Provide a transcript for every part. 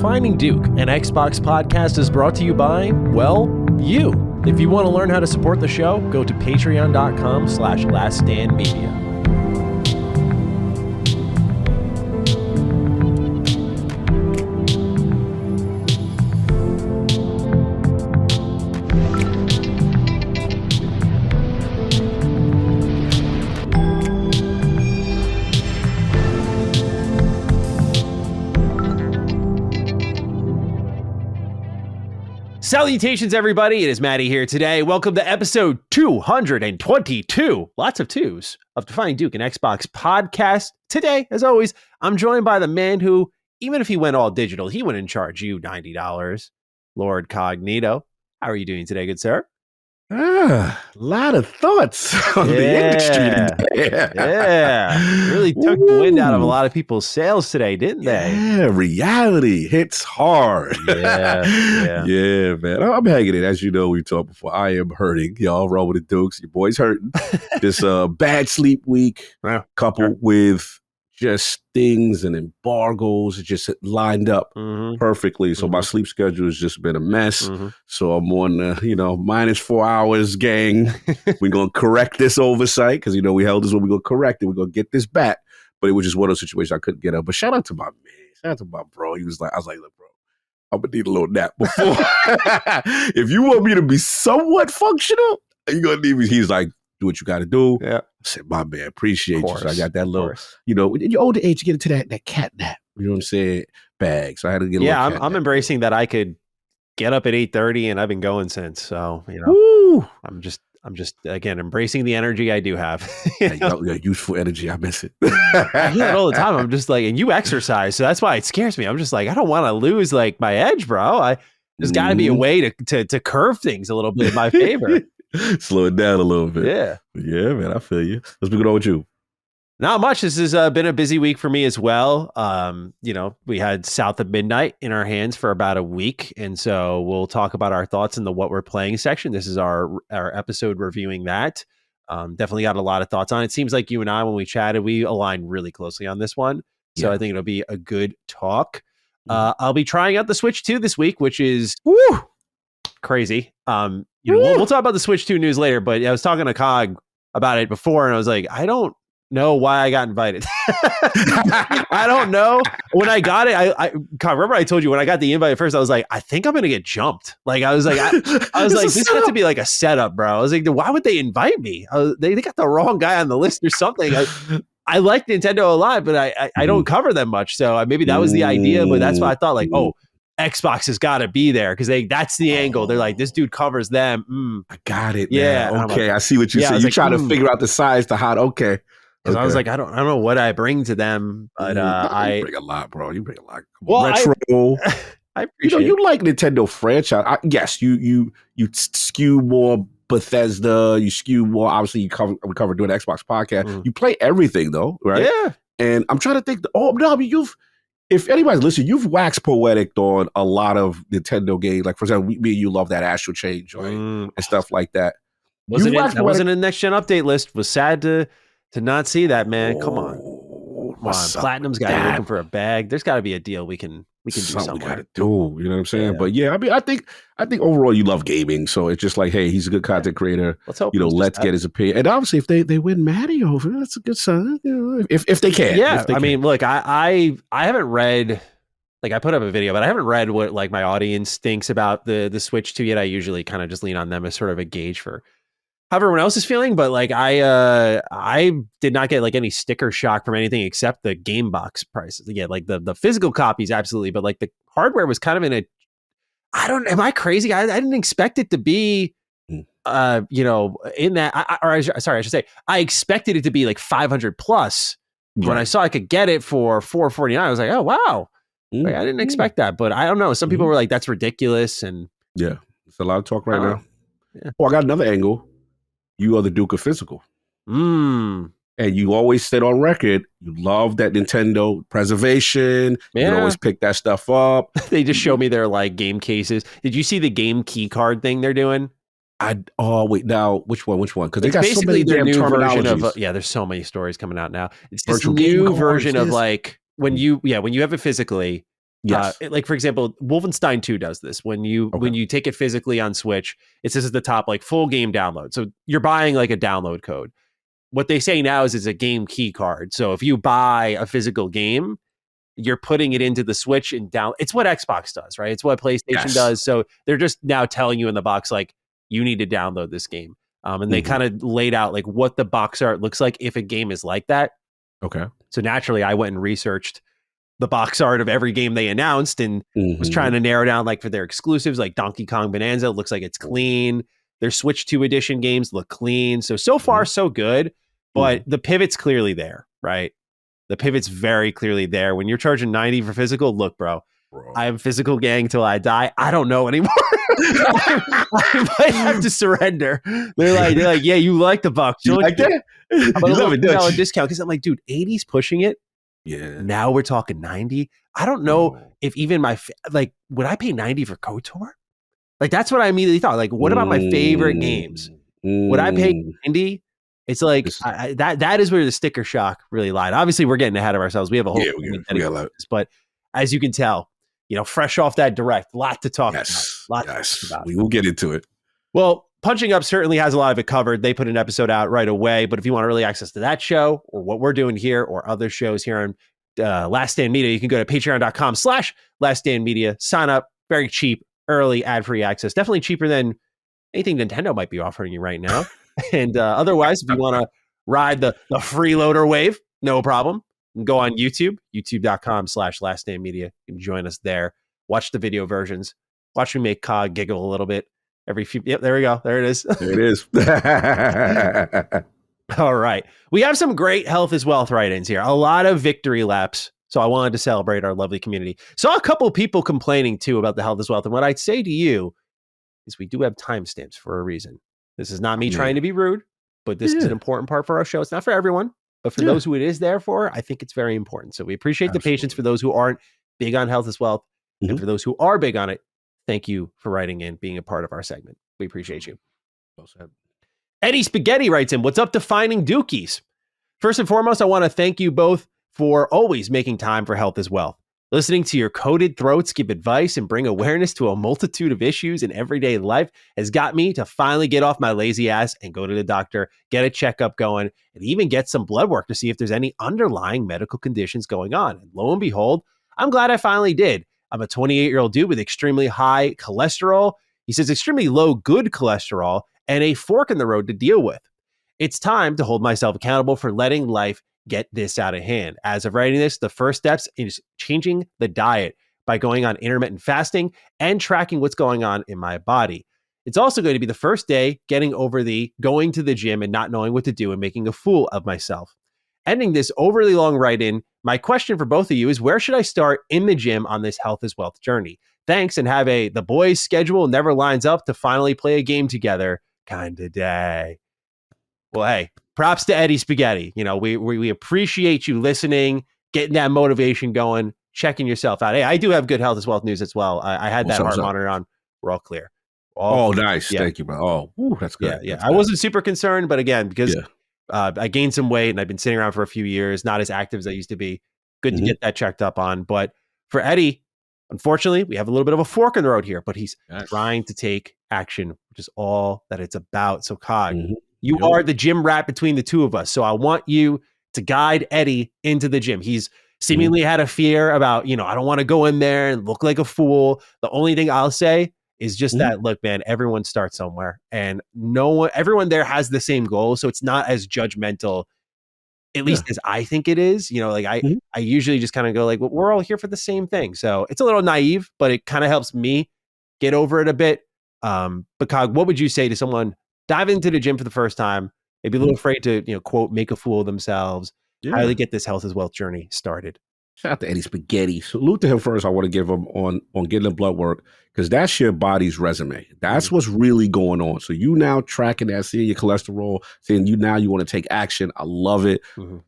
Defining Duke, an Xbox podcast, is brought to you by, well, you. If you want to learn how to support the show, go to patreon.com/laststandmedia. Salutations, everybody. It is Maddie here today. Welcome to episode 222, lots of twos, of Defining Duke, an Xbox podcast. Today, as always, I'm joined by the man who, even if he went all digital, he wouldn't charge you $90, Lord Cognito. How are you doing today, good sir? A lot of thoughts on the industry today. Yeah. Really took the wind out of a lot of people's sails today, didn't they? Yeah, reality hits hard. Yeah, man. I'm hanging in. As you know, we talked before. I am hurting. Y'all roll with the Dukes. Your boy's hurting. This bad sleep week coupled with just things and embargoes just lined up perfectly. So my sleep schedule has just been a mess. So I'm on minus 4 hours, gang. We're going to correct this oversight because, we held this one. We're going to correct it. We're going to get this back. But it was just one of those situations I couldn't get up. But shout out to my man. Shout out to my bro. I was like, look, bro, I'm going to need a little nap before. If you want me to be somewhat functional, you're going to need me. He's like, do what you got to do. Yeah. I said, my man, appreciate you. So I got that little, in your older age, you get into that cat nap. You know what I'm saying? Bag. So I had to get a little I'm embracing that I could get up at 8:30 and I've been going since. So, I'm just again embracing the energy I do have. Youthful energy. I miss it. I hear it all the time. I'm just like, and you exercise, so that's why it scares me. I'm just like, I don't want to lose like my edge, bro. There's got to be a way to curve things a little bit in my favor. Slow it down a little bit. Yeah, man, I feel you. Let's be good on with you. Not much. This has been a busy week for me as well. We had South of Midnight in our hands for about a week, and so we'll talk about our thoughts in the what we're playing section. This is our episode reviewing that. Definitely got a lot of thoughts on it. Seems like you and I, when we chatted, we aligned really closely on this one. So I think it'll be a good talk. I'll be trying out the Switch 2 this week, which is crazy. We'll talk about the Switch 2 news later, but I was talking to Cog about it before, and I was like, I don't know why I got invited. I don't know. When I got it, I remember I told you when I got the invite at first, I was like, I think I'm going to get jumped. Like, I was like, this had to be like a setup, bro. I was like, why would they invite me? They got the wrong guy on the list or something. I like Nintendo a lot, but I don't cover them much. So maybe that was the idea, but that's why I thought like, Xbox has got to be there because that's the angle. They're like, this dude covers them. I got it. Yeah. Okay. Like, I see what you said. You try to figure out the size to how. Okay. Because I was like, I don't know what I bring to them, but you bring a lot, bro. You bring a lot. Retro. I appreciate you like Nintendo franchise. Yes, you skew more Bethesda. You skew more. Obviously, we covered doing the Xbox podcast. You play everything though, right? Yeah. And I'm trying to think. If anybody's listening, you've waxed poetic on a lot of Nintendo games. Like, for example, me and you love that Astral Chain joint and stuff like that. Wasn't in the next gen update list. Was sad to not see that, man. Come on. Platinum's got to be looking for a bag. There's got to be a deal we can do somewhere. We got to do. You know what I'm saying? Yeah. But yeah, I mean, I think overall you love gaming, so it's just like, hey, he's a good content creator. Let's hope. Let's get his opinion. And obviously, if they win Maddie over, that's a good sign. If they can. Yeah, I mean, look, I haven't read. Like, I put up a video, but I haven't read what like my audience thinks about the Switch 2 yet. I usually kind of just lean on them as sort of a gauge for how everyone else is feeling. But like, I did not get like any sticker shock from anything except the game box prices. Yeah, like the physical copies, absolutely. But like the hardware was kind of in am I crazy? I didn't expect it to be, in that, I should say, I expected it to be like 500 plus. Right. When I saw I could get it for $449, I was like, oh, wow. Like, I didn't expect that, but I don't know. Some people were like, that's ridiculous. And yeah, it's a lot of talk right now. Yeah. Oh, I got another angle. You are the Duke of physical. And you always said on record, you love that Nintendo preservation. Yeah. You can always pick that stuff up. They just show me their like game cases. Did you see the game key card thing they're doing? Wait, now which one? Because they got basically so many their damn new version of terminologies. there's so many stories coming out now. It's this new version of like when you have it physically, Yes. Like for example, Wolfenstein 2 does this. When you take it physically on Switch, it says at the top like full game download. So you're buying like a download code. What they say now is it's a game key card. So if you buy a physical game, you're putting it into the Switch and down. It's what Xbox does, right? It's what PlayStation does. So they're just now telling you in the box, like, you need to download this game. And they kind of laid out like what the box art looks like if a game is like that. Okay. So naturally, I went and researched the box art of every game they announced and was trying to narrow down like for their exclusives, like Donkey Kong Bonanza. It looks like it's clean. Their Switch 2 edition games look clean. So far, so good. But the pivot's clearly there, right? The pivot's very clearly there. When you're charging $90 for physical, look, bro, I'm physical gang till I die. I don't know anymore. I might have to surrender. They're like, yeah, you like the bucks. You like that? I'm a little $50 discount because I'm like, dude, 80's pushing it. Yeah. Now we're talking 90. I don't know if even would I pay 90 for KOTOR? Like, that's what I immediately thought. Like, what about my favorite games? Would I pay 90? It's like that is where the sticker shock really lied. Obviously, we're getting ahead of ourselves. We have a whole but as you can tell, fresh off that direct, lot to talk about. We will get into it. Well, Punching Up certainly has a lot of it covered. They put an episode out right away. But if you want early access to that show or what we're doing here or other shows here on Last Stand Media, you can go to patreon.com/Last Stand Media. Sign up. Very cheap, early ad-free access. Definitely cheaper than anything Nintendo might be offering you right now. And otherwise, if you want to ride the freeloader wave, no problem. You can go on YouTube, youtube.com/Last Stand Media. You can join us there. Watch the video versions. Watch me make Cog giggle a little bit. Yep, there we go. There it is. There it is. All right. We have some great Health is Wealth write-ins here. A lot of victory laps. So I wanted to celebrate our lovely community. Saw a couple people complaining too about the Health is Wealth. And what I'd say to you is we do have timestamps for a reason. This is not me trying to be rude, but this is an important part for our show. It's not for everyone, but for those who it is there for, I think it's very important. So we appreciate the patience for those who aren't big on Health is Wealth. And for those who are big on it, thank you for writing in, being a part of our segment. We appreciate you. Well said. Eddie Spaghetti writes in, what's up to finding Dookies? First and foremost, I want to thank you both for always making time for Health is Wealth. Listening to your coded throats give advice and bring awareness to a multitude of issues in everyday life has got me to finally get off my lazy ass and go to the doctor, get a checkup going, and even get some blood work to see if there's any underlying medical conditions going on. And lo and behold, I'm glad I finally did. I'm a 28-year-old dude with extremely high cholesterol. He says extremely low good cholesterol and a fork in the road to deal with. It's time to hold myself accountable for letting life get this out of hand. As of writing this, the first steps is changing the diet by going on intermittent fasting and tracking what's going on in my body. It's also going to be the first day getting over the going to the gym and not knowing what to do and making a fool of myself. Ending this overly long write-in, my question for both of you is, where should I start in the gym on this Health is Wealth journey? Thanks, and have the boys' schedule never lines up to finally play a game together kind of day. Well, hey, props to Eddie Spaghetti. We appreciate you listening, getting that motivation going, checking yourself out. Hey, I do have good Health is Wealth news as well. I had that heart monitor on. We're all clear. Nice. Yeah. Thank you, bro. That's good. Yeah. I wasn't super concerned, but again, because I gained some weight and I've been sitting around for a few years, not as active as I used to be. Good to get that checked up on. But for Eddie, unfortunately, we have a little bit of a fork in the road here, but he's trying to take action, which is all that it's about. So, Cog, you are the gym rat between the two of us. So I want you to guide Eddie into the gym. He's seemingly had a fear about, I don't want to go in there and look like a fool. The only thing I'll say is just that, look, man, everyone starts somewhere and everyone there has the same goal. So it's not as judgmental, at least as I think it is. I usually just kind of go like, well, we're all here for the same thing. So it's a little naive, but it kind of helps me get over it a bit. But Cog, what would you say to someone diving into the gym for the first time, maybe a little afraid to, quote, make a fool of themselves? How do they get this Health is Wealth journey started? Shout out to Eddie Spaghetti. Salute to him first. I want to give him on getting the blood work, because that's your body's resume. That's what's really going on. So you now tracking that, seeing your cholesterol, saying you want to take action. I love it.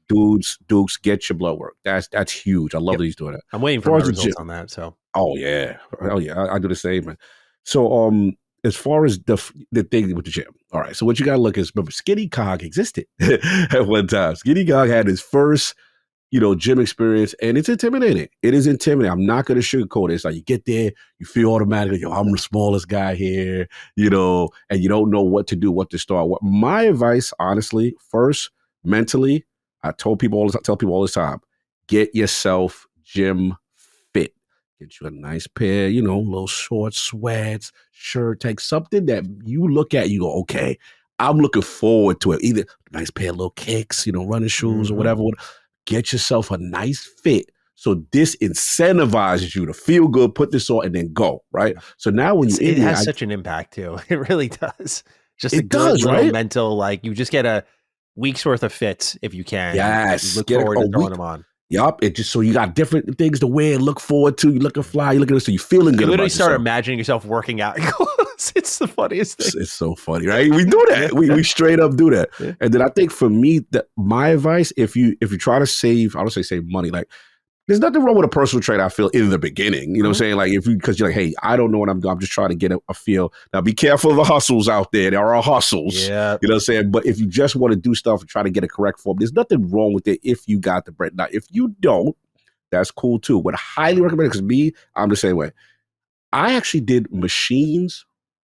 Dukes, get your blood work. That's huge. I love that he's doing it. I'm waiting for my results on that. So hell yeah, I do the same, man. So as far as the thing with the gym, all right. So what you got to look is, remember, Skinny Cog existed at one time. Skinny Cog had his first gym experience, and it's intimidating. It is intimidating. I'm not going to sugarcoat it. It's like you get there, you feel automatically, yo, I'm the smallest guy here, and you don't know what to do, what to start. My advice, honestly, first, mentally, tell people all the time, get yourself gym fit. Get you a nice pair, little short sweats, shirt, take something that you look at, you go, okay, I'm looking forward to it. Either a nice pair of little kicks, running shoes or whatever. Get yourself a nice fit. So this incentivizes you to feel good, put this on, and then go, right? So now when it has such an impact too. It really does. Just a good little right? mental, like you just get a week's worth of fits if you can. Yes. Look forward to throwing them on. Yup. It just so you got different things to wear and look forward to. You looking fly, you looking so you're feeling good. You literally start imagining yourself working out. It's the funniest thing. It's so funny, right? We do that. We straight up do that. Yeah. And then I think for me, my advice, if you try to save, I don't say save money, like there's nothing wrong with a personal trainer, I feel, in the beginning. You know what I'm saying? Like because you're like, hey, I don't know what I'm doing. I'm just trying to get a feel. Now be careful of the hustles out there. There are hustles. Yeah. You know what I'm saying? But if you just want to do stuff and try to get a correct form, there's nothing wrong with it if you got the bread. Now, if you don't, that's cool too. Would highly recommend it because I'm the same way. I actually did machines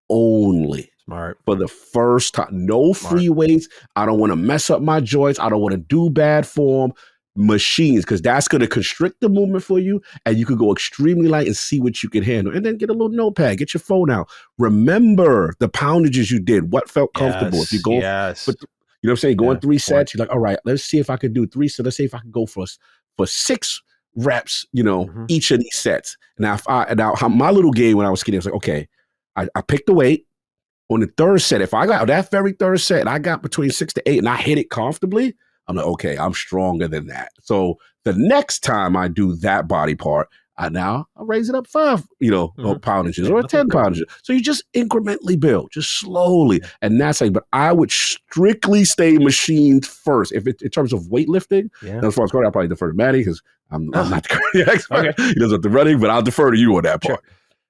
only. Smart. For the first time. No free weights. I don't want to mess up my joints. I don't want to do bad form. Machines, because that's going to constrict the movement for you, and you could go extremely light and see what you can handle. And then get a little notepad, get your phone out. Remember the poundages you did, what felt comfortable. If you go, you know what I'm saying, going 3 sets, you're like, all right, let's see if I can do 3 sets. Let's see if I can go for 6 reps, each of these sets. Now, my little game when I was skinny, I was like, okay, I picked the weight. On the third set, if I got that very third set, and I got between 6 to 8 and I hit it comfortably, I'm like, okay, I'm stronger than that. So the next time I do that body part, I raise it up 5, poundages or 10 poundages. So you just incrementally build, just slowly. And that's but I would strictly stay machined first. If in terms of weightlifting, as far as cardio, I'll probably defer to Maddie because I'm not the cardio expert. Okay. He does the running, but I'll defer to you on that part.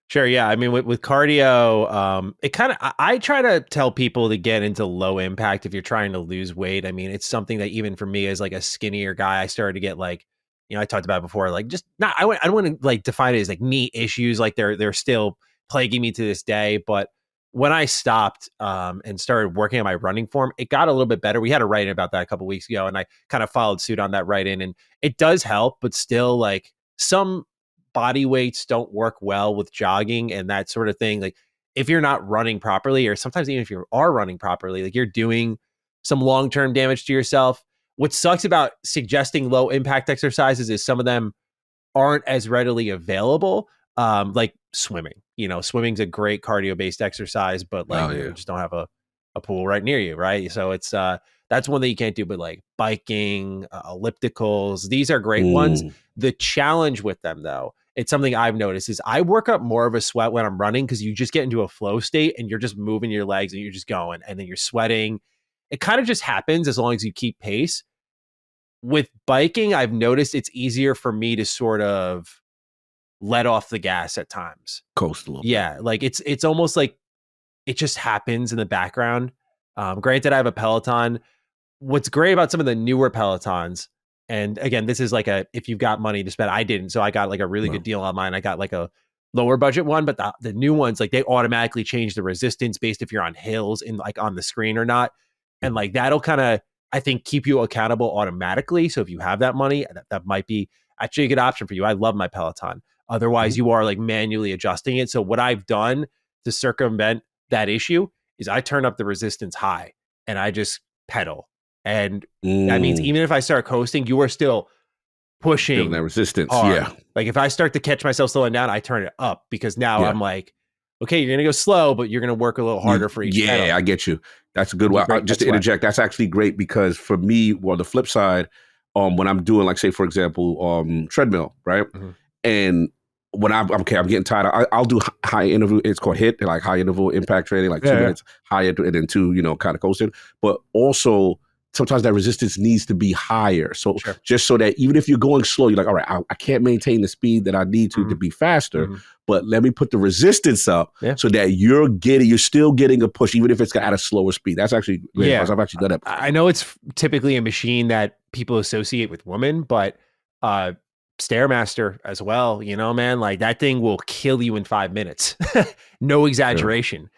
Sure. Yeah. I mean, with cardio, it kind of, I try to tell people to get into low impact if you're trying to lose weight. I mean, it's something that even for me as like a skinnier guy, I started to get like, I talked about it before, like just not, I don't want to like define it as like knee issues. Like they're still plaguing me to this day. But when I stopped and started working on my running form, it got a little bit better. We had a write-in about that a couple of weeks ago, and I kind of followed suit on that write-in, and it does help, but still like some body weights don't work well with jogging and that sort of thing. Like if you're not running properly, or sometimes even if you are running properly, like you're doing some long-term damage to yourself. What sucks about suggesting low impact exercises is some of them aren't as readily available. Like swimming, swimming's a great cardio based exercise, but like you just don't have a pool right near you. Right. So it's, that's one that you can't do, but like biking, ellipticals, these are great ones. The challenge with them though, it's something I've noticed is I work up more of a sweat when I'm running because you just get into a flow state and you're just moving your legs and you're just going and then you're sweating. It kind of just happens as long as you keep pace. With biking, I've noticed it's easier for me to sort of let off the gas at times. Coast a little bit. Yeah, like it's almost like it just happens in the background. Granted, I have a Peloton. What's great about some of the newer Pelotons, and again, this is like if you've got money to spend, I didn't. So I got like a really good deal on mine. I got like a lower budget one, but the new ones, like they automatically change the resistance based if you're on hills and like on the screen or not. And like that'll kind of, I think, keep you accountable automatically. So if you have that money, that might be actually a good option for you. I love my Peloton. Otherwise, you are like manually adjusting it. So what I've done to circumvent that issue is I turn up the resistance high and I just pedal. And that means even if I start coasting, you are still pushing. Feeling that resistance, hard. Yeah. Like if I start to catch myself slowing down, I turn it up because now I'm like, okay, you're going to go slow, but you're going to work a little harder for each pedal. I get you. That's a good one. Just to interject, that's actually great because for me, the flip side, when I'm doing like, say, for example, treadmill, right? And when I'm getting tired, I'll do high interval. It's called HIIT, like high interval impact training, like 2 minutes higher and then 2, kind of coasting. But also sometimes that resistance needs to be higher. So just so that even if you're going slow, you're like, all right, I can't maintain the speed that I need to be faster, but let me put the resistance up so that you're still getting a push, even if it's at a slower speed. That's actually great. I've actually done that before. I know it's typically a machine that people associate with women, but Uh, Stairmaster as well, man, like that thing will kill you in 5 minutes. No exaggeration.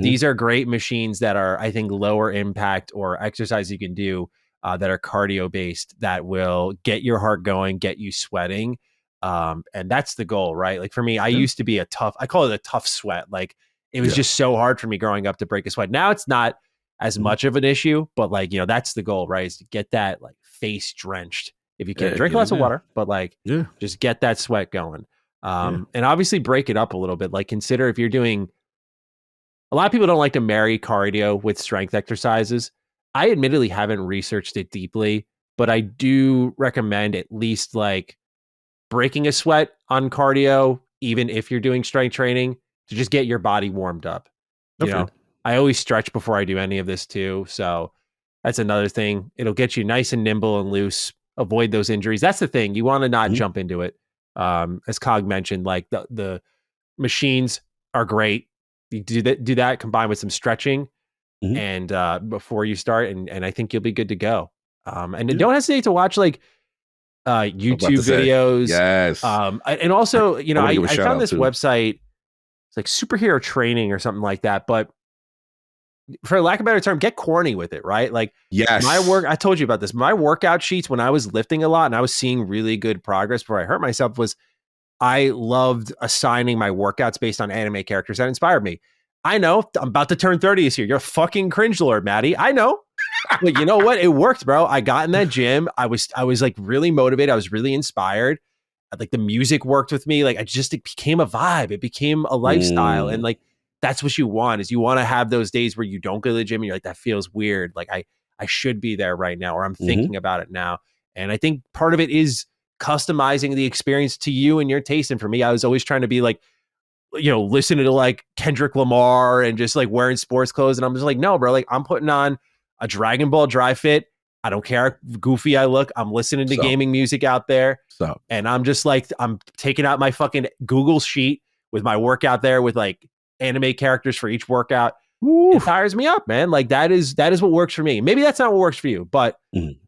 These are great machines that are, I think, lower impact or exercise you can do that are cardio based that will get your heart going, get you sweating. And that's the goal, right? Like for me, I used to be I call it a tough sweat. Like it was just so hard for me growing up to break a sweat. Now it's not as much of an issue, but like, that's the goal, right? Is to get that like face drenched. If you can drink lots of water, but like just get that sweat going. And obviously break it up a little bit. Like consider if you're doing, a lot of people don't like to marry cardio with strength exercises. I admittedly haven't researched it deeply, but I do recommend at least like breaking a sweat on cardio, even if you're doing strength training, to just get your body warmed up. You know, I always stretch before I do any of this too. So that's another thing. It'll get you nice and nimble and loose. Avoid those injuries. That's the thing. You want to not jump into it. As Cog mentioned, like the machines are great. You do that combined with some stretching and before you start, and I think you'll be good to go. And don't hesitate to watch like YouTube videos. Yes. And also, I found this website. It's like superhero training or something like that, but for lack of a better term, get corny with it, right? Like I told you about this. My workout sheets when I was lifting a lot and I was seeing really good progress before I hurt myself was I loved assigning my workouts based on anime characters that inspired me. I know I'm about to turn 30 this year. You're a fucking cringe lord, Maddie. I know. But you know what? It worked, bro. I got in that gym. I was like really motivated. I was really inspired. Like the music worked with me. Like it became a vibe. It became a lifestyle. And like, that's what you want is you want to have those days where you don't go to the gym and you're like, that feels weird. Like I should be there right now, or I'm thinking about it now. And I think part of it is customizing the experience to you and your taste. And for me, I was always trying to be like, listening to like Kendrick Lamar and just like wearing sports clothes. And I'm just like, no, bro, like I'm putting on a Dragon Ball Dry Fit. I don't care how goofy I look. I'm listening to gaming music out there. And I'm just like, I'm taking out my fucking Google sheet with my workout there with like anime characters for each workout. It fires me up, man. Like that is what works for me. Maybe that's not what works for you, but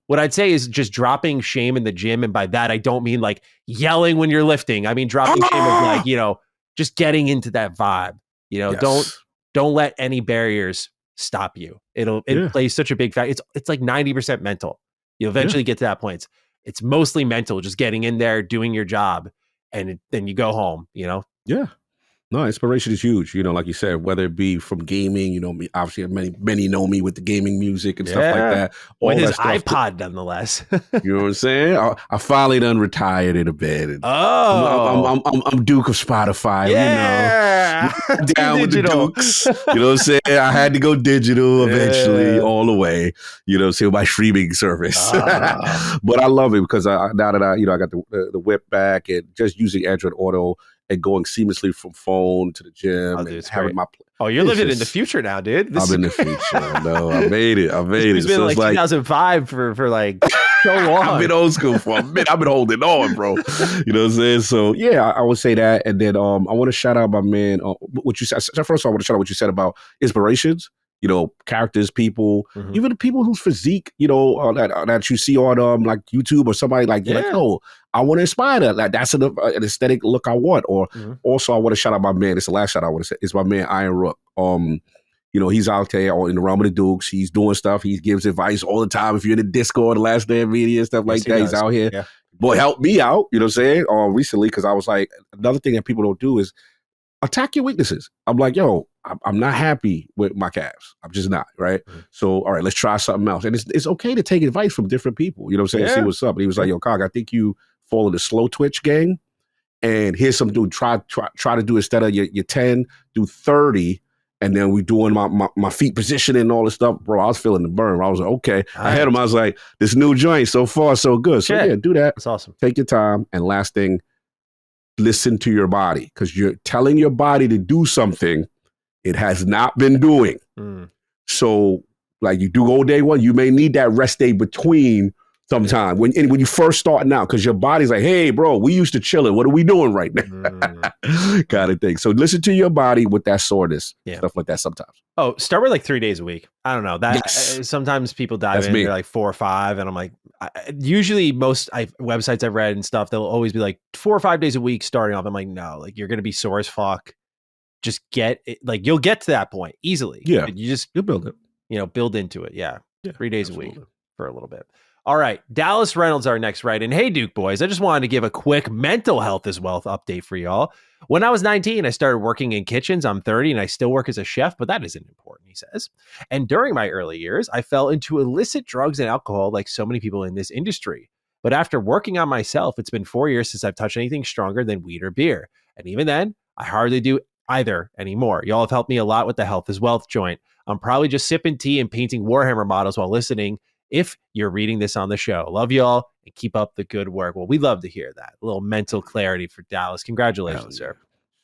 what I'd say is just dropping shame in the gym. And by that, I don't mean like yelling when you're lifting. I mean, dropping shame of like, just getting into that vibe, don't let any barriers stop you. It plays such a big factor. It's like 90% mental. You'll eventually get to that point. It's mostly mental, just getting in there, doing your job, and then you go home, Yeah. No, inspiration is huge. Like you said, whether it be from gaming, me, obviously many know me with the gaming music and stuff like that. All with his iPod, nonetheless. You know what I'm saying? I finally done retired in a bed. And I'm Duke of Spotify. Down with the Dukes. You know what I'm saying? I had to go digital eventually, all the way. See my streaming service. But I love it because now that I got the whip back and just using Android Auto. And going seamlessly from phone to the gym and having my. You're living in the future now, dude. I'm in the future. No, I made it. It's been like 2005 for like so long. I've been old school for a minute. I've been holding on, bro. You know what I'm saying? So yeah, I would say that. And then I want to shout out my man. What you said. First of all, I want to shout out what you said about inspirations. Characters, people, even the people whose physique, that you see on like YouTube or somebody like, you're like, no, I want to inspire that. Like that's an aesthetic look I want. Or also, I want to shout out my man. It's the last shout out I want to say. It's my man Iron Rook. He's out there in the realm of the Dukes. He's doing stuff. He gives advice all the time. If you're in the Discord, the Last Day of Media and stuff like that, he's out here. Yeah. Boy, help me out. You know what I'm saying? Recently, because I was like, another thing that people don't do is attack your weaknesses. I'm like, yo, I'm not happy with my calves. I'm just not, right? So, all right, let's try something else. And it's okay to take advice from different people. You know what I'm saying? See what's up. And he was like, yo, Cog, I think you fall in the slow twitch gang. And here's some dude, try to do instead of your 10, do 30. And then we doing my feet positioning and all this stuff. Bro, I was feeling the burn. I was like, okay. I had him. I was like, this new joint, so far, so good. So yeah, do that. That's awesome. Take your time. And last thing, listen to your body, because you're telling your body to do something it has not been doing. So like you do go day one, you may need that rest day between sometime when you first starting out, because your body's like, hey, bro, we used to chill it. What are we doing right now? Kind of thing. So listen to your body with that soreness, stuff like that sometimes. Oh, start with like 3 days a week. I don't know that. Sometimes people dive in, they're like 4 or 5, and I'm like, usually most websites I've read and stuff, they'll always be like 4 or 5 days a week starting off. I'm like, no, like you're gonna be sore as fuck. Just get it, like you'll get to that point easily. Yeah, you'll build it. Build into it. Yeah, 3 days a week for a little bit. All right, Dallas Reynolds, our next write in. Hey, Duke boys, I just wanted to give a quick mental health is wealth update for y'all. When I was 19, I started working in kitchens. I'm 30 and I still work as a chef, but that isn't important, he says. And during my early years, I fell into illicit drugs and alcohol like so many people in this industry. But after working on myself, it's been 4 years since I've touched anything stronger than weed or beer. And even then, I hardly do either anymore. Y'all have helped me a lot with the health is wealth joint. I'm probably just sipping tea and painting Warhammer models while listening. If you're reading this on the show, love y'all and keep up the good work. Well, we love to hear that. A little mental clarity for Dallas. Congratulations, sir.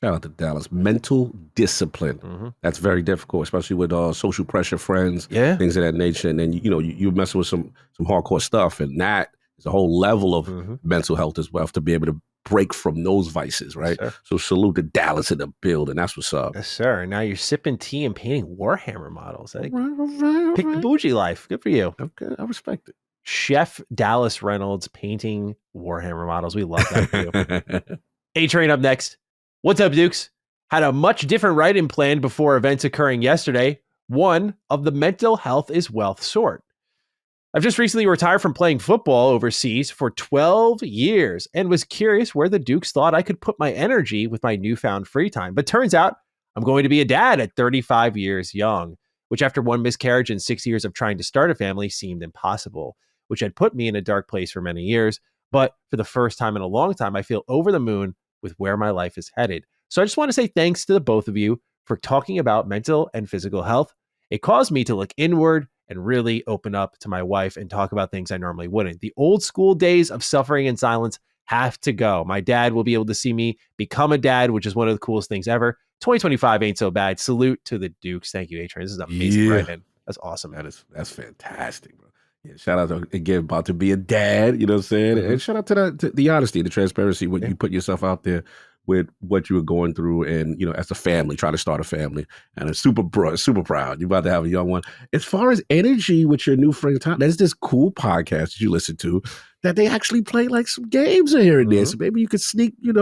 Shout out to Dallas. Mental discipline. Mm-hmm. That's very difficult, especially with social pressure, friends, things of that nature. And then, you're messing with some hardcore stuff. And that is a whole level of mental health as well, to be able to break from those vices, right? Yes, so salute to Dallas in the building. That's what's up. Yes, sir. And now you're sipping tea and painting Warhammer models. Pick the bougie life. Good for you. Okay, I respect it. Chef Dallas Reynolds painting Warhammer models. We love that too. A-Train up next. What's up, Dukes? Had a much different write-in planned before events occurring yesterday. One of the mental health is wealth sort. I've just recently retired from playing football overseas for 12 years and was curious where the Dukes thought I could put my energy with my newfound free time. But turns out I'm going to be a dad at 35 years young, which after one miscarriage and 6 years of trying to start a family seemed impossible, which had put me in a dark place for many years. But for the first time in a long time, I feel over the moon with where my life is headed. So I just want to say thanks to the both of you for talking about mental and physical health. It caused me to look inward and really open up to my wife and talk about things I normally wouldn't. The old school days of suffering in silence have to go. My dad will be able to see me become a dad, which is one of the coolest things ever. 2025 ain't so bad. Salute to the Dukes. Thank you, A-Train. This is amazing, right? That's awesome. That's fantastic, bro. Yeah, shout out to, again, about to be a dad, you know what I'm saying? And shout out to the honesty, the transparency, when you put yourself out there with what you were going through, and as a family, try to start a family, and I'm super proud. You're about to have a young one. As far as energy with your new friend, there's this cool podcast that you listen to that they actually play like some games here and there. So maybe you could sneak, a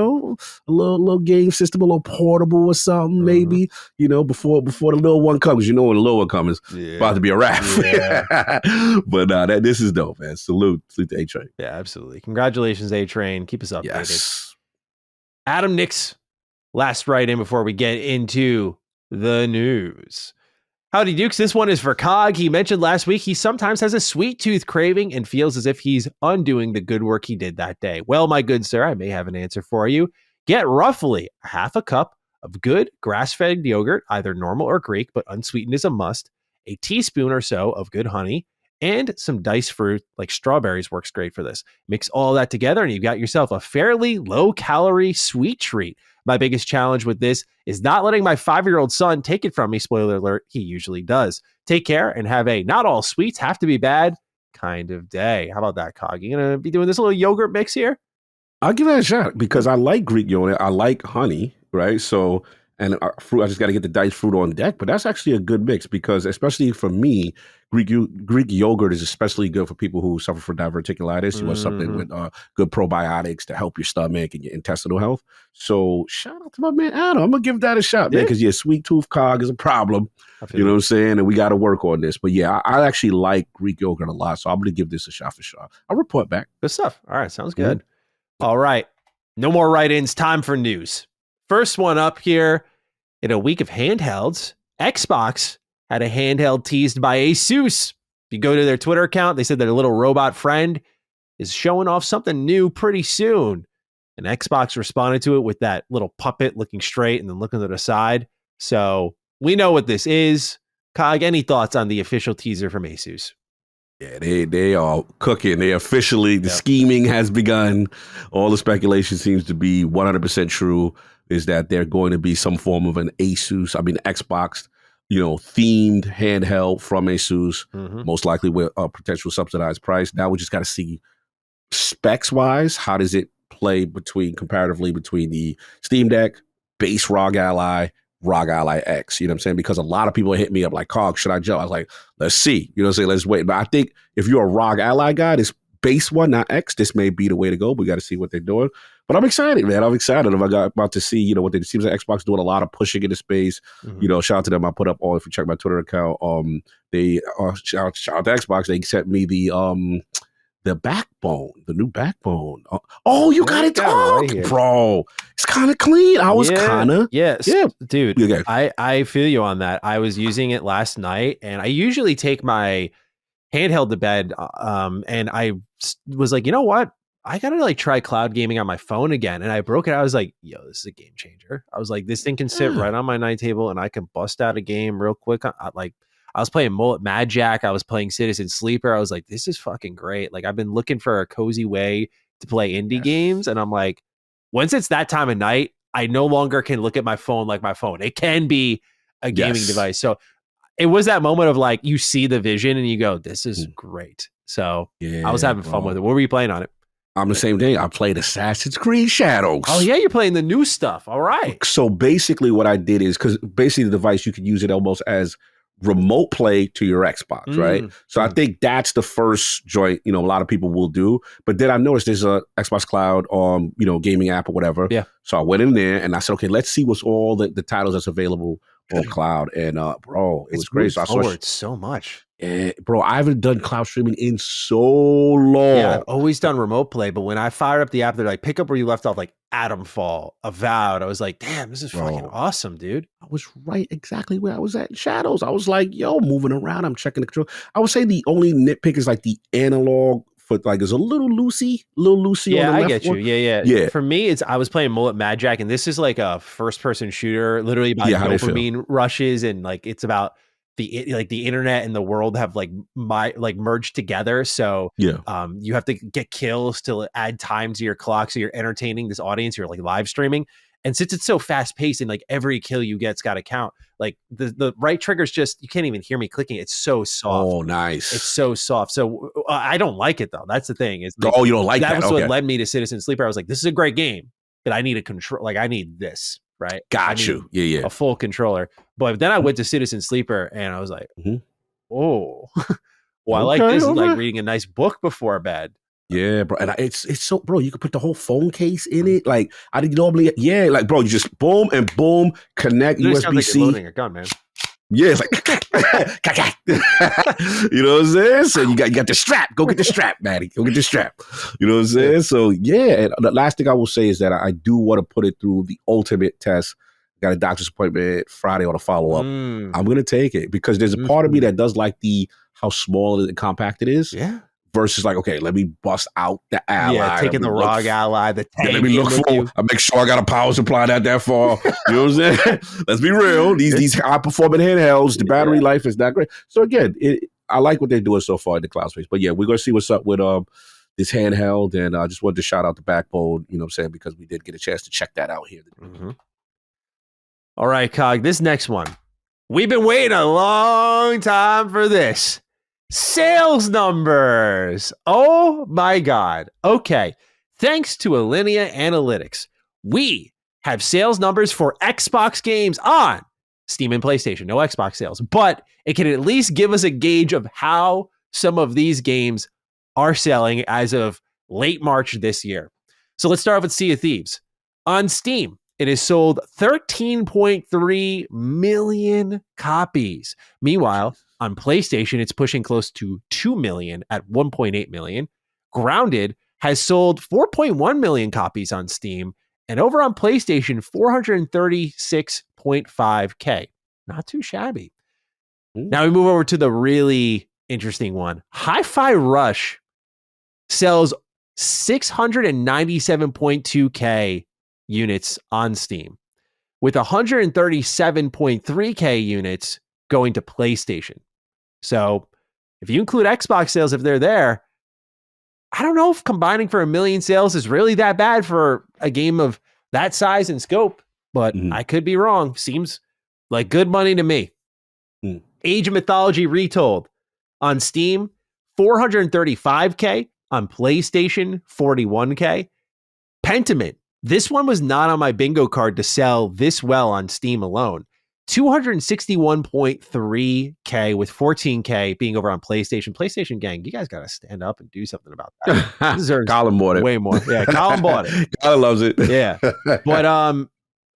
little game system, a little portable or something, maybe, before the little one comes. When the little one comes, it's about to be a wrap. Yeah. But this is dope, man. Salute to A-Train. Yeah, absolutely. Congratulations, A-Train. Keep us updated. Yes. Adam Nix, last write in before we get into the news. Howdy, Dukes. This one is for Cog. He mentioned last week he sometimes has a sweet tooth craving and feels as if he's undoing the good work he did that day. Well, my good sir, I may have an answer for you. Get roughly a half a cup of good grass-fed yogurt, either normal or Greek, but unsweetened is a must, a teaspoon or so of good honey, and some diced fruit like strawberries works great for this. Mix all that together and you've got yourself a fairly low-calorie sweet treat. My biggest challenge with this is not letting my 5-year-old son take it from me. Spoiler alert, he usually does. Take care and have a not all sweets have to be bad kind of day. How about that, Cog? You going to be doing this little yogurt mix here? I'll give that a shot because I like Greek yogurt. I like honey, right? So, and fruit, I just got to get the diced fruit on deck. But that's actually a good mix because, especially for me, Greek yogurt is especially good for people who suffer from diverticulitis. You want something with good probiotics to help your stomach and your intestinal health. So shout out to my man Adam. I'm going to give that a shot, man, because sweet tooth cog is a problem. You know what I'm saying? And we got to work on this. But yeah, I actually like Greek yogurt a lot. So I'm going to give this a shot for sure. I'll report back. Good stuff. All right. Sounds good. Mm-hmm. All right. No more write-ins. Time for news. First one up here. In a week of handhelds, Xbox had a handheld teased by ASUS. If you go to their Twitter account, they said their little robot friend is showing off something new pretty soon. And Xbox responded to it with that little puppet looking straight and then looking to the side. So we know what this is. Cog, any thoughts on the official teaser from ASUS? Yeah, they are cooking. They officially, the scheming has begun. All the speculation seems to be 100% true, is that they're going to be some form of an Xbox, themed handheld from ASUS, most likely with a potential subsidized price. Now we just got to see specs wise, how does it play comparatively between the Steam Deck, base ROG Ally, ROG Ally X. You know what I'm saying? Because a lot of people hit me up like, Cog, should I jump? I was like, let's see. You know what I'm saying? Let's wait. But I think if you're a ROG Ally guy, this base one, not X, this may be the way to go. We got to see what they're doing. But I'm excited, man. I'm excited about to see, what it seems like Xbox doing a lot of pushing into space. Shout out to them. I put up if you check my Twitter account, they shout out to Xbox. They sent me the backbone, the new backbone. You got it, right, bro. It's kind of clean. I was kind of, dude. Okay. I feel you on that. I was using it last night, and I usually take my handheld to bed. And I was like, you know what? I gotta try cloud gaming on my phone again. And I broke it. I was like, yo, this is a game changer. I was like, this thing can sit right on my night table, and I can bust out a game real quick. I was playing Mullet Mad Jack. I was playing Citizen Sleeper. I was like, this is fucking great. I've been looking for a cozy way to play indie games. And I'm like, once it's that time of night, I no longer can look at my phone like my phone. It can be a gaming device. So it was that moment of you see the vision and you go, this is great. So I was having fun with it. What were you playing on it? I'm the same thing. I played Assassin's Creed Shadows. Oh, yeah, you're playing the new stuff. All right. So basically what I did is, because basically the device, you could use it almost as remote play to your Xbox, right? So I think that's the first joint, a lot of people will do. But then I noticed there's a Xbox Cloud, gaming app or whatever. Yeah. So I went in there and I said, okay, let's see what's all the titles that's available on cloud. And bro, it was great. So I saw so much. Bro, I haven't done cloud streaming in so long. Yeah, I've always done remote play, but when I fired up the app, they're like, pick up where you left off, Atomfall, Avowed. I was like, damn, this is fucking awesome, dude. I was right exactly where I was at in Shadows. I was like, yo, moving around, I'm checking the control. I would say the only nitpick is the analog foot, is a little loosey yeah, on the left. I get you. Yeah. For me, I was playing Mullet Mad Jack, and this is a first-person shooter, literally about dopamine rushes, and it's about the internet and the world have merged together. So you have to get kills to add time to your clock, so you're entertaining this audience. You're live streaming, and since it's so fast paced and every kill you get's got to count, the right trigger's just, you can't even hear me clicking. It's so soft. Oh, nice. It's so soft. So I don't like it though. That's the thing. Is you don't like that? That was what led me to Citizen Sleeper. I was like, this is a great game, but I need a control. I need this. Right. Got you. Yeah. A full controller. But then I went to Citizen Sleeper and I was like, oh, well, I like this. It's like reading a nice book before bed. Yeah, bro. And it's so, bro, you could put the whole phone case in it. I didn't normally, bro, you just boom and boom, connect USB-C. Loading a gun, man. Yeah, it's you know what I'm saying? So you got the strap. Go get the strap, Maddie. Go get the strap. You know what I'm saying? So yeah, and the last thing I will say is that I do want to put it through the ultimate test. Got a doctor's appointment Friday on a follow-up. I'm going to take it because there's a part of me that does like how small and compact it is. Yeah. Versus okay, let me bust out the Ally. Yeah, taking the ROG Ally, the tank. Let me look for. I make sure I got a power supply that far. You know what I'm saying? Let's be real. These high performing handhelds, the battery life is not great. So again, I like what they're doing so far in the cloud space. But yeah, we're gonna see what's up with this handheld, and I just wanted to shout out the Backbone. You know what I'm saying, because we did get a chance to check that out here. All right, Cog. This next one, we've been waiting a long time for this. Sales numbers. Oh my God. Okay. Thanks to Alinea Analytics, we have sales numbers for Xbox games on Steam and PlayStation. No Xbox sales, but it can at least give us a gauge of how some of these games are selling as of late March this year. So let's start with Sea of Thieves. On Steam, it has sold 13.3 million copies. Meanwhile, on PlayStation, it's pushing close to 2 million at 1.8 million. Grounded has sold 4.1 million copies on Steam, and over on PlayStation, 436.5K. Not too shabby. Now we move over to the really interesting one. Hi-Fi Rush sells 697.2K units on Steam, with 137.3K units going to PlayStation. So if you include Xbox sales, if they're there, I don't know if combining for 1 million sales is really that bad for a game of that size and scope, but I could be wrong. Seems like good money to me. Age of Mythology Retold on Steam, $435K, on PlayStation, $41K. Pentiment, this one was not on my bingo card to sell this well on Steam alone. $261.3K with $14K being over on PlayStation. PlayStation gang, you guys got to stand up and do something about that. This deserves Colin bought it. Way more. Yeah, Colin bought it. Colin loves it. Yeah. But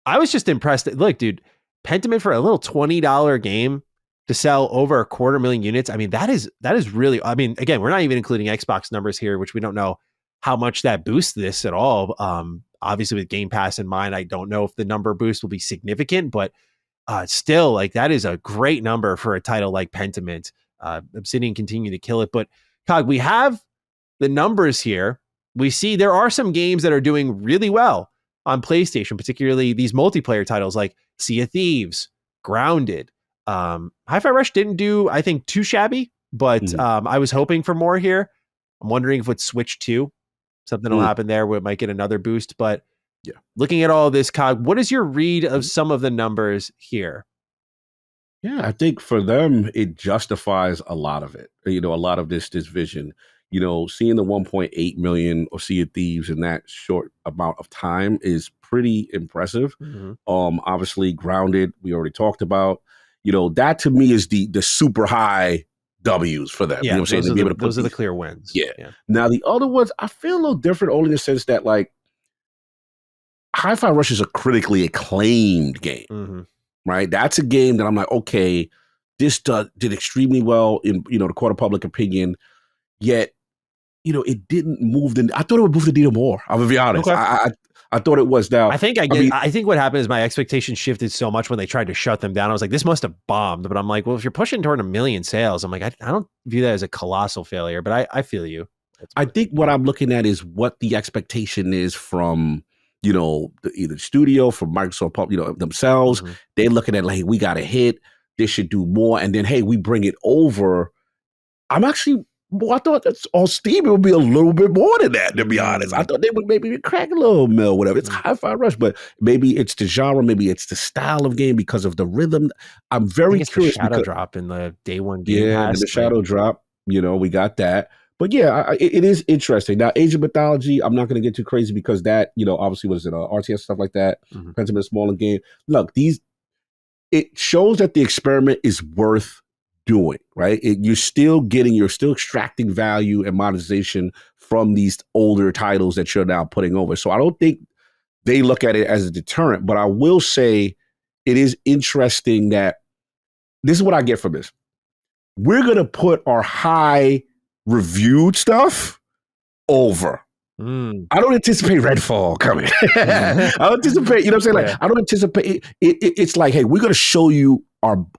I was just impressed. Look, dude, Pentiment for a little $20 game to sell over 250,000 units. I mean, that is really, I mean, again, we're not even including Xbox numbers here, which we don't know how much that boosts this at all. Obviously with Game Pass in mind, I don't know if the number boost will be significant, but still, like, that is a great number for a title like Pentiment. Obsidian continue to kill it. But Cog, we have the numbers here. We see there are some games that are doing really well on PlayStation, particularly these multiplayer titles like Sea of Thieves, Grounded. Hi-Fi Rush didn't do, I think, too shabby, but I was hoping for more here. I'm wondering if with Switch 2, something will happen there where it might get another boost. But yeah, looking at all this, Cog, what is your read of some of the numbers here? Yeah, I think for them, it justifies a lot of it. You know, a lot of this vision. You know, seeing the 1.8 million or Sea of Thieves in that short amount of time is pretty impressive. Obviously, Grounded, we already talked about. You know, that to me is the super high W's for them. Yeah, you know what I'm saying? Those are the clear wins. Yeah. Now, the other ones, I feel a little different, only in the sense that, like, Hi-Fi Rush is a critically acclaimed game, right? That's a game that I'm like, okay, this did extremely well in, you know, the court of public opinion, yet, you know, it didn't move I thought it would move the needle more. I'm gonna be honest. Okay. I thought it was. Now, I think I think what happened is my expectations shifted so much when they tried to shut them down. I was like, this must have bombed. But I'm like, well, if you're pushing toward 1 million sales, I'm like, I don't view that as a colossal failure. But I feel you. I think what I'm looking at is what the expectation is from, you know, either the studio, from Microsoft, you know, themselves. They're looking at, like, hey, we got a hit. This should do more. And then, hey, we bring it over. I'm actually, I thought that's on Steam, it would be a little bit more than that, to be honest. I thought they would maybe crack a little mil, whatever. It's Hi-Fi Rush, but maybe it's the genre, maybe it's the style of game because of the rhythm. I'm very curious. The shadow drop in the day one game. Yeah, the shadow drop, you know, we got that. But yeah, it is interesting. Now, Age of Mythology, I'm not going to get too crazy because that, you know, obviously, what is it, RTS, stuff like that, Pentiment, smaller game. Look, it shows that the experiment is worth doing, right? You're still extracting value and monetization from these older titles that you're now putting over. So I don't think they look at it as a deterrent, but I will say it is interesting that this is what I get from this. We're going to put our high reviewed stuff over. I don't anticipate Redfall coming. I don't anticipate, you know what I'm saying? Like, I don't anticipate it's like, hey, we're going to show you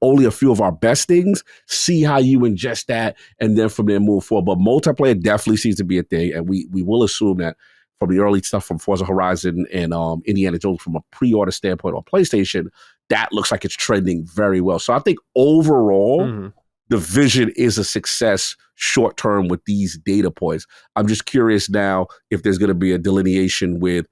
only a few of our best things, see how you ingest that, and then from there move forward. But multiplayer definitely seems to be a thing, and we will assume that from the early stuff from Forza Horizon and Indiana Jones from a pre-order standpoint on PlayStation, that looks like it's trending very well. So I think overall, the vision is a success short term with these data points. I'm just curious now if there's going to be a delineation with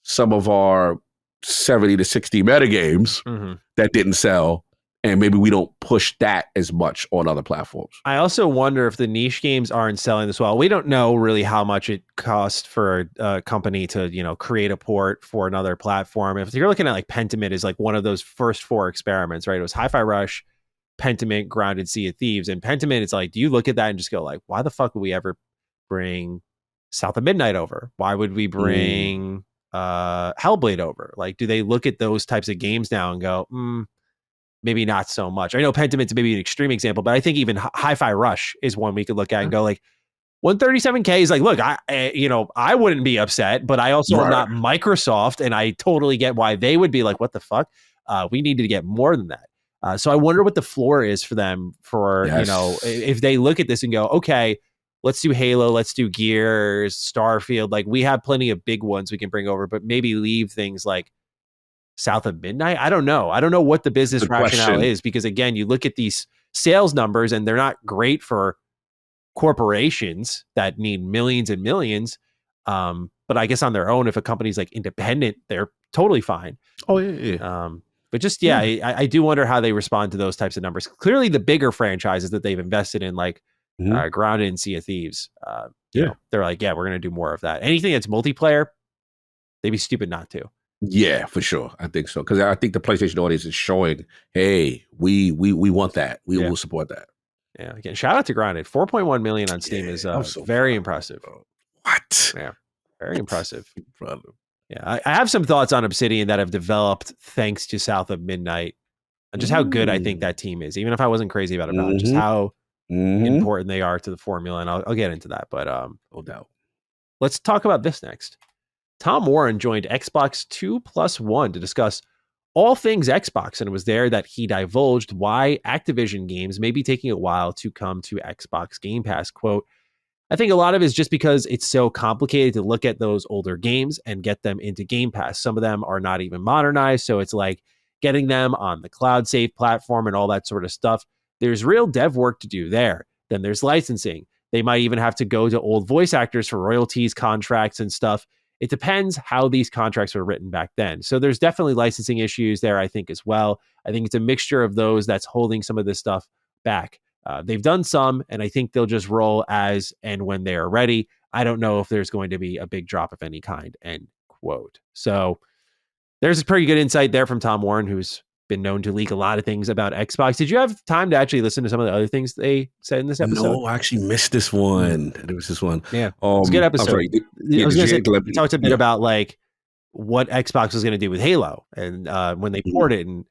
some of our 70 to 60 metagames that didn't sell, and maybe we don't push that as much on other platforms. I also wonder if the niche games aren't selling this well. We don't know really how much it costs for a company to, you know, create a port for another platform. If you're looking at, like, Pentiment is like one of those first 4 experiments, right? It was Hi-Fi Rush, Pentiment, Grounded, Sea of Thieves. And Pentiment, it's like, do you look at that and just go, like, why the fuck would we ever bring South of Midnight over? Why would we bring Hellblade over? Like, do they look at those types of games now and go, maybe not so much? I know Pentiment's maybe an extreme example, but I think even Hi-Fi Rush is one we could look at and go, like, 137K is like, look, I wouldn't be upset, but I also am not Microsoft, and I totally get why they would be like, what the fuck? We need to get more than that. So I wonder what the floor is for them for, you know, if they look at this and go, okay, let's do Halo, let's do Gears, Starfield. Like, we have plenty of big ones we can bring over, but maybe leave things like South of Midnight. I don't know. I don't know what the business rationale is, because, again, you look at these sales numbers and they're not great for corporations that need millions and millions. But I guess on their own, if a company's like independent, they're totally fine. Oh, yeah. But just, I do wonder how they respond to those types of numbers. Clearly, the bigger franchises that they've invested in, like Grounded and Sea of Thieves, they're like, we're going to do more of that. Anything that's multiplayer, they'd be stupid not to. Yeah, for sure. I think so. Because I think the PlayStation audience is showing, hey, we want that. We will support that. Yeah. Again, shout out to Grounded. 4.1 million on Steam is very impressive. What? Yeah. Very impressive. Yeah. I have some thoughts on Obsidian that have developed thanks to South of Midnight and just how good I think that team is. Even if I wasn't crazy about it, just how important they are to the formula. And I'll get into that. But no doubt. Let's talk about this next. Tom Warren joined Xbox 2+1 to discuss all things Xbox, and it was there that he divulged why Activision games may be taking a while to come to Xbox Game Pass. Quote, I think a lot of it is just because it's so complicated to look at those older games and get them into Game Pass. Some of them are not even modernized, so it's like getting them on the cloud safe platform and all that sort of stuff. There's real dev work to do there. Then there's licensing. They might even have to go to old voice actors for royalties, contracts, and stuff. It depends how these contracts were written back then. So there's definitely licensing issues there, I think, as well. I think it's a mixture of those that's holding some of this stuff back. They've done some, and I think they'll just roll as and when they are ready. I don't know if there's going to be a big drop of any kind, end quote. So there's a pretty good insight there from Tom Warren, who's been known to leak a lot of things about Xbox. Did you have time to actually listen to some of the other things they said in this episode? No, I actually missed this one. There was this one. Yeah, it's a good episode. I was going to say, we talked a bit about like what Xbox was going to do with Halo and when they poured it, and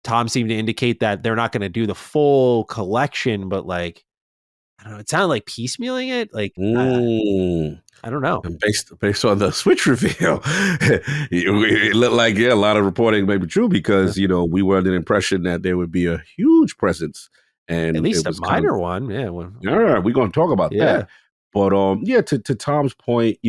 Tom seemed to indicate that they're not going to do the full collection, but like, I don't know, it sounded like piecemealing it. Like, I don't know. And based on the Switch reveal, it looked like, a lot of reporting may be true because, we were under the impression that there would be a huge presence. And at least a minor one. Yeah. We're going to talk about that. But, to Tom's point,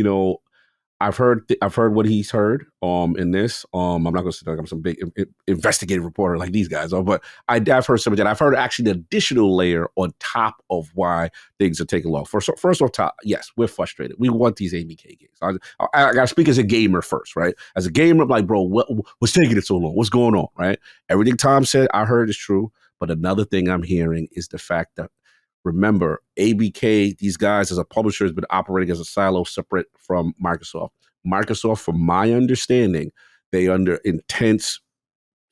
I've heard what he's heard in this. I'm not going to say like I'm some big investigative reporter like these guys are, but I've heard some of that. I've heard actually the additional layer on top of why things are taking long. First off, top, yes, we're frustrated. We want these ABK games. I got to speak as a gamer first, right? As a gamer, I'm like, bro, what's taking it so long? What's going on, right? Everything Tom said, I heard is true. But another thing I'm hearing is the fact that, remember, ABK, these guys as a publisher, has been operating as a silo separate from Microsoft. Microsoft, from my understanding, they under intense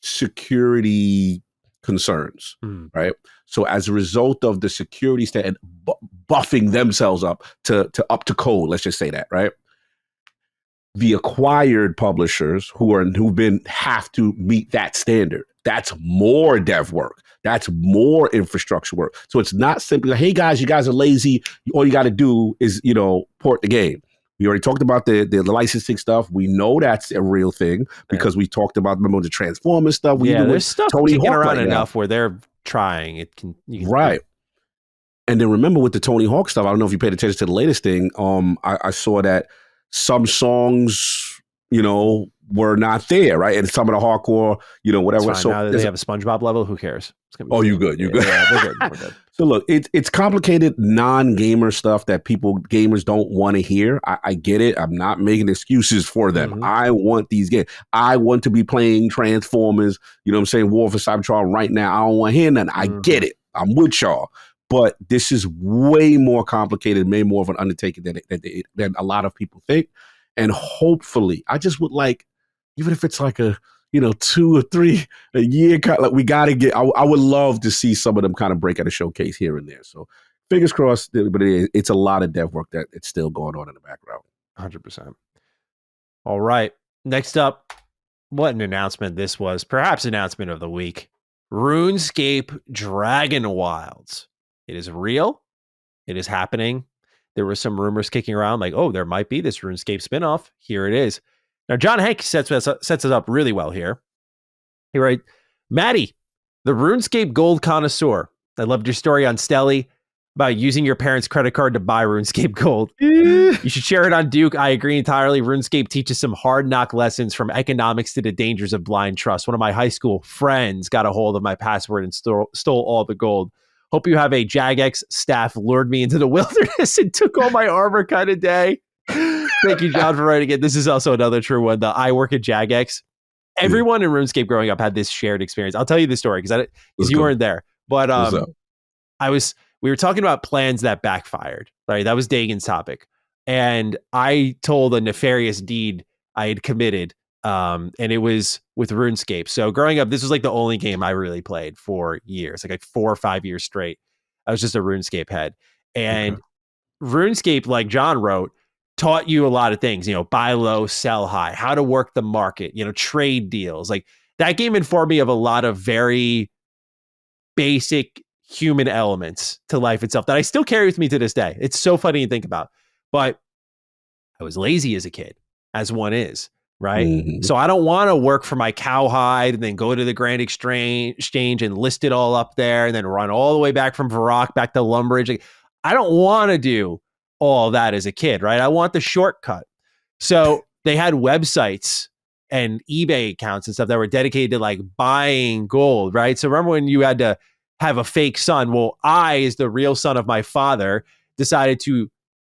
security concerns, right? So as a result of the security state and buffing themselves up to code, let's just say that, right? The acquired publishers have to meet that standard. That's more dev work. That's more infrastructure work. So it's not simply like, hey guys, you guys are lazy. All you got to do is, port the game. We already talked about the licensing stuff. We know that's a real thing because we talked about, remember, the Transformers stuff. There's stuff Tony Hawk around enough where they're trying. Right. And then remember with the Tony Hawk stuff, I don't know if you paid attention to the latest thing. I saw that some songs, were not there, right? And some of the hardcore, whatever. So now that they have a SpongeBob level, who cares? You good? You good? Yeah, we're good. So look, it's complicated non-gamer stuff that gamers don't want to hear. I get it. I'm not making excuses for them. I want these games. I want to be playing Transformers, War for Cybertron right now. I don't want to hear nothing. I get it. I'm with y'all. But this is way more complicated, way more of an undertaking than a lot of people think. And hopefully, I just would like, even if it's like a 2 or 3 a year, like we got to get. I would love to see some of them kind of break out a showcase here and there. So fingers crossed. But it's a lot of dev work that it's still going on in the background. 100%. All right. Next up, what an announcement this was. Perhaps announcement of the week. RuneScape Dragonwids. It is real. It is happening. There were some rumors kicking around like, there might be this RuneScape spinoff. Here it is. Now, John Hank sets us up really well here. He writes, Maddie, the RuneScape gold connoisseur. I loved your story on Stelly about using your parents' credit card to buy RuneScape gold. You should share it on Duke. I agree entirely. RuneScape teaches some hard knock lessons from economics to the dangers of blind trust. One of my high school friends got a hold of my password and stole all the gold. Hope you have a Jagex staff lured me into the wilderness and took all my armor kind of day. Thank you, John, for writing it. This is also another true one. I work at Jagex. everyone in RuneScape growing up had this shared experience. I'll tell you the story because you weren't there. But we were talking about plans that backfired. Right, that was Dagan's topic, and I told a nefarious deed I had committed, and it was with RuneScape. So growing up, this was like the only game I really played for years, like 4 or 5 years straight. I was just a RuneScape head, and RuneScape, like John wrote, taught you a lot of things, buy low, sell high, how to work the market, trade deals. Like that game informed me of a lot of very basic human elements to life itself that I still carry with me to this day. It's so funny to think about, but I was lazy as a kid, as one is, right? Mm-hmm. So I don't want to work for my cowhide and then go to the Grand Exchange and list it all up there and then run all the way back from Varrock back to Lumbridge. Like, I don't want to do all that as a kid, right? I want the shortcut. So they had websites and eBay accounts and stuff that were dedicated to like buying gold, right? So remember when you had to have a fake son? Well, I, as the real son of my father, decided to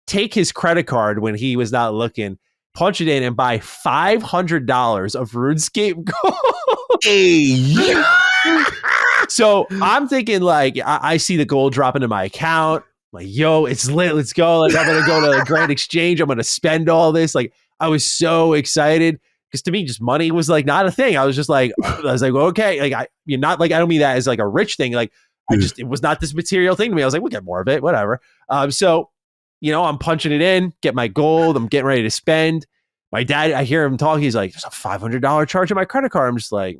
take his credit card when he was not looking, punch it in, and buy $500 of RuneScape gold. Hey. So I'm thinking like, I see the gold drop into my account. Like, yo, it's lit. Let's go. Like, I'm going to go to the Grand Exchange. I'm going to spend all this. Like, I was so excited because to me, just money was like not a thing. I was like, okay. Like, I don't mean that as like a rich thing. Like, it was not this material thing to me. I was like, we'll get more of it, whatever. So, I'm punching it in, get my gold. I'm getting ready to spend. My dad, I hear him talk. He's like, there's a $500 charge on my credit card. I'm just like,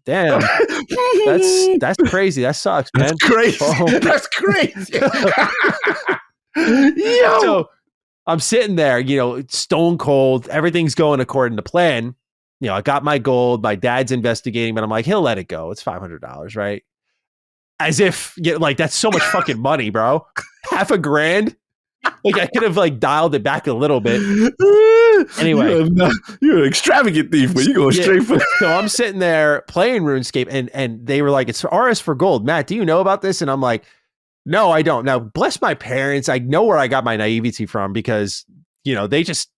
damn, that's crazy. That sucks, man. That's crazy. Oh. That's crazy. Yo. So I'm sitting there, stone cold. Everything's going according to plan. I got my gold. My dad's investigating, but I'm like, he'll let it go. It's $500, right? As if, like, that's so much fucking money, bro. $500. Like, I could have like dialed it back a little bit. Anyway, you're an extravagant thief, but you go straight for. So I'm sitting there playing RuneScape, and they were like, "It's RS for gold." Matt, do you know about this? And I'm like, "No, I don't." Now, bless my parents. I know where I got my naivety from because they just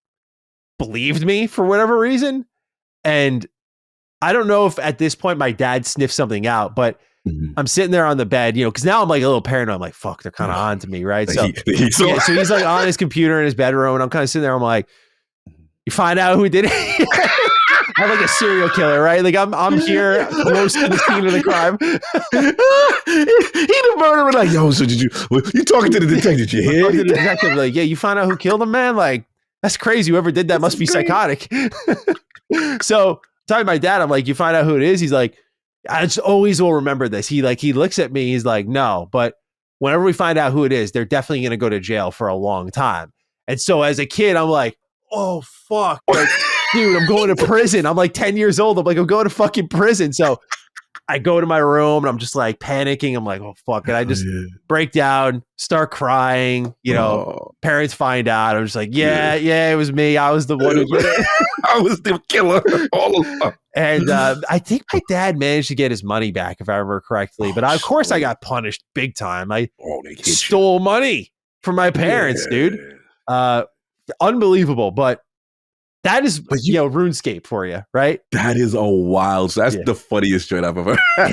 believed me for whatever reason, and I don't know if at this point my dad sniffed something out, but. I'm sitting there on the bed, because now I'm like a little paranoid. I'm like, fuck, they're kind of on to me, right? So, so he's like on his computer in his bedroom, and I'm kind of sitting there. I'm like, you find out who did it? I'm like a serial killer, right? Like I'm here close to the scene of the crime. He the murderer. Like, yo, so did you talking to the detective? You hear the detective? Like, yeah, you find out who killed him, man? Like, that's crazy. Whoever did that must be psychotic. So, talking to my dad, I'm like, you find out who it is? He's like, I just always will remember this. He looks at me. He's like, no, but whenever we find out who it is, they're definitely going to go to jail for a long time. And so as a kid, I'm like, oh, fuck. Like, dude, I'm going to prison. I'm like 10 years old. I'm like, I'm going to fucking prison. So I go to my room and I'm just like panicking. I'm like, oh, fuck. And I just break down, start crying. Parents find out. I'm just like, yeah, it was me. I was the one who did it. I was the killer all along. And I think my dad managed to get his money back, if I remember correctly. But of course, I got punished big time. I stole money from my parents, dude. Unbelievable. But that is, RuneScape for you, right? That is a wild. So that's the funniest joint I've ever heard.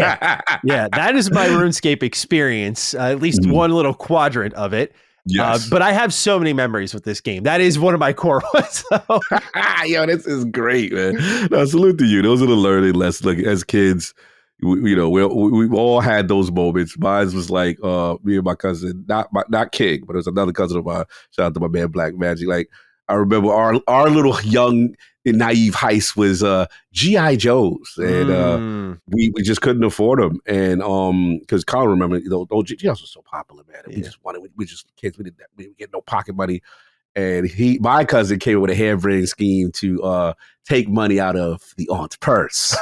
Yeah, that is my RuneScape experience. At least one little quadrant of it. Yes. But I have so many memories with this game. That is one of my core ones. Yo, this is great, man. No, salute to you. Those are the learning lessons. Look, as kids, we all had those moments. Mine was like me and my cousin, not King, but it was another cousin of mine. Shout out to my man Black Magic. Like, I remember our little young and naive heist was G.I. Joes, and we just couldn't afford them. And because Colin remember, those G.I.s were so popular, man. And we just kids, we didn't get no pocket money. And my cousin came up with a harebrained scheme to take money out of the aunt's purse.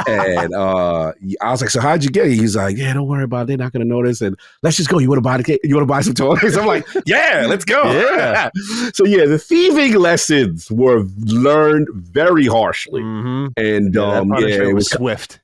And I was like, so how'd you get it? He's like, yeah, don't worry about it. They're not going to notice. And let's just go. You want to buy the cake? You want to buy some toys? I'm like, yeah, let's go. Yeah. So the thieving lessons were learned very harshly. Mm-hmm. And it was swift.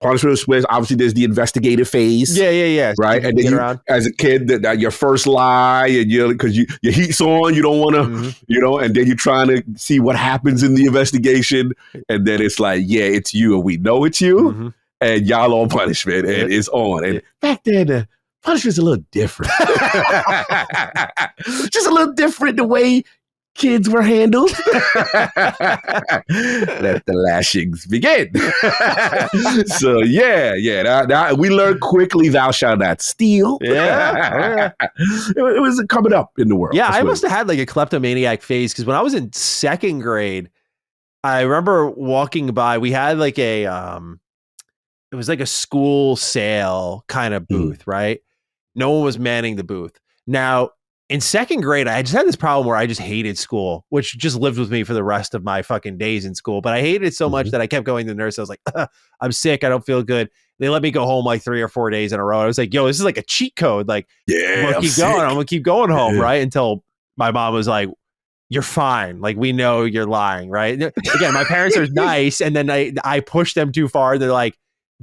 Punishment was switch. Obviously, there's the investigative phase. Yeah. Right, and then you, as a kid, that your first lie, and because your heat's on, you don't want to, and then you're trying to see what happens in the investigation, and then it's like, yeah, it's you, and we know it's you, and y'all on punishment, and it's on. And back then, punishment's a little different, just a little different the way kids were handled. Let the lashings begin. So that we learned quickly, thou shalt not steal. Yeah. It was coming up in the world. Yeah, I must have had like a kleptomaniac phase, because when I was in second grade, I remember walking by, we had like it was like a school sale kind of booth, right? No one was manning the booth. Now, in second grade, I just had this problem where I just hated school, which just lived with me for the rest of my fucking days in school. But I hated it so much that I kept going to the nurse. I was like, I'm sick. I don't feel good. They let me go home like 3 or 4 days in a row. I was like, yo, this is like a cheat code. Like, I'm going to keep going home, right? Until my mom was like, you're fine. Like, we know you're lying, right? Again, my parents are nice. And then I pushed them too far. They're like,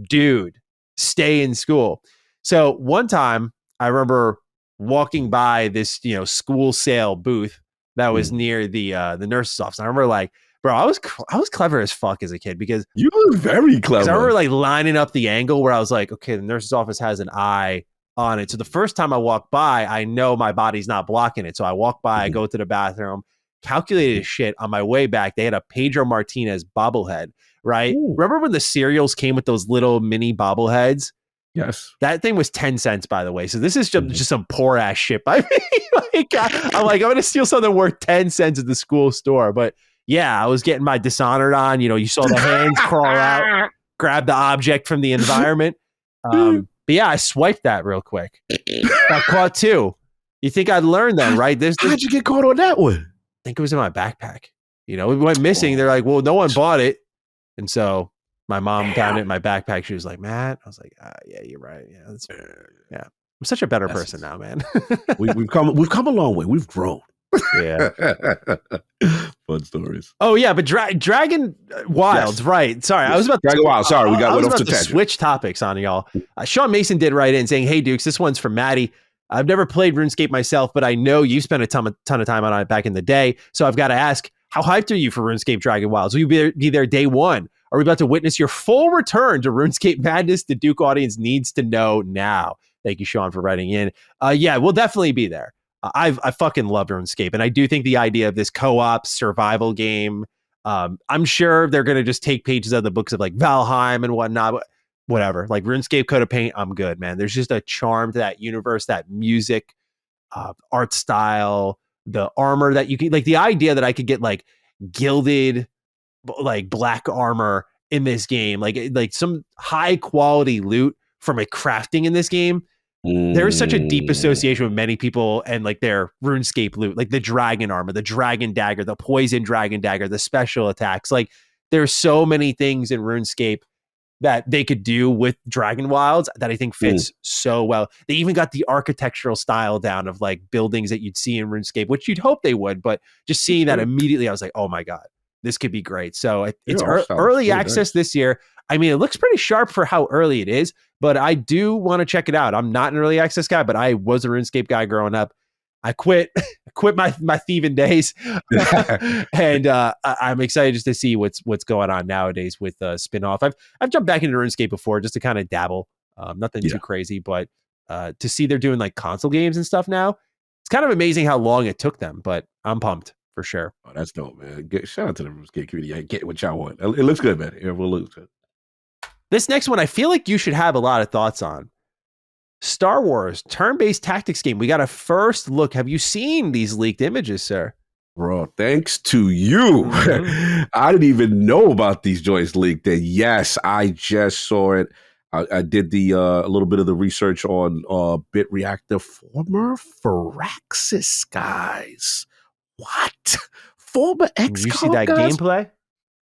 dude, stay in school. So one time I remember walking by this, school sale booth that was near the nurse's office. I remember like, bro, I was clever as fuck as a kid, because you were very clever. I remember like lining up the angle where I was like, okay, the nurse's office has an eye on it. So the first time I walk by, I know my body's not blocking it. So I walk by, I go to the bathroom, calculated shit. On my way back, they had a Pedro Martinez bobblehead, right? Ooh. Remember when the cereals came with those little mini bobbleheads? Yes. That thing was 10 cents, by the way. So this is just some poor ass shit by me. I'm like, I'm going to steal something worth 10 cents at the school store. But yeah, I was getting my Dishonored on. You saw the hands crawl out, grab the object from the environment. But yeah, I swiped that real quick. Got caught too. You think I'd learn then, right? How'd you get caught on that one? I think it was in my backpack. It went missing. They're like, well, no one bought it. And so my mom found it in my backpack. She was like, Matt. I was like, yeah, you're right. Yeah. I'm such a better person now, man. we've come a long way. We've grown. Yeah. Fun stories. Oh yeah, but Dragon Wilds, right? Sorry, I was about to Dragon Wilds. Sorry, we got to switch topics on y'all. Sean Mason did write in saying, "Hey Dukes, this one's from Maddie. I've never played RuneScape myself, but I know you spent a ton of time on it back in the day. So I've got to ask, how hyped are you for RuneScape Dragon Wilds? Will you be there day one? Are we about to witness your full return to RuneScape madness? The Duke audience needs to know now." Thank you, Sean, for writing in. Yeah, we'll definitely be there. I fucking love RuneScape, and I do think the idea of this co-op survival game, I'm sure they're going to just take pages out of the books of like Valheim and whatnot, but whatever. Like RuneScape Code of Paint, I'm good, man. There's just a charm to that universe, that music, art style, the armor that you can, like the idea that I could get like gilded, like black armor in this game, like some high quality loot from a crafting in this game. There is such a deep association with many people and like their RuneScape loot, like the dragon armor, the dragon dagger, the poison dragon dagger, the special attacks. Like there's so many things in RuneScape that they could do with Dragon Wilds that I think fits so well. They even got the architectural style down of like buildings that you'd see in RuneScape, which you'd hope they would, but just seeing that immediately, I was like, oh my God, this could be great. So it's early access this year. I mean, it looks pretty sharp for how early it is, but I do want to check it out. I'm not an early access guy, but I was a RuneScape guy growing up. I quit my thieving days, and I'm excited just to see what's going on nowadays with spin-off. I've jumped back into RuneScape before just to kind of dabble, nothing too crazy, but to see they're doing like console games and stuff now, it's kind of amazing how long it took them. But I'm pumped for sure. Oh, that's dope, man! Shout out to the RuneScape community. Get what y'all want. It looks good, man. It will look good. This next one, I feel like you should have a lot of thoughts on. Star Wars turn-based tactics game. We got a first look. Have you seen these leaked images, sir? Bro, thanks to you. I didn't even know about these joints leaked. And yes, I just saw it. I did the a little bit of the research on Bit Reactor. Former Firaxis guys. What? Former XCOM You see that guys? gameplay?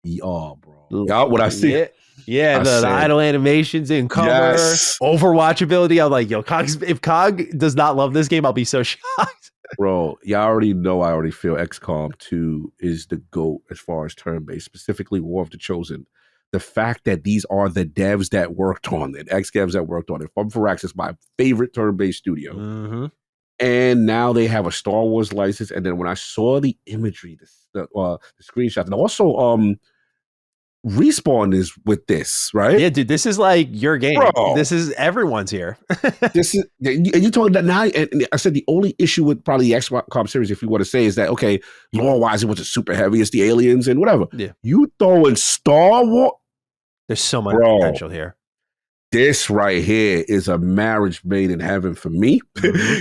Yeah, bro. Yeah, what I see. Yeah, the idle animations in color, Overwatch ability. I'm like, yo, if Cog does not love this game, I'll be so shocked. Bro, y'all already know I already feel XCOM 2 is the GOAT as far as turn-based, specifically War of the Chosen. the fact that these are the devs that worked on it, ex-devs that worked on it. From Firaxis, my favorite turn-based studio. Mm-hmm. And now they have a Star Wars license. And then when I saw the imagery, the screenshots, and also Respawn is with this, right? Yeah, dude, this is like your game. Bro. This is everyone's here. This is, and you talking that now. And I said the only issue with probably the XCOM series, if you want to say, is that okay, lore wise, it wasn't super heavy. It's the aliens and whatever. Yeah, you throwing Star Wars. There's so much potential here. This right here is a marriage made in heaven for me.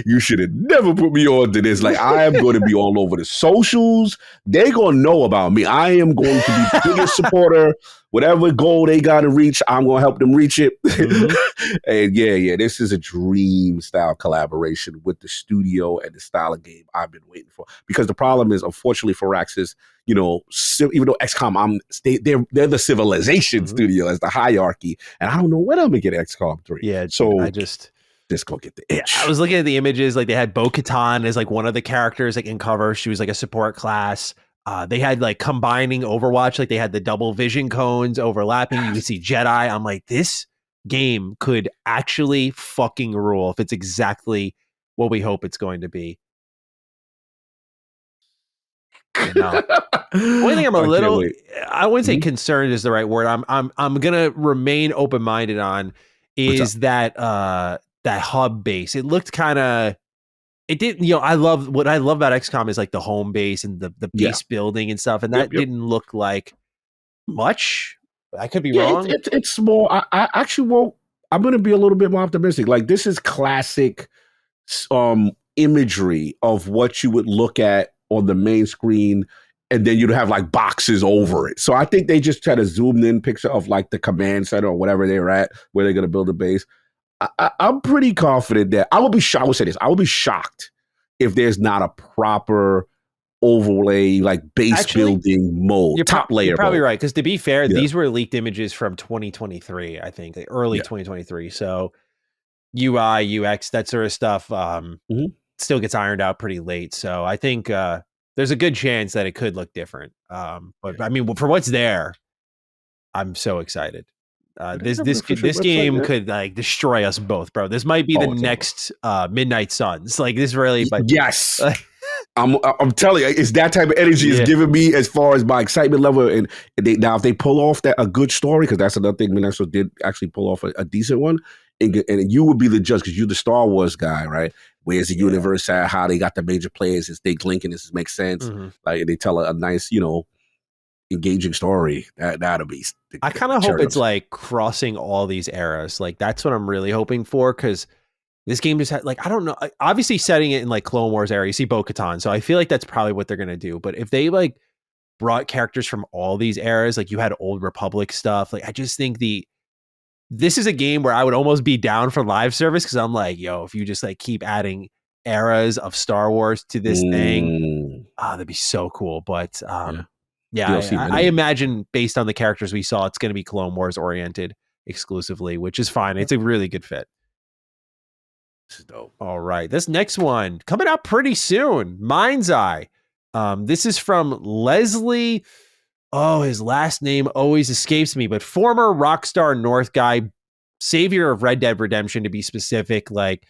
You should have never put me on to this. Like, I am going to be all over the socials. They're going to know about me. I am going to be the biggest supporter. Whatever goal they got to reach, I'm going to help them reach it. And yeah, this is a dream style collaboration with the studio and the style of game I've been waiting for. Because the problem is, unfortunately, Firaxis, you know, even though XCOM, they're the civilization studio as the hierarchy, and I don't know when I'm gonna get XCOM 3. Yeah, so I just go get the itch. I was looking at the images, like they had Bo-Katan as like one of the characters like in cover. She was like a support class. They had like combining Overwatch, like they had the double vision cones overlapping. You could see Jedi. I'm like, this game could actually fucking rule if it's exactly what we hope it's going to be. You know? Only thing I'm a little, I wouldn't say concerned is the right word. I'm gonna remain open minded on is that hub base. It looked kind of, it didn't. You know, what I love about XCOM is like the home base and the base building and stuff, and that didn't look like much. I could be wrong. It's small. I actually won't. I'm gonna be a little bit more optimistic. Like, this is classic imagery of what you would look at on the main screen, and then you'd have like boxes over it. So I think they just had a zoomed in picture of like the command center or whatever they're at, where they're going to build a base. I'm pretty confident that I will be shocked. I will say this. I will be shocked if there's not a proper overlay, like base building mode, top layer. You're probably right. Because to be fair, these were leaked images from 2023, I think, early 2023. So UI, UX, that sort of stuff still gets ironed out pretty late. So I think there's a good chance that it could look different. But I mean, for what's there, I'm so excited. This game could like destroy us both, bro. This might be the next Midnight Suns. Like, this really, but yes. I'm telling you, it's that type of energy it's giving me as far as my excitement level. And now if they pull off a good story, because that's another thing Midnight Suns did actually pull off a decent one, and you would be the judge because you're the Star Wars guy, right? Where's the universe at? How they got the major players? Is they linking? This makes sense. Like, they tell a nice, engaging story. That'll be. I kind of hope it's like crossing all these eras. Like, that's what I'm really hoping for, because this game just had, like, I don't know. Obviously, setting it in like Clone Wars era, you see Bo-Katan, so I feel like that's probably what they're gonna do. But if they like brought characters from all these eras, like you had Old Republic stuff, like I just think this is a game where I would almost be down for live service, because I'm like, yo, if you just like keep adding eras of Star Wars to this thing, that'd be so cool. But I imagine based on the characters we saw, it's going to be Clone Wars oriented exclusively, which is fine. It's a really good fit. This is dope. All right, this next one coming out pretty soon. MindsEye. This is from Leslie. Oh, his last name always escapes me, but former Rockstar North guy, savior of Red Dead Redemption to be specific, like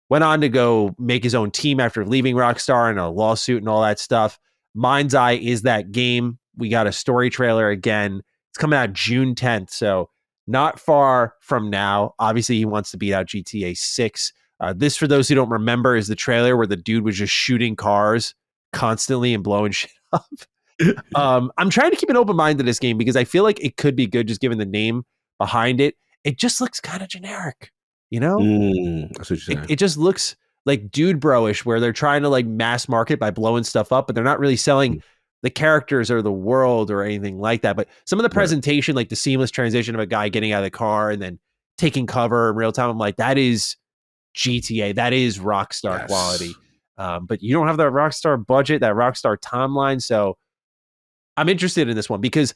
went on to go make his own team after leaving Rockstar and a lawsuit and all that stuff. MindsEye is that game. We got a story trailer again. It's coming out June 10th, so not far from now. Obviously, he wants to beat out GTA 6. This, for those who don't remember, is the trailer where the dude was just shooting cars constantly and blowing shit up. I'm trying to keep an open mind to this game because I feel like it could be good just given the name behind it. It just looks kind of generic, that's what you're saying. It just looks like dude bro-ish, where they're trying to like mass market by blowing stuff up, but they're not really selling the characters or the world or anything like that. But some of the presentation, like the seamless transition of a guy getting out of the car and then taking cover in real time, I'm like, that is GTA. That is Rockstar quality. But you don't have that Rockstar budget, that Rockstar timeline. So I'm interested in this one because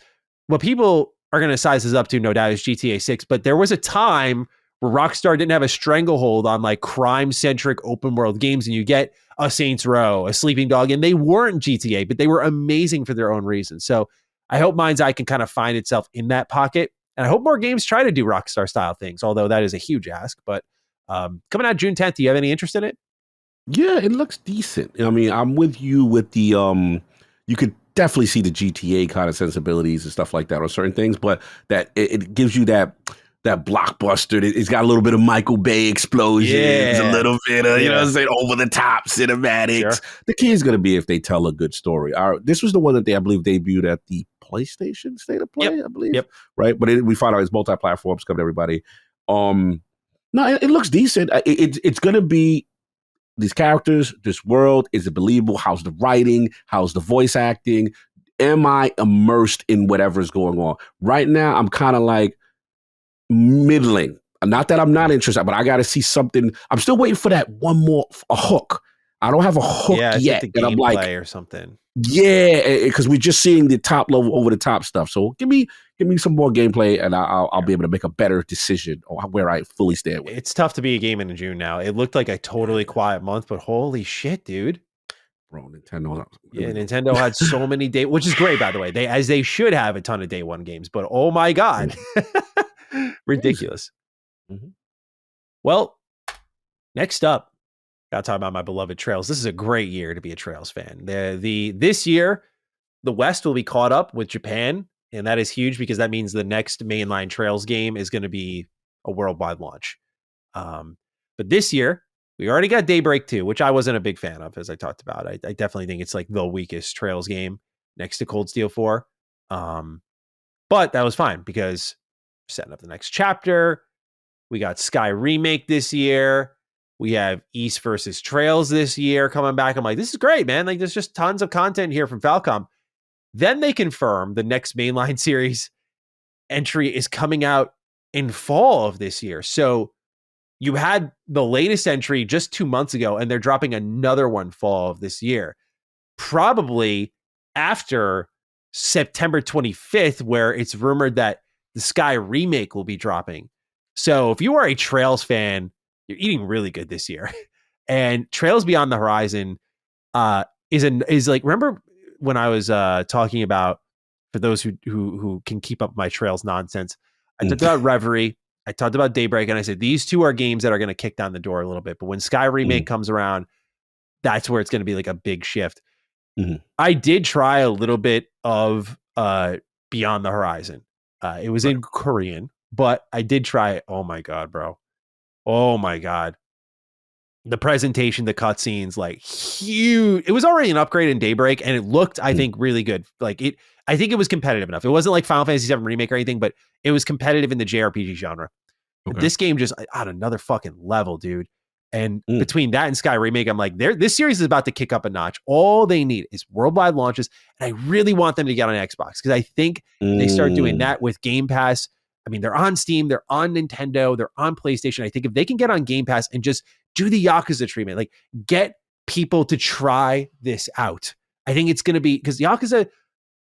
what people are going to size this up to, no doubt, is GTA 6. But there was a time where Rockstar didn't have a stranglehold on like crime-centric open world games, and you get a Saints Row, a Sleeping Dog, and they weren't GTA, but they were amazing for their own reasons. So I hope MindsEye can kind of find itself in that pocket. And I hope more games try to do Rockstar style things, although that is a huge ask. But coming out June 10th, do you have any interest in it? Yeah, it looks decent. I mean, I'm with you with the you could definitely see the GTA kind of sensibilities and stuff like that on certain things, but that it gives you that blockbuster. It's got a little bit of Michael Bay explosions, a little bit of, you know what I'm saying, over the top cinematics. Sure. The key is going to be if they tell a good story. This was the one that I believe debuted at the PlayStation State of Play, I believe. Yep. Right? But we found out it's multi-platforms, coming to everybody. No, it looks decent. It's going to be these characters, this world. Is it believable? How's the writing? How's the voice acting? Am I immersed in whatever's going on? Right now, I'm kind of like middling. Not that I'm not interested, but I got to see something. I'm still waiting for that one more a hook. I don't have a hook yet. Like the and I'm like, or something. Yeah, because we're just seeing the top level, over the top stuff. So give me some more gameplay, and I'll be able to make a better decision on where I fully stand with. It's tough to be a game in June now. It looked like a totally quiet month, but holy shit, dude. Bro, Nintendo. Yeah, Nintendo had so many which is great, by the way. They should have a ton of day one games, but oh my God. Ridiculous. Mm-hmm. Well, next up, gotta talk about my beloved Trails. This is a great year to be a Trails fan. This year, the West will be caught up with Japan, and that is huge because that means the next mainline Trails game is going to be a worldwide launch. But this year, we already got Daybreak 2, which I wasn't a big fan of, as I talked about. I definitely think it's like the weakest Trails game next to Cold Steel 4. But that was fine because we're setting up the next chapter. We got Sky Remake this year. We have East versus Trails this year coming back. I'm like, this is great, man. Like, there's just tons of content here from Falcom. Then they confirm the next mainline series entry is coming out in fall of this year. So you had the latest entry just 2 months ago, and they're dropping another one fall of this year. Probably after September 25th, where it's rumored that the Sky Remake will be dropping. So if you are a Trails fan, you're eating really good this year. And Trails Beyond the Horizon is like, remember when I was talking about, for those who can keep up my Trails nonsense, I talked about Reverie, I talked about Daybreak, and I said these two are games that are going to kick down the door a little bit. But when Sky Remake comes around, that's where it's going to be like a big shift. I did try a little bit of Beyond the Horizon. It was in Korean, but I did try it. Oh my God, bro. Oh my God. The presentation, the cutscenes, like huge. It was already an upgrade in Daybreak, and it looked, I think, really good. Like I think it was competitive enough. It wasn't like Final Fantasy VII Remake or anything, but it was competitive in the JRPG genre. Okay. This game just on another fucking level, dude. And between that and Sky Remake, I'm like, this series is about to kick up a notch. All they need is worldwide launches, and I really want them to get on Xbox because I think they start doing that with Game Pass. I mean, they're on Steam, they're on Nintendo, they're on PlayStation. I think if they can get on Game Pass and just do the Yakuza treatment, like get people to try this out, I think it's going to be, because Yakuza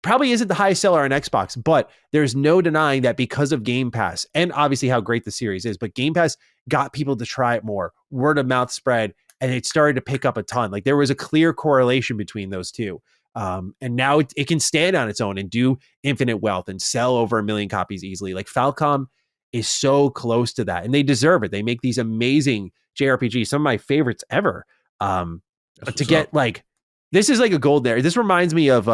probably isn't the highest seller on Xbox, but there's no denying that because of Game Pass and obviously how great the series is, but Game Pass got people to try it more, word of mouth spread, and it started to pick up a ton. Like there was a clear correlation between those two. And now it can stand on its own and do infinite wealth and sell over 1 million copies easily. Like Falcom is so close to that, and they deserve it. They make these amazing JRPGs, some of my favorites ever. To get like, this is like a gold there. This reminds me of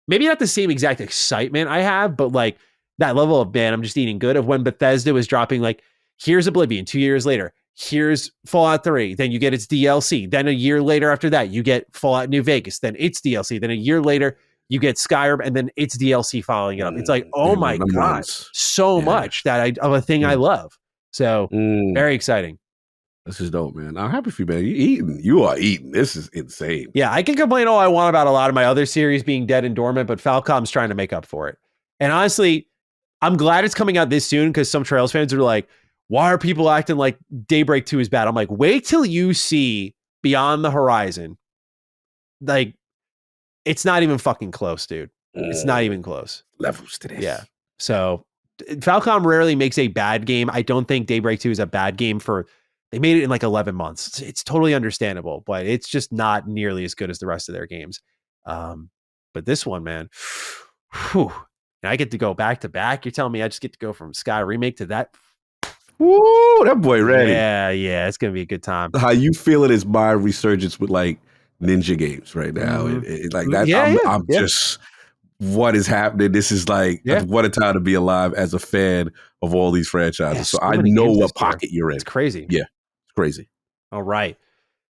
maybe not the same exact excitement I have, but like that level of, man, I'm just eating good, of when Bethesda was dropping like, here's Oblivion 2 years later. Here's Fallout 3. Then you get its DLC. Then a year later after that, you get Fallout New Vegas. Then its DLC. Then a year later, you get Skyrim, and then its DLC following it up. It's like, oh my God, so much of a thing I love. So very exciting. This is dope, man. I'm happy for you, man. You are eating. This is insane. Yeah, I can complain all I want about a lot of my other series being dead and dormant, but Falcom's trying to make up for it. And honestly, I'm glad it's coming out this soon, because some Trails fans are like, why are people acting like Daybreak 2 is bad? I'm like, wait till you see Beyond the Horizon. Like, it's not even fucking close, dude. It's not even close. Levels to this. Yeah. So Falcom rarely makes a bad game. I don't think Daybreak 2 is a bad game they made it in like 11 months. It's totally understandable, but it's just not nearly as good as the rest of their games. But this one, man, whew, and I get to go back to back. You're telling me I just get to go from Sky Remake to that? Woo, that boy ready. Yeah, it's gonna be a good time. How you feeling is my resurgence with like ninja games right now. Like that, I'm just what is happening. This is like what a time to be alive as a fan of all these franchises. So I know what pocket you're in. It's crazy. Yeah, it's crazy. All right.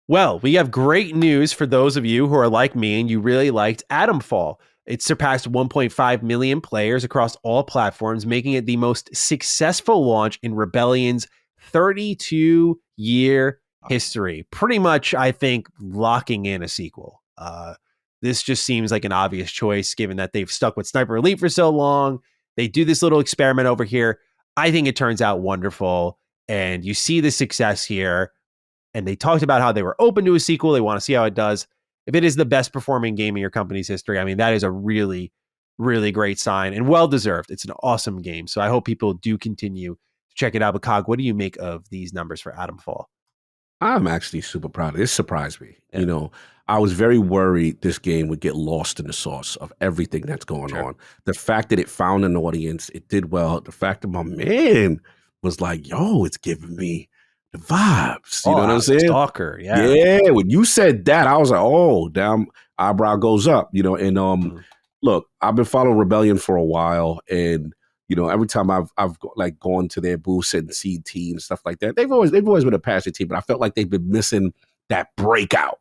Well, we have great news for those of you who are like me and you really liked Atomfall. It surpassed 1.5 million players across all platforms, making it the most successful launch in Rebellion's 32-year history. Pretty much, I think, locking in a sequel. This just seems like an obvious choice, given that they've stuck with Sniper Elite for so long. They do this little experiment over here. I think it turns out wonderful, and you see the success here. And they talked about how they were open to a sequel. They want to see how it does. If it is the best performing game in your company's history, I mean, that is a really, really great sign and well-deserved. It's an awesome game. So I hope people do continue to check it out. But Cog, what do you make of these numbers for Atomfall? I'm actually super proud of it. It surprised me. Yeah. You know, I was very worried this game would get lost in the sauce of everything that's going on. The fact that it found an audience, it did well. The fact that my man was like, yo, it's giving me the vibes. You know what I'm saying? Stalker, yeah. Yeah, when you said that, I was like, oh, damn, eyebrow goes up, you know. And look, I've been following Rebellion for a while, and you know, every time I've like gone to their booths and seen teams, stuff like that, they've always been a passionate team, but I felt like they've been missing that breakout,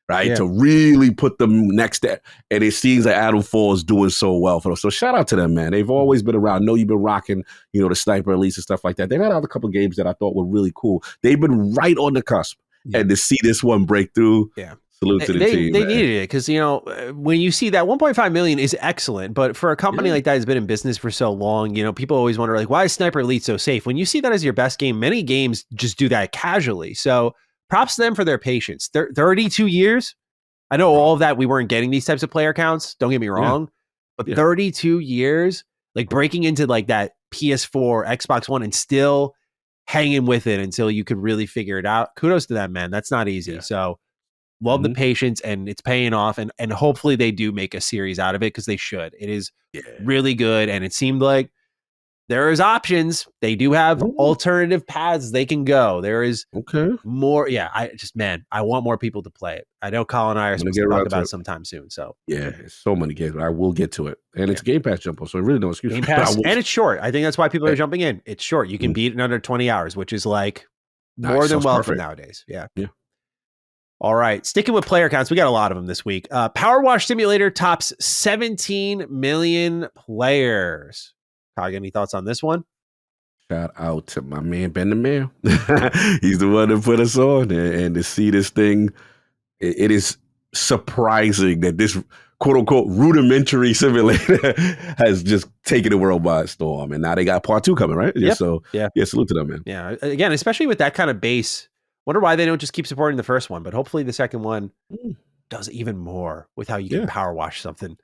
right? To really put them next to, and it seems like Atomfall is doing so well for them. So shout out to them, man. They've always been around. I know you've been rocking, you know, the Sniper Elites and stuff like that. They've had other couple games that I thought were really cool. They've been right on the cusp, and to see this one break through, salute to the team. They needed it because, you know, when you see that 1.5 million is excellent, but for a company like that has been in business for so long, you know, people always wonder, like, why is Sniper Elite so safe? When you see that as your best game, many games just do that casually. So props to them for their patience. 32 years. I know all of that we weren't getting these types of player counts. Don't get me wrong, but 32 years, like breaking into like that PS4, Xbox One, and still hanging with it until you could really figure it out. Kudos to them, man. That's not easy. So love the patience, and it's paying off. And hopefully they do make a series out of it, because they should. It is really good, and it seemed like there is options. They do have alternative paths they can go. There is more. Yeah, I want more people to play it. I know Colin and I are supposed to talk about it sometime soon. So it's so many games, but I will get to it. And it's Game Pass jump, so really no excuse. Game Pass, and it's short. I think that's why people are jumping in. It's short. You can beat it in under 20 hours, which is like more than welcome nowadays. Yeah. All right, sticking with player counts, we got a lot of them this week. Powerwash Simulator tops 17 million players. Cog, any thoughts on this one? Shout out to my man Ben the Mail. He's the one that put us on, and to see this thing, it is surprising that this quote unquote rudimentary simulator has just taken the world by storm. And now they got part 2 coming, right? So salute to them, man. Yeah, again, especially with that kind of base. Wonder why they don't just keep supporting the first one, but hopefully the second one does even more with how you can power wash something.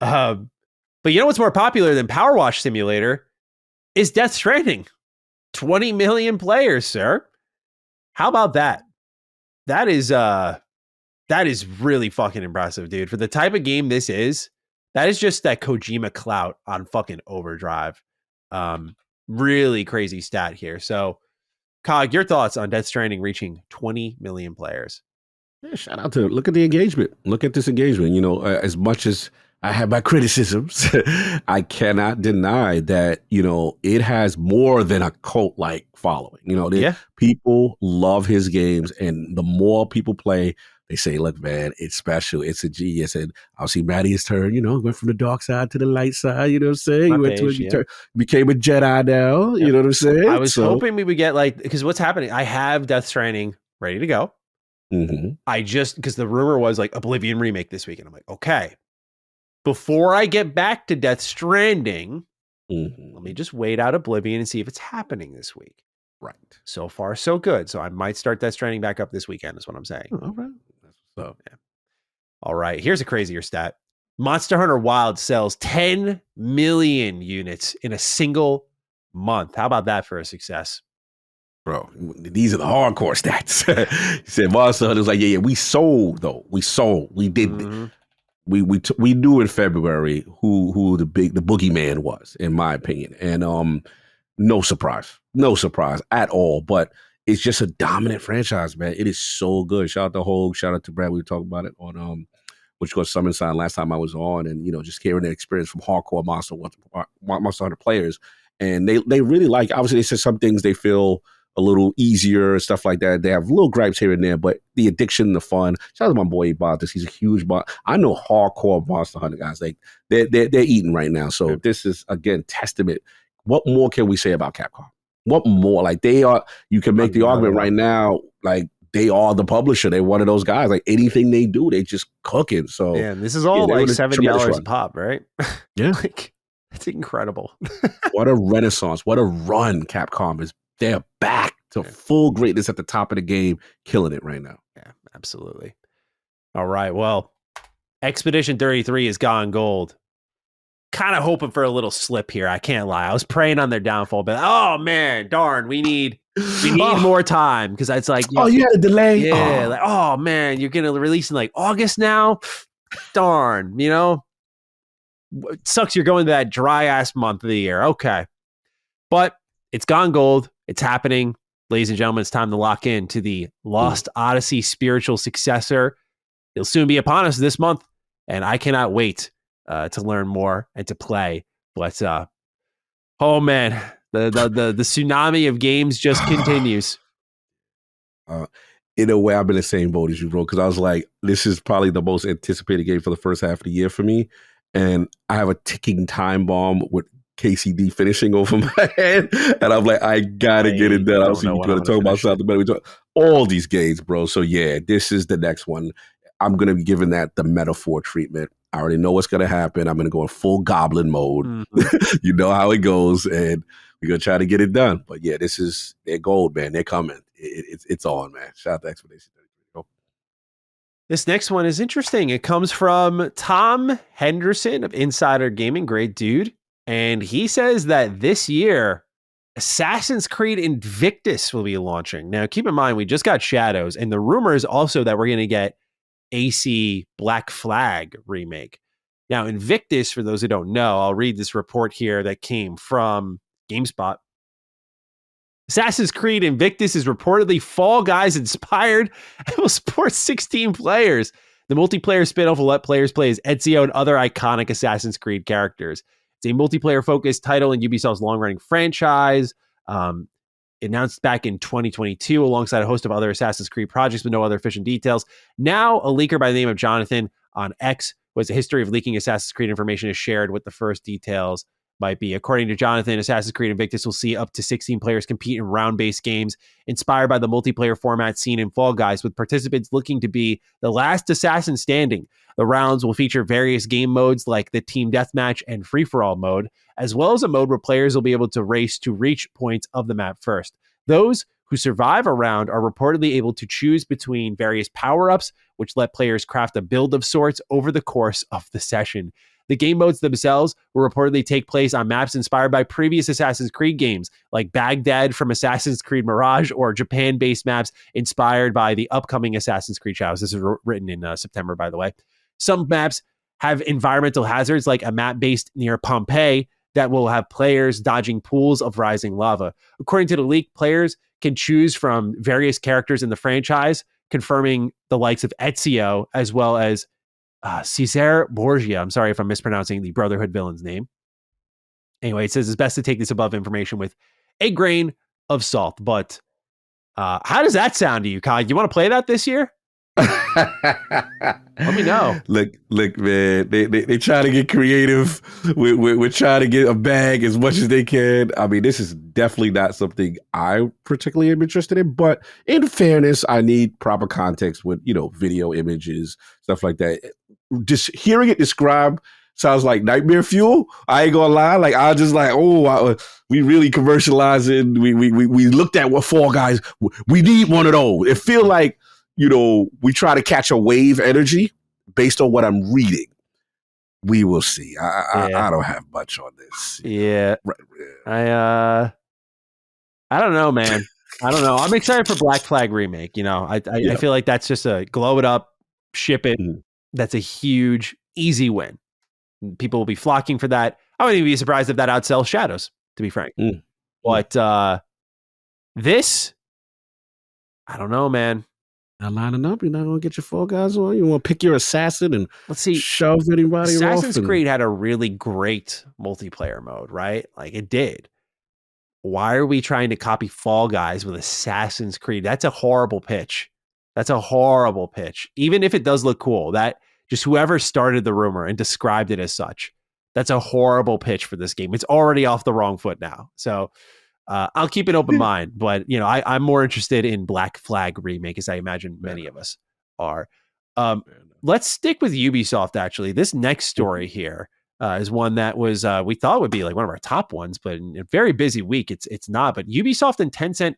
But you know what's more popular than Powerwash Simulator is Death Stranding. 20 million players, sir. How about that? That is really fucking impressive, dude. For the type of game this is, that is just that Kojima clout on fucking overdrive. Really crazy stat here. So, Cog, your thoughts on Death Stranding reaching 20 million players? Yeah, shout out to look at the engagement. Look at this engagement. You know, as much as I have my criticisms, I cannot deny that, you know, it has more than a cult-like following. You know, people love his games, and the more people play, they say, look, man, it's special. It's a genius. And I'll see Maddie's turn, you know, went from the dark side to the light side, you know what I'm saying? You went to became a Jedi now, you know what I'm saying? I was hoping we would get like, because what's happening, I have Death Stranding ready to go. I just, because the rumor was like Oblivion remake this week. And I'm like, okay, before I get back to Death Stranding, let me just wait out Oblivion and see if it's happening this week. Right. So far, so good. So I might start Death Stranding back up this weekend is what I'm saying. All right. So, all right. Here's a crazier stat. Monster Hunter Wild sells 10 million units in a single month. How about that for a success? Bro, these are the hardcore stats. He said Monster Hunter was like, we sold, though. We sold. We did. we knew in February who the boogeyman was, in my opinion, and no surprise at all. But it's just a dominant franchise, man. It is so good. Shout out to Hogue, shout out to Brad. We were talking about it on which was Summon Sign last time I was on, and just hearing the experience from hardcore Monster Hunter players, and they really like. Obviously, they said some things they feel a little easier and stuff like that. They have little gripes here and there, but the addiction, the fun. Shout out to my boy Bontis. He's a huge I know hardcore Monster Hunter guys. Like they're eating right now. So this is again testament. What more can we say about Capcom? What more? Like they are. You can make the argument right now. Like they are the publisher. They're one of those guys. Like anything they do, they just cooking. So yeah, this is all like $7 a pop, right? Yeah, like it's incredible. What a renaissance! What a run Capcom is. They're back to full greatness at the top of the game, killing it right now. Yeah, absolutely. All right. Well, Expedition 33 has gone gold. Kind of hoping for a little slip here. I can't lie. I was praying on their downfall, but oh man, darn, we need more time because it's like, you had a delay. Yeah, like oh man, you're gonna release in like August now. Darn, it sucks. You're going to that dry ass month of the year. Okay, but it's gone gold. It's happening. Ladies and gentlemen, it's time to lock in to the Lost Odyssey spiritual successor. It'll soon be upon us this month, and I cannot wait to learn more and to play. But oh man, the tsunami of games just continues. In a way, I've been in the same boat as you, bro, because I was like, this is probably the most anticipated game for the first half of the year for me, and I have a ticking time bomb with KCD finishing over my head, and I'm like, I gotta get it done. I was going to talk about something, but we talk all these games, bro. So yeah, this is the next one. I'm going to be giving that the metaphor treatment. I already know what's going to happen. I'm going to go in full goblin mode. Mm-hmm. You know how it goes, and we're going to try to get it done. But yeah, they're gold, man. They're coming. It's on, man. Shout out to Expedition 33. This next one is interesting. It comes from Tom Henderson of Insider Gaming. Great dude. And he says that this year, Assassin's Creed Invictus will be launching. Now, keep in mind, we just got Shadows, and the rumor is also that we're going to get AC Black Flag remake. Now, Invictus, for those who don't know, I'll read this report here that came from GameSpot. Assassin's Creed Invictus is reportedly Fall Guys inspired and will support 16 players. The multiplayer spin-off will let players play as Ezio and other iconic Assassin's Creed characters. It's a multiplayer-focused title in Ubisoft's long-running franchise. Announced back in 2022 alongside a host of other Assassin's Creed projects with no other official details. Now, a leaker by the name of Jonathan on X, who has a history of leaking Assassin's Creed information, is shared what the first details might be. According to Jonathan, Assassin's Creed Invictus will see up to 16 players compete in round-based games inspired by the multiplayer format seen in Fall Guys, with participants looking to be the last assassin standing. The rounds will feature various game modes like the Team Deathmatch and Free-for-All mode, as well as a mode where players will be able to race to reach points of the map first. Those who survive a round are reportedly able to choose between various power-ups, which let players craft a build of sorts over the course of the session. The game modes themselves will reportedly take place on maps inspired by previous Assassin's Creed games, like Baghdad from Assassin's Creed Mirage, or Japan-based maps inspired by the upcoming Assassin's Creed Shadows. This is written in September, by the way. Some maps have environmental hazards, like a map based near Pompeii that will have players dodging pools of rising lava. According to the leak, players can choose from various characters in the franchise, confirming the likes of Ezio, as well as Cesare Borgia. I'm sorry if I'm mispronouncing the Brotherhood villain's name. Anyway, it says it's best to take this above information with a grain of salt. But how does that sound to you, Kai? You want to play that this year? Let me know. Look, man. They try to get creative. We're trying to get a bag as much as they can. I mean, this is definitely not something I particularly am interested in. But in fairness, I need proper context with video, images, stuff like that. Just hearing it described sounds like nightmare fuel. I ain't gonna lie. Like I just like, we really commercializing. We looked at what Fall Guys. We need one of those. It feel like. We try to catch a wave energy based on what I'm reading. We will see. I don't have much on this. Yeah. I don't know, man. I don't know. I'm excited for Black Flag remake. I feel like that's just a glow it up, ship it. That's a huge easy win. People will be flocking for that. I wouldn't even be surprised if that outsells Shadows, to be frank. But this, I don't know, man. Not lining up. You're not going to get your Fall Guys on. You want to pick your assassin and let's see, shove anybody Assassin's off. Creed had a really great multiplayer mode, right? Like it did. Why are we trying to copy Fall Guys with Assassin's Creed? That's a horrible pitch. Even if it does look cool, that just whoever started the rumor and described it as such, that's a horrible pitch for this game. It's already off the wrong foot now. So I'll keep an open mind, but I'm more interested in Black Flag remake, as I imagine many of us are. Let's stick with Ubisoft. Actually, this next story here is one that was we thought would be like one of our top ones, but in a very busy week, it's not. But Ubisoft and Tencent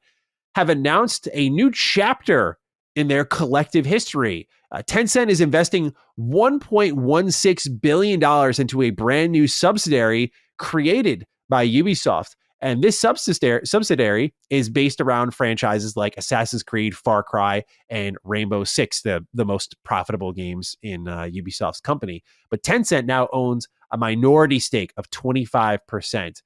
have announced a new chapter in their collective history. Tencent is investing $1.16 billion into a brand new subsidiary created by Ubisoft. And this subsidiary is based around franchises like Assassin's Creed, Far Cry, and Rainbow Six, the most profitable games in Ubisoft's company. But Tencent now owns a minority stake of 25%.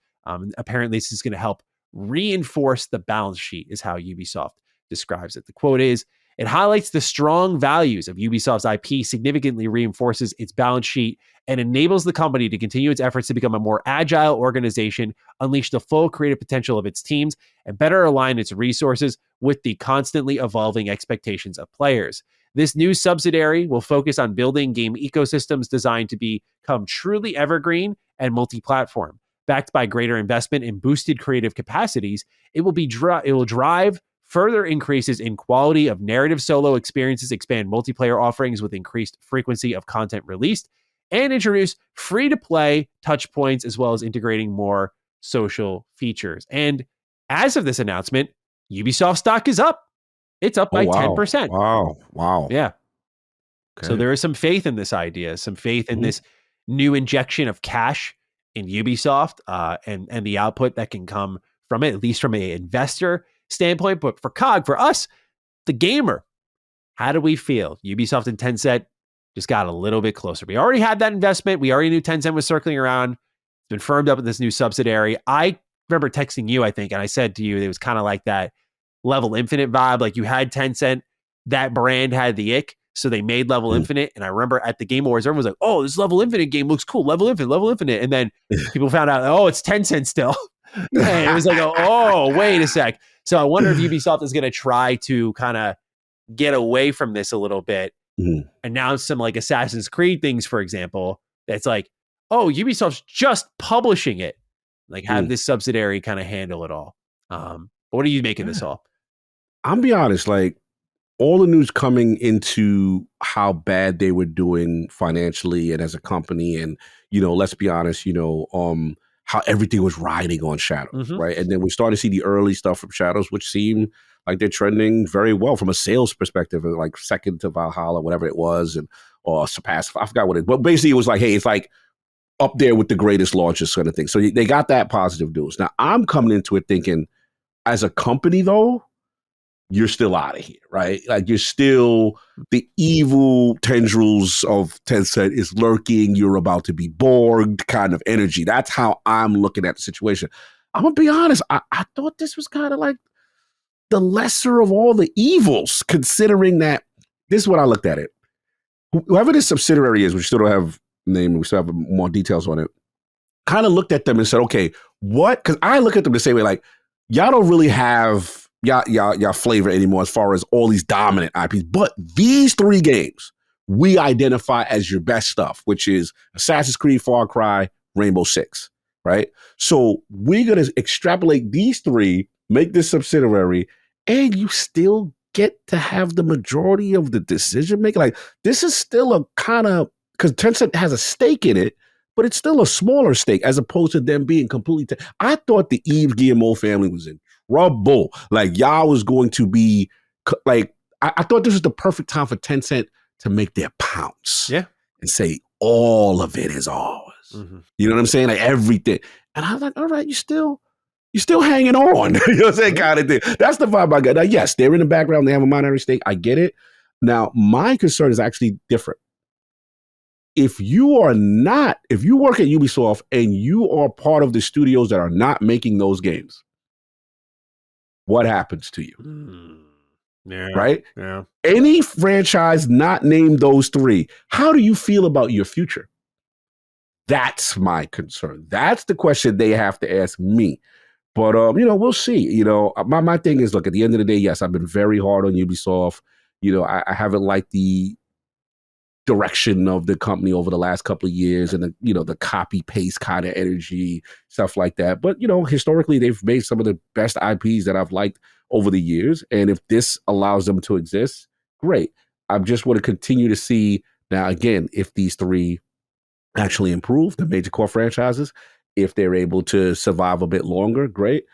Apparently, this is going to help reinforce the balance sheet, is how Ubisoft describes it. The quote is, "It highlights the strong values of Ubisoft's IP, significantly reinforces its balance sheet, and enables the company to continue its efforts to become a more agile organization, unleash the full creative potential of its teams, and better align its resources with the constantly evolving expectations of players. This new subsidiary will focus on building game ecosystems designed to become truly evergreen and multi-platform. Backed by greater investment and boosted creative capacities, it will drive further increases in quality of narrative solo experiences, expand multiplayer offerings with increased frequency of content released, and introduce free-to-play touch points, as well as integrating more social features." And as of this announcement, Ubisoft stock is up. It's up by 10%. Wow. Yeah. Okay. So there is some faith in this idea, some faith in this new injection of cash in Ubisoft and the output that can come from it, at least from an investor standpoint. But for COG, for us, the gamer, how do we feel? Ubisoft and Tencent just got a little bit closer. We already had that investment. We already knew Tencent was circling around. It's been firmed up in this new subsidiary. I remember texting you, I think, and I said to you, it was kind of like that Level Infinite vibe. Like you had Tencent, that brand had the ick, so they made Level Infinite. And I remember at the Game Awards, everyone was like, "Oh, this Level Infinite game looks cool. Level Infinite. And then people found out, oh, it's Tencent still. And it was like, oh, wait a sec. So I wonder if Ubisoft is going to try to kind of get away from this a little bit. Announce some like Assassin's Creed things, for example, that's like, oh, Ubisoft's just publishing it. Like have this subsidiary kind of handle it all. But what do you make of this all? I'll be honest, like all the news coming into how bad they were doing financially and as a company, and let's be honest, how everything was riding on Shadows, right? And then we started to see the early stuff from Shadows, which seemed like they're trending very well from a sales perspective, like second to Valhalla, whatever it was, or surpassed. I forgot what it. But basically, it was like, hey, it's like up there with the greatest launches, kind of thing. So they got that positive news. Now I'm coming into it thinking, as a company, though, you're still out of here, right? Like you're still, the evil tendrils of Tencent is lurking. You're about to be Borged kind of energy. That's how I'm looking at the situation. I'm going to be honest. I thought this was kind of like the lesser of all the evils, considering that this is what I looked at it. Whoever this subsidiary is, we still don't have name, we still have more details on it, kind of looked at them and said, okay, what? Because I look at them the same way, like, y'all don't really have y'all flavor anymore as far as all these dominant IPs. But these three games we identify as your best stuff, which is Assassin's Creed, Far Cry, Rainbow Six, right? So we're going to extrapolate these three, make this subsidiary, and you still get to have the majority of the decision making. Like this is still a kind of, because Tencent has a stake in it, but it's still a smaller stake as opposed to them being completely. I thought the Yves Guillemot family was in trouble. Like y'all was going to be like, I thought this was the perfect time for Tencent to make their pounce. Yeah. And say all of it is ours. You know what I'm saying? Like everything. And I was like, all right, you're still hanging on. You know what I'm saying? Kind of thing. That's the vibe I got. Now, yes, they're in the background. They have a minority stake. I get it. Now, my concern is actually different. if you work at Ubisoft and you are part of the studios that are not making those games, what happens to you? Yeah. Right? Yeah. Any franchise not named those three, how do you feel about your future? That's my concern. That's the question they have to ask me. But we'll see. My thing is, look, at the end of the day, yes, I've been very hard on Ubisoft. I haven't liked the direction of the company over the last couple of years, and the copy paste kind of energy, stuff like that. But historically, they've made some of the best IPs that I've liked over the years. And if this allows them to exist, great. I just want to continue to see now, again, if these three actually improve, the major core franchises, if they're able to survive a bit longer, great.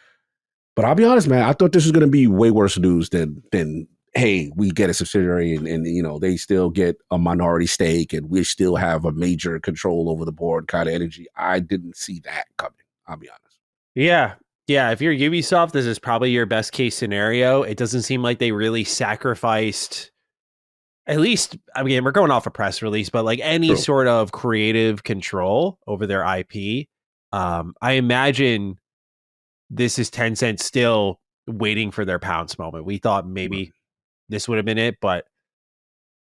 But I'll be honest, man, I thought this was going to be way worse news than hey, we get a subsidiary and they still get a minority stake and we still have a major control over the board kind of energy. I didn't see that coming. I'll be honest. Yeah. Yeah. If you're Ubisoft, this is probably your best case scenario. It doesn't seem like they really sacrificed, at least, I mean, we're going off a press release, but like any sort of creative control over their IP. I imagine this is Tencent still waiting for their pounce moment. We thought maybe this would have been it, but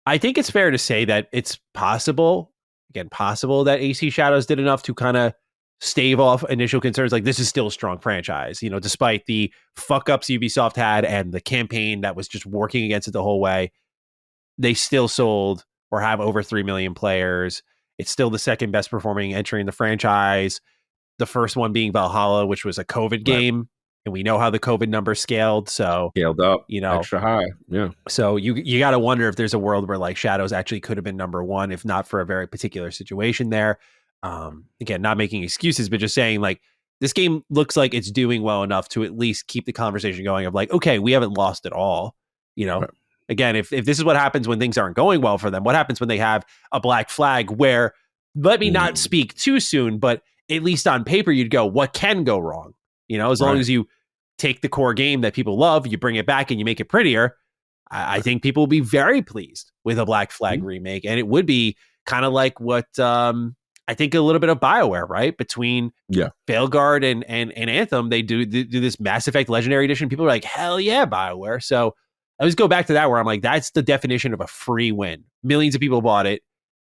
I think it's fair to say that it's possible that AC Shadows did enough to kind of stave off initial concerns. Like, this is still a strong franchise, despite the fuck ups Ubisoft had and the campaign that was just working against it the whole way. They still sold or have over 3 million players. It's still the second best performing entry in the franchise. The first one being Valhalla, which was a COVID game. And we know how the COVID numbers scaled. So scaled up, extra high. Yeah. So you got to wonder if there's a world where like Shadows actually could have been number one, if not for a very particular situation there. Again, not making excuses, but just saying like this game looks like it's doing well enough to at least keep the conversation going of like, okay, we haven't lost at all. Again, if this is what happens when things aren't going well for them, what happens when they have a black flag where, let me not speak too soon, but at least on paper, you'd go, what can go wrong? As long as you take the core game that people love, you bring it back and you make it prettier. I think people will be very pleased with a Black Flag remake. And it would be kind of like what I think a little bit of BioWare, right? Between Veilguard and Anthem, they do this Mass Effect Legendary Edition. People are like, hell yeah, BioWare. So I always go back to that where I'm like, that's the definition of a free win. Millions of people bought it.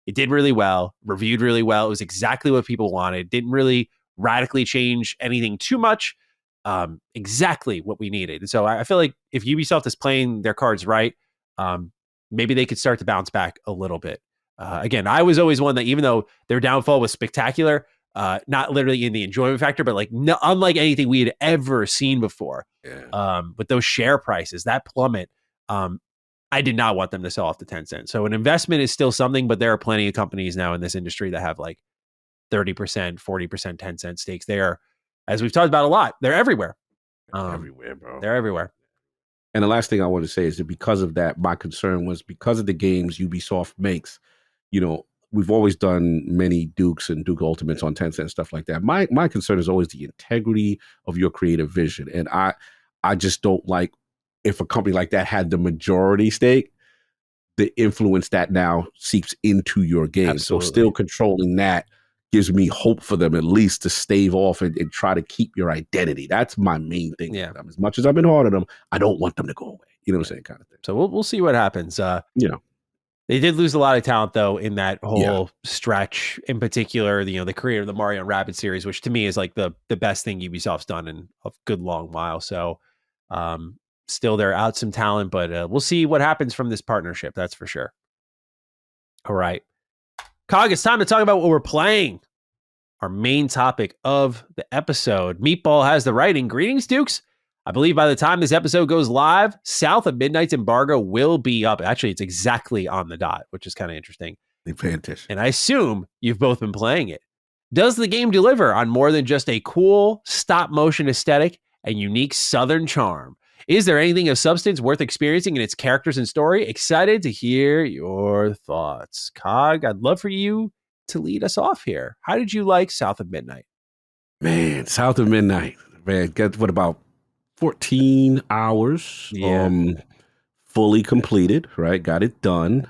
It did really well, reviewed really well. It was exactly what people wanted. Didn't really radically change anything too much. Exactly what we needed. And so I feel like if Ubisoft is playing their cards right, maybe they could start to bounce back a little bit. Again, I was always one that even though their downfall was spectacular, not literally in the enjoyment factor, but like unlike anything we had ever seen before, with those share prices, that plummet, I did not want them to sell off to Tencent. So an investment is still something, but there are plenty of companies now in this industry that have like 30%, 40% Tencent stakes. They are, as we've talked about a lot, they're everywhere. Everywhere, bro. They're everywhere. And the last thing I want to say is that because of that, my concern was because of the games Ubisoft makes, we've always done many Dukes and Duke Ultimates on Tencent and stuff like that. My concern is always the integrity of your creative vision. And I just don't like if a company like that had the majority stake, the influence that now seeps into your game. Absolutely. So still controlling that gives me hope for them at least to stave off and try to keep your identity. That's my main thing. Yeah. As much as I've been hard on them, I don't want them to go away. You know what I'm saying? Kind of thing. So we'll see what happens. They did lose a lot of talent though in that whole stretch. In particular, the creator of the Mario and Rabbids series, which to me is like the best thing Ubisoft's done in a good long while. So still they're out some talent, but we'll see what happens from this partnership. That's for sure. All right. Cog, it's time to talk about what we're playing. Our main topic of the episode. Meatball has the writing. Greetings, Dukes. I believe by the time this episode goes live, South of Midnight's embargo will be up. Actually, it's exactly on the dot, which is kind of interesting. They pay attention. And I assume you've both been playing it. Does the game deliver on more than just a cool stop-motion aesthetic and unique Southern charm? Is there anything of substance worth experiencing in its characters and story? Excited to hear your thoughts. Cog, I'd love for you to lead us off here. How did you like South of Midnight? Man, South of Midnight. Man, got what about 14 hours? Fully completed, right? Got it done.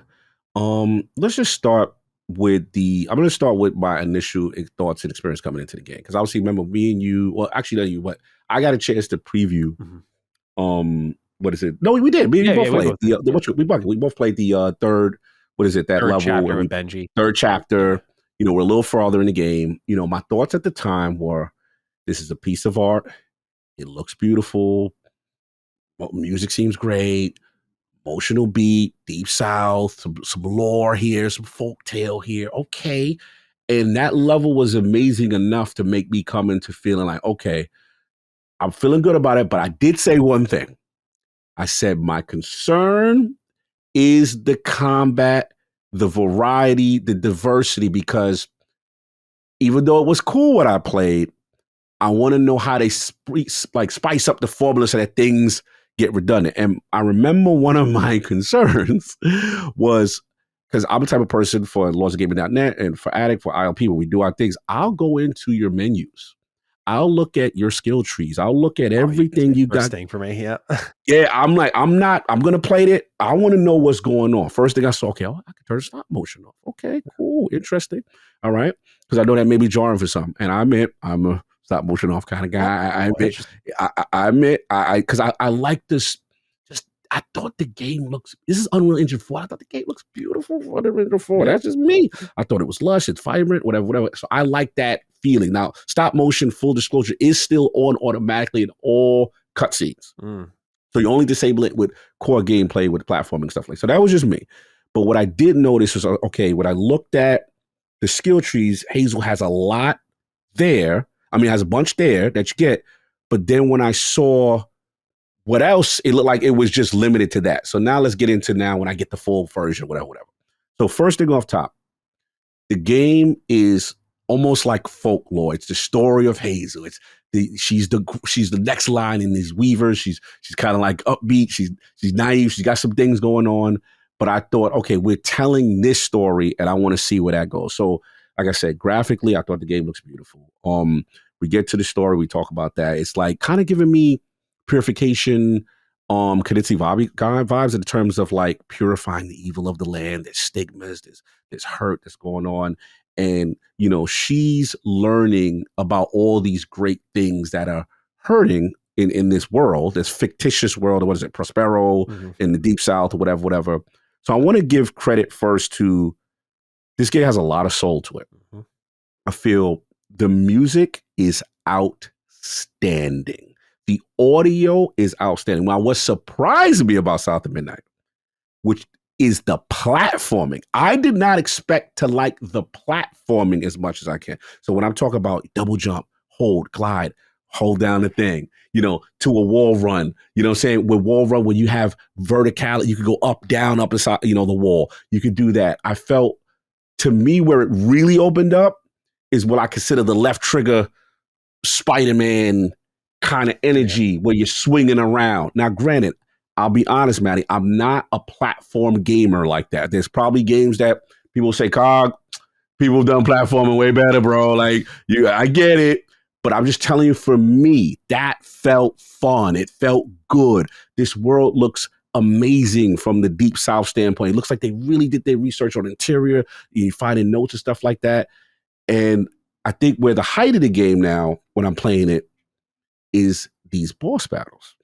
Let's just start with I'm going to start with my initial thoughts and experience coming into the game. Because obviously, remember, me and you, well, actually, not you, but I got a chance to preview. What is it? No, we did. We both played. We both played the third, what is it, that third level. Chapter with Benji. Third chapter. You know, we're a little farther in the game. You know, my thoughts at the time were, this is a piece of art. It looks beautiful. Music seems great. Emotional beat, deep south, some lore here, some folktale here. Okay. And that level was amazing enough to make me come into feeling like, okay, I'm feeling good about it. But I did say one thing. I said, my concern is the combat, the variety, the diversity, because even though it was cool what I played, I want to know how they spice up the formula so that things get redundant. And I remember one of my concerns was, because I'm the type of person for lawsofgaming.net and for Addict, for ILP, when we do our things, I'll go into your menus. I'll look at your skill trees. I'll look at everything you got. Thing for me, yeah. Yeah, I'm going to play it. I want to know what's going on. First thing I saw, okay, I can turn the stop motion off. Okay, cool, interesting. All right. Because I know that may be jarring for some. And I admit, I'm a stop motion off kind of guy. I admit, because I like this. I thought the game this is Unreal Engine 4. I thought the game looks beautiful for Unreal Engine 4. Yeah. That's just me. I thought it was lush, it's vibrant, whatever. So I like that feeling. Now, stop motion, full disclosure, is still on automatically in all cutscenes. So you only disable it with core gameplay, with platforming stuff like that. So that was just me. But what I did notice was, okay, when I looked at the skill trees, Hazel has a lot there. I mean, has a bunch there that you get. But then when I saw what else, it looked like it was just limited to that. So now let's get into when I get the full version, whatever. So first thing off top, the game is almost like folklore. It's the story of Hazel. She's the next line in these weavers. She's kind of like upbeat. She's naive. She's got some things going on. But I thought, okay, we're telling this story, and I want to see where that goes. So, like I said, graphically, I thought the game looks beautiful. We get to the story, we talk about that. It's like kind of giving me Purification, Kanitsi vibes in terms of like purifying the evil of the land. There's stigmas, there's hurt that's going on. And, you know, she's learning about all these great things that are hurting in this world, this fictitious world, or what is it, Prospero, in the Deep South, or whatever. So I want to give credit first to, this game has a lot of soul to it. I feel the music is outstanding. The audio is outstanding. Now, what surprised me about South of Midnight, which is the platforming. I did not expect to like the platforming as much as I can. So when I'm talking about double jump, hold, glide, hold down the thing, you know, to a wall run, you know what I'm saying? With wall run, when you have verticality, you can go up, down, up inside, you know, the wall. You could do that. I felt, to me, where it really opened up is what I consider the left trigger Spider-Man kind of energy, where you're swinging around. Now, granted, I'll be honest, Matty, I'm not a platform gamer like that. There's probably games that people say, COG, people have done platforming way better, bro. Like, I get it. But I'm just telling you, for me, that felt fun. It felt good. This world looks amazing from the Deep South standpoint. It looks like they really did their research on interior. You finding notes and stuff like that. And I think where the height of the game now, when I'm playing it, is these boss battles.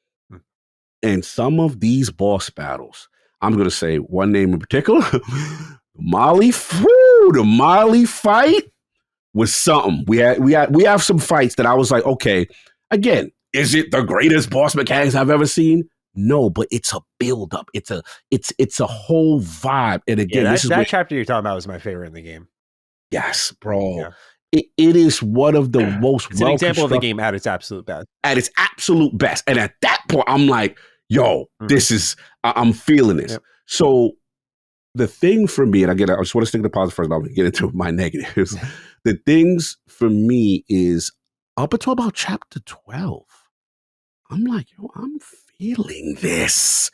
And some of these boss battles, I'm going to say one name in particular, the Molly fight was something. We have some fights that I was like, okay, again, is it the greatest boss mechanics I've ever seen? No, but it's a build up. It's a whole vibe. And again, that chapter you're talking about was my favorite in the game. Yes, bro. Yeah. It is one of the most it's an example of the game at its absolute best. At its absolute best. And at that point, I'm like, yo, this is, I'm feeling this. Yep. So the thing for me, and again, I just want to stick to the positive first, but I'm going to get into my negatives. The things for me is up until about chapter 12, I'm like, yo, I'm feeling this.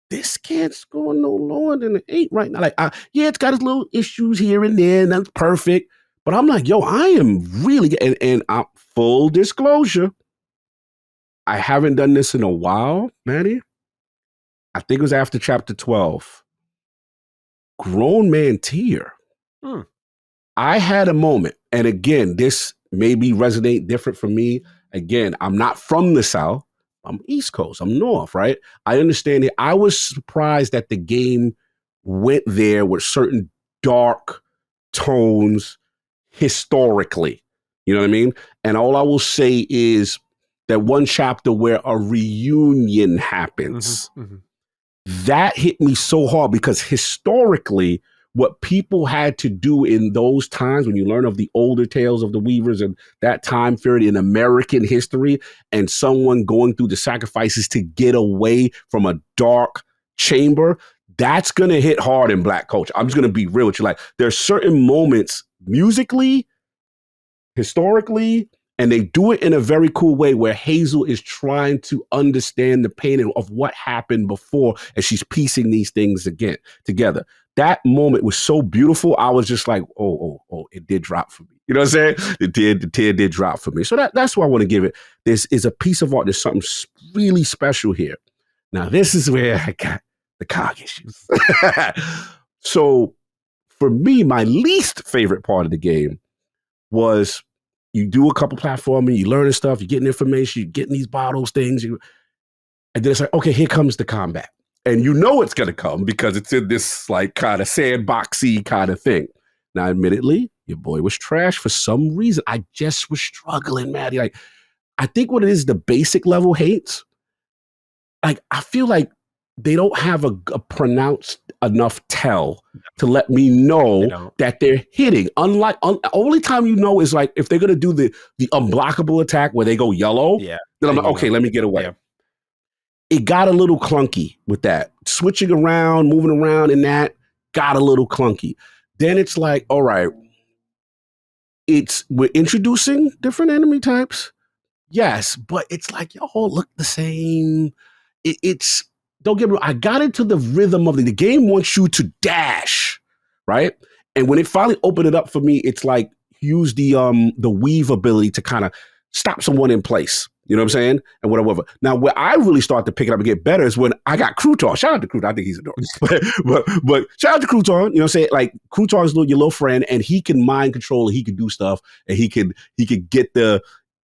This can't score no lower than an 8 right now. Like, it's got its little issues here and there, and that's perfect. But I'm like, yo, I am really, and full disclosure, I haven't done this in a while, Maddie. I think it was after chapter 12. Grown man tier I had a moment, and again, this maybe resonate different for me. Again, I'm not from the South. I'm East Coast. I'm North, right? I understand it. I was surprised that the game went there with certain dark tones historically. You know what I mean? And all I will say is that one chapter where a reunion happens, that hit me so hard because historically, what people had to do in those times, when you learn of the older tales of the Weavers and that time period in American history, and someone going through the sacrifices to get away from a dark chamber, that's going to hit hard in Black culture. I'm just going to be real with you. Like, there's certain moments musically, historically, and they do it in a very cool way where Hazel is trying to understand the pain of what happened before, and she's piecing these things again together. That moment was so beautiful. I was just like, oh, it did drop for me. You know what I'm saying? The tear did drop for me. So that's why I want to give it. This is a piece of art. There's something really special here. Now, this is where I got the cog issues. So for me, my least favorite part of the game was you do a couple platforming, you learning stuff, you're getting information, you're getting these bottles, things, and then it's like, okay, here comes the combat. And you know it's going to come because it's in this like kind of sandboxy kind of thing. Now, admittedly, your boy was trash for some reason. I just was struggling, man. Like, I think what it is, the basic level hates, like, I feel like they don't have a pronounced enough tell to let me know that they're hitting. Unlike, only time you know is like if they're going to do the unblockable attack where they go yellow, then I'm like, okay, let me get away. Yeah. It got a little clunky with that. Switching around, moving around in that got a little clunky. Then it's like, all right, we're introducing different enemy types. Yes, but it's like, y'all all look the same. It's, don't get me wrong, I got into the rhythm of the game wants you to dash, right? And when it finally opened it up for me, it's like use the weave ability to kind of stop someone in place. You know what I'm saying? And whatever. Now, where I really start to pick it up and get better is when I got Crouton. Shout out to Crouton. I think he's adorable. but shout out to Crouton. You know what I'm saying? Like, Crouton's your little friend, and he can mind control, and he can do stuff, and he could get the,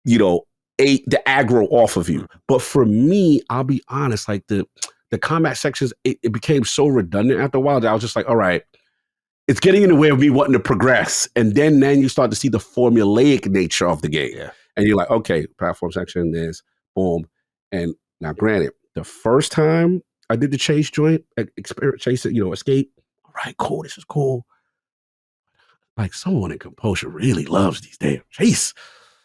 the aggro off of you. But for me, I'll be honest, like the combat sections, it became so redundant after a while that I was just like, all right, it's getting in the way of me wanting to progress. And then you start to see the formulaic nature of the game. Yeah. And you're like, okay, platform section, there's boom. And now, granted, the first time I did the chase joint, chase it, escape. All right, cool. This is cool. Like, someone in Compulsion really loves these damn chase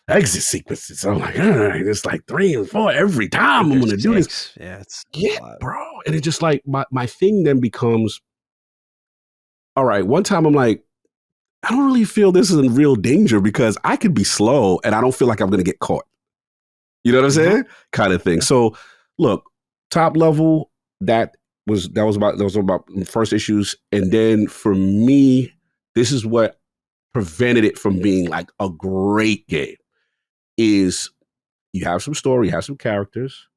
exit sequences. I'm like, all right, it's like 3 and 4 every time I'm going to do this. Yeah, bro. And it's just like my thing then becomes, all right, one time I'm like, I don't really feel this is in real danger because I could be slow and I don't feel like I'm going to get caught. You know what I'm saying? Kind of thing. So look, top level, that was about the first issues. And then for me, this is what prevented it from being like a great game. Is you have some story, you have some characters.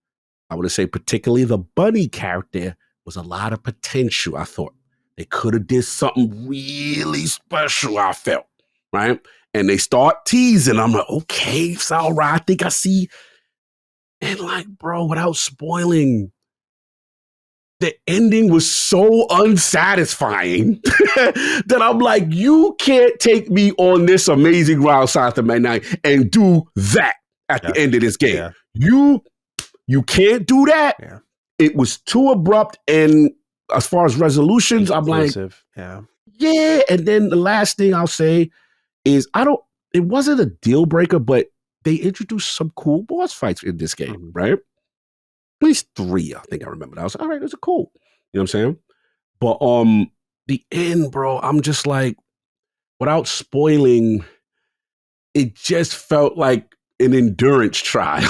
I want to say particularly the bunny character was a lot of potential, I thought. They could have did something really special, I felt, right? And they start teasing. I'm like, okay, it's all right. I think I see. And like, bro, without spoiling, the ending was so unsatisfying that I'm like, you can't take me on this amazing ride south of midnight and do that at the end of this game. Yeah. You can't do that. Yeah. It was too abrupt. And as far as resolutions, I'm like, yeah. And then the last thing I'll say is it wasn't a deal breaker, but they introduced some cool boss fights in this game, right? At least 3, I think I remember. I was like, all right, those are cool. You know what I'm saying? But the end, bro, I'm just like, without spoiling, it just felt like an endurance trial.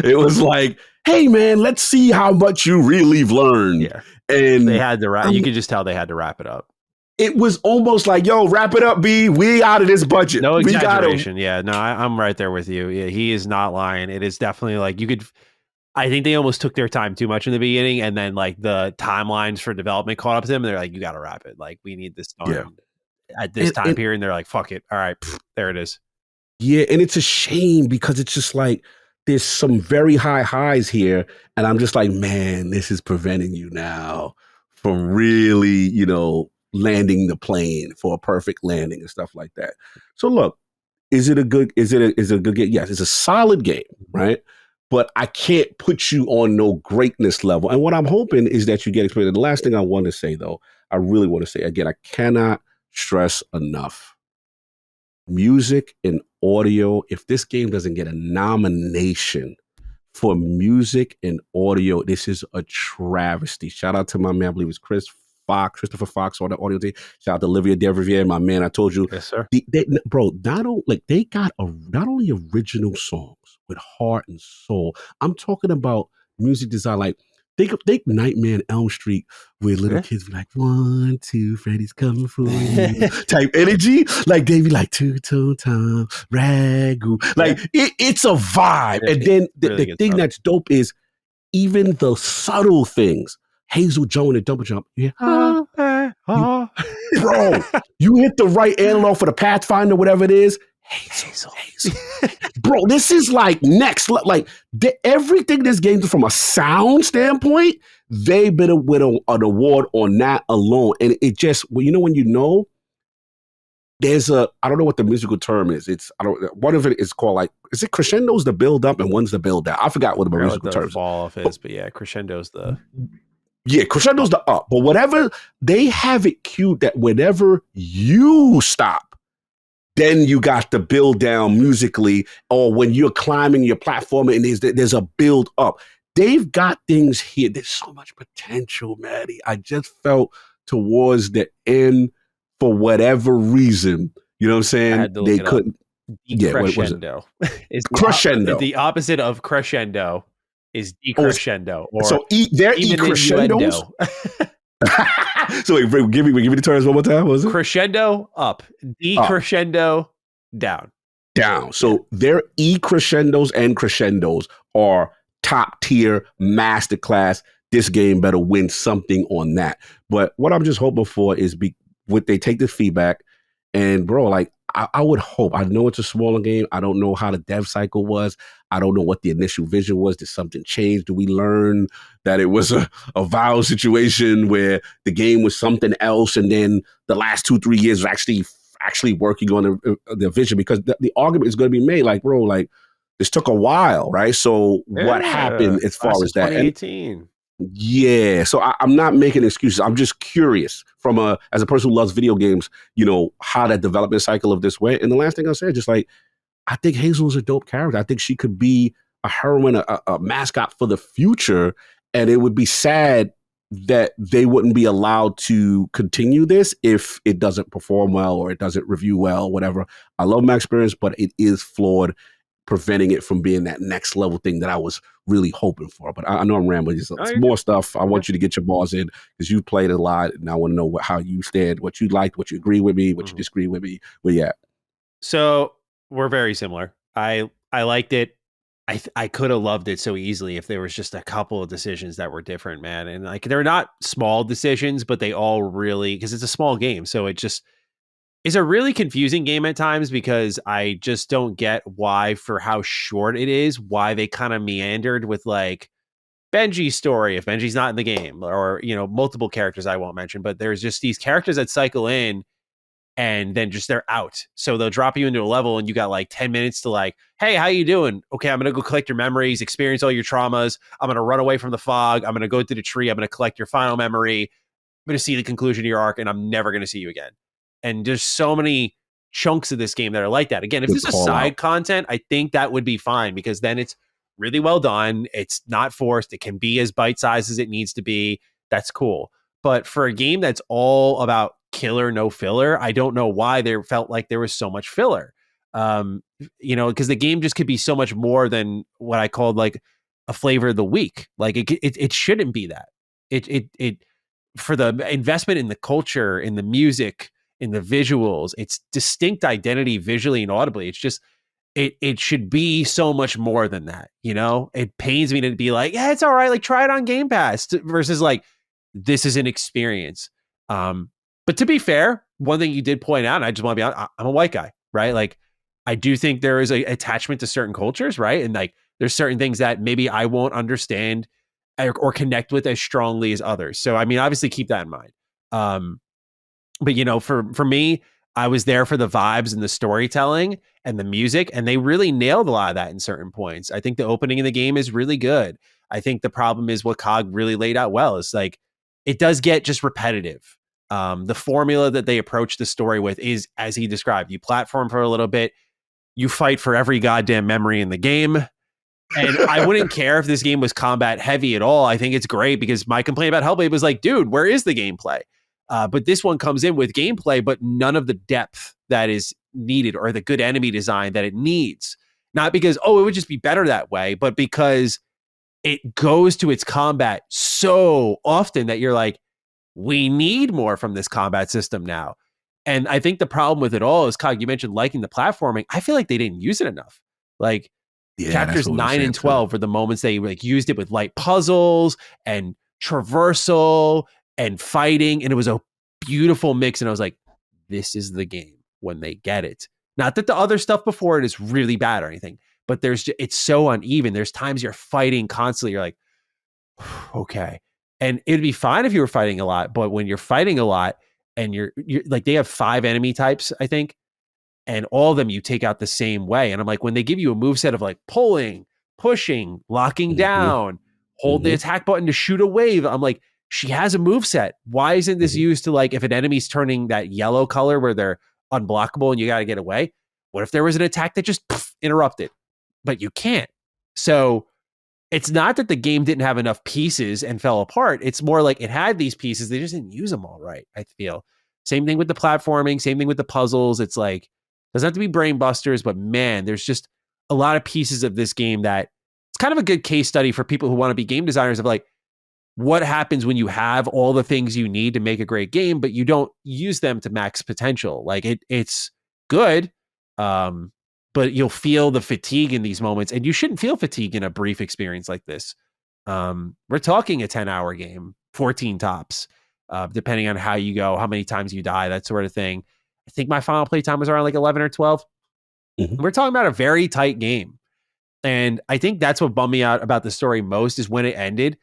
It was like, hey, man, let's see how much you really learned. Yeah. And they had to wrap. You could just tell they had to wrap it up. It was almost like, yo, wrap it up, B. We out of this budget. No exaggeration. Yeah, no, I'm right there with you. Yeah, he is not lying. It is definitely like you could. I think they almost took their time too much in the beginning, and then like the timelines for development caught up to them. And they're like, you got to wrap it. Like, we need this done at this time period, and they're like, fuck it. All right, there it is. Yeah, and it's a shame because it's just like there's some very high highs here, and I'm just like, man, this is preventing you now from really, landing the plane for a perfect landing and stuff like that. So look, is it a good game? Yes, it's a solid game, right? But I can't put you on no greatness level. And what I'm hoping is that you get experience. The last thing I want to say, though, I really want to say again, I cannot stress enough. Music and audio, if this game doesn't get a nomination for music and audio, this is a travesty. Shout out to my man, I believe it's Christopher Fox on the audio team. Shout out to Olivia Devrivier, my man. I told you, yes, sir. They got not only original songs with heart and soul. I'm talking about music design. Like think Nightmare on Elm Street, where little kids be like, 1, 2, Freddy's coming for you type energy. Like they be like, two-tone time, ragu. Like it's a vibe. And then the thing that's dope is even the subtle things. Hazel Joe in the double jump. Yeah. Bro, you hit the right analog for the Pathfinder, whatever it is. Hazel. Bro, this is like next. Like everything this game from a sound standpoint, they've been with an award on that alone. And it just, well, there's I don't know what the musical term is. One of it is called like, is it crescendo's the build up and one's the build down? I forgot what the musical term is. Fall off is, but yeah, crescendo's the. Yeah, crescendo's the up. But whatever, they have it cued that whenever you stop, then you got the build down musically, or when you're climbing your platform and there's a build up. They've got things here. There's so much potential, Maddie. I just felt towards the end, for whatever reason, you know what I'm saying? They couldn't. Crescendo. Crescendo. The opposite of crescendo is decrescendo. So they're crescendos. So wait, give me the terms one more time. What was it? Crescendo up, decrescendo down. Down. So their crescendos and crescendos are top tier, masterclass. This game better win something on that. But what I'm just hoping for is would they take the feedback and bro, like I would hope. I know it's a smaller game. I don't know how the dev cycle was. I don't know what the initial vision was. Did something change? Do we learn that it was a viral situation where the game was something else, and then the last 2-3 years was actually working on the vision? Because the argument is going to be made, like, bro, like this took a while, right? So what happened as far as that? 2018. Yeah, so I'm not making excuses. I'm just curious as a person who loves video games, how that development cycle of this went. And the last thing I said, just like, I think Hazel's a dope character. I think she could be a heroine, a mascot for the future. And it would be sad that they wouldn't be allowed to continue this if it doesn't perform well or it doesn't review well, whatever. I love my experience, but it is flawed, preventing it from being that next level thing that I was really hoping for. But I know I'm rambling. It's more stuff. I want you to get your balls in because you played a lot, and I want to know how you stand, what you liked, what you agree with me, what you disagree with me. Where you at? So we're very similar. I liked it. I could have loved it so easily if there was just a couple of decisions that were different, man. And like, they're not small decisions, but they all really, because it's a small game. So it just is a really confusing game at times, because I just don't get why, for how short it is, why they kind of meandered with like Benji's story, if Benji's not in the game, or, multiple characters I won't mention, but there's just these characters that cycle in and then just they're out. So they'll drop you into a level and you got like 10 minutes to like, hey, how you doing? Okay, I'm going to go collect your memories, experience all your traumas. I'm going to run away from the fog. I'm going to go to the tree. I'm going to collect your final memory. I'm going to see the conclusion of your arc, and I'm never going to see you again. And there's so many chunks of this game that are like that. Again, if this is side content, I think that would be fine, because then it's really well done. It's not forced. It can be as bite-sized as it needs to be. That's cool. But for a game that's all about killer, no filler, I don't know why there felt like there was so much filler. Because the game just could be so much more than what I called like a flavor of the week. Like it shouldn't be that. It for the investment in the culture, in the music, in the visuals, its distinct identity visually and audibly. It's just, it should be so much more than that. It pains me to be like, yeah, it's all right. Like, try it on Game Pass versus like, this is an experience. But to be fair, one thing you did point out, and I just want to be honest, I'm a white guy, right? Like, I do think there is a attachment to certain cultures, right? And like, there's certain things that maybe I won't understand or connect with as strongly as others. So, I mean, obviously keep that in mind. But you know, for me, I was there for the vibes and the storytelling and the music, and they really nailed a lot of that in certain points. I think the opening of the game is really good. I think the problem is what COG really laid out well is like it does get just repetitive. The formula that they approach the story with is, as he described, you platform for a little bit, you fight for every goddamn memory in the game. And I wouldn't care if this game was combat heavy at all. I think it's great because my complaint about Hellblade was like, dude, where is the gameplay? But this one comes in with gameplay, but none of the depth that is needed or the good enemy design that it needs. Not because, oh, it would just be better that way, but because it goes to its combat so often that you're like, we need more from this combat system now. And I think the problem with it all is, Cog, you mentioned liking the platforming. I feel like they didn't use it enough. Like, chapters 9 and 12 were the moments they like used it with light puzzles and traversal and fighting, and it was a beautiful mix. And I was like, this is the game when they get it. Not that the other stuff before it is really bad or anything, but it's so uneven. There's times you're fighting constantly. You're like, okay. And it'd be fine if you were fighting a lot, but when you're fighting a lot and you're like, they have 5 enemy types, I think, and all of them you take out the same way. And I'm like, when they give you a move set of like pulling, pushing, locking down, hold the attack button to shoot a wave, I'm like, she has a move set. Why isn't this used to, like, if an enemy's turning that yellow color where they're unblockable and you got to get away? What if there was an attack that just interrupted? But you can't. So it's not that the game didn't have enough pieces and fell apart. It's more like it had these pieces. They just didn't use them all right, I feel. Same thing with the platforming. Same thing with the puzzles. It's like, doesn't have to be brain busters, but man, there's just a lot of pieces of this game that it's kind of a good case study for people who want to be game designers of like, what happens when you have all the things you need to make a great game, but you don't use them to max potential. Like it's good, but you'll feel the fatigue in these moments, and you shouldn't feel fatigue in a brief experience like this. We're talking a 10-hour game, 14 tops, depending on how you go, how many times you die, that sort of thing. I think my final play time was around like 11 or 12. We're talking about a very tight game. And I think that's what bummed me out about the story most is when it ended.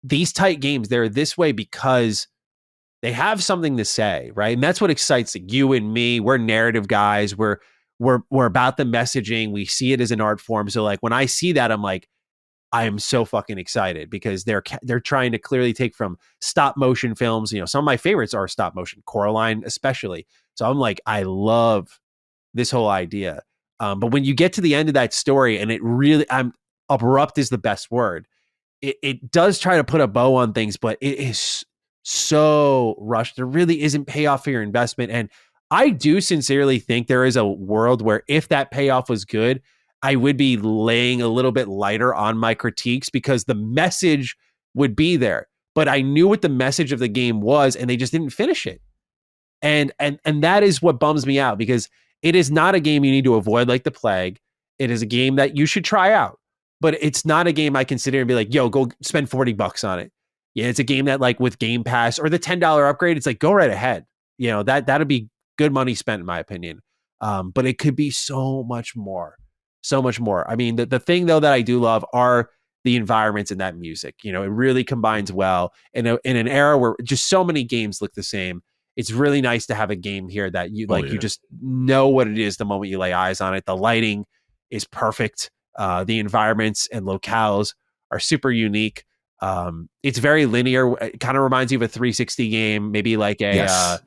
These tight games, they're this way because they have something to say, right? And that's what excites you and me. We're narrative guys. We're about the messaging. We see it as an art form. So like when I see that, I'm like, I am so fucking excited because they're trying to clearly take from stop motion films. You know, some of my favorites are stop motion, Coraline especially. So I'm like, I love this whole idea. But when you get to the end of that story, and it really, abrupt is the best word. It does try to put a bow on things, but it is so rushed. There really isn't payoff for your investment. And I do sincerely think there is a world where if that payoff was good, I would be laying a little bit lighter on my critiques because the message would be there. But I knew what the message of the game was, and they just didn't finish it. And that is what bums me out because it is not a game you need to avoid like the plague. It is a game that you should try out, but it's not a game I consider and be like, yo, go spend $40 on it. Yeah, it's a game that like with Game Pass or the $10 upgrade, it's like, go right ahead. You know, that'd be good money spent in my opinion. But it could be so much more. So much more. I mean, the thing though that I do love are the environments and that music. You know, it really combines well in an era where just so many games look the same. It's really nice to have a game here that you like. You just know what it is the moment you lay eyes on it. The lighting is perfect. The environments and locales are super unique. It's very linear. It kind of reminds you of a 360 game, maybe like a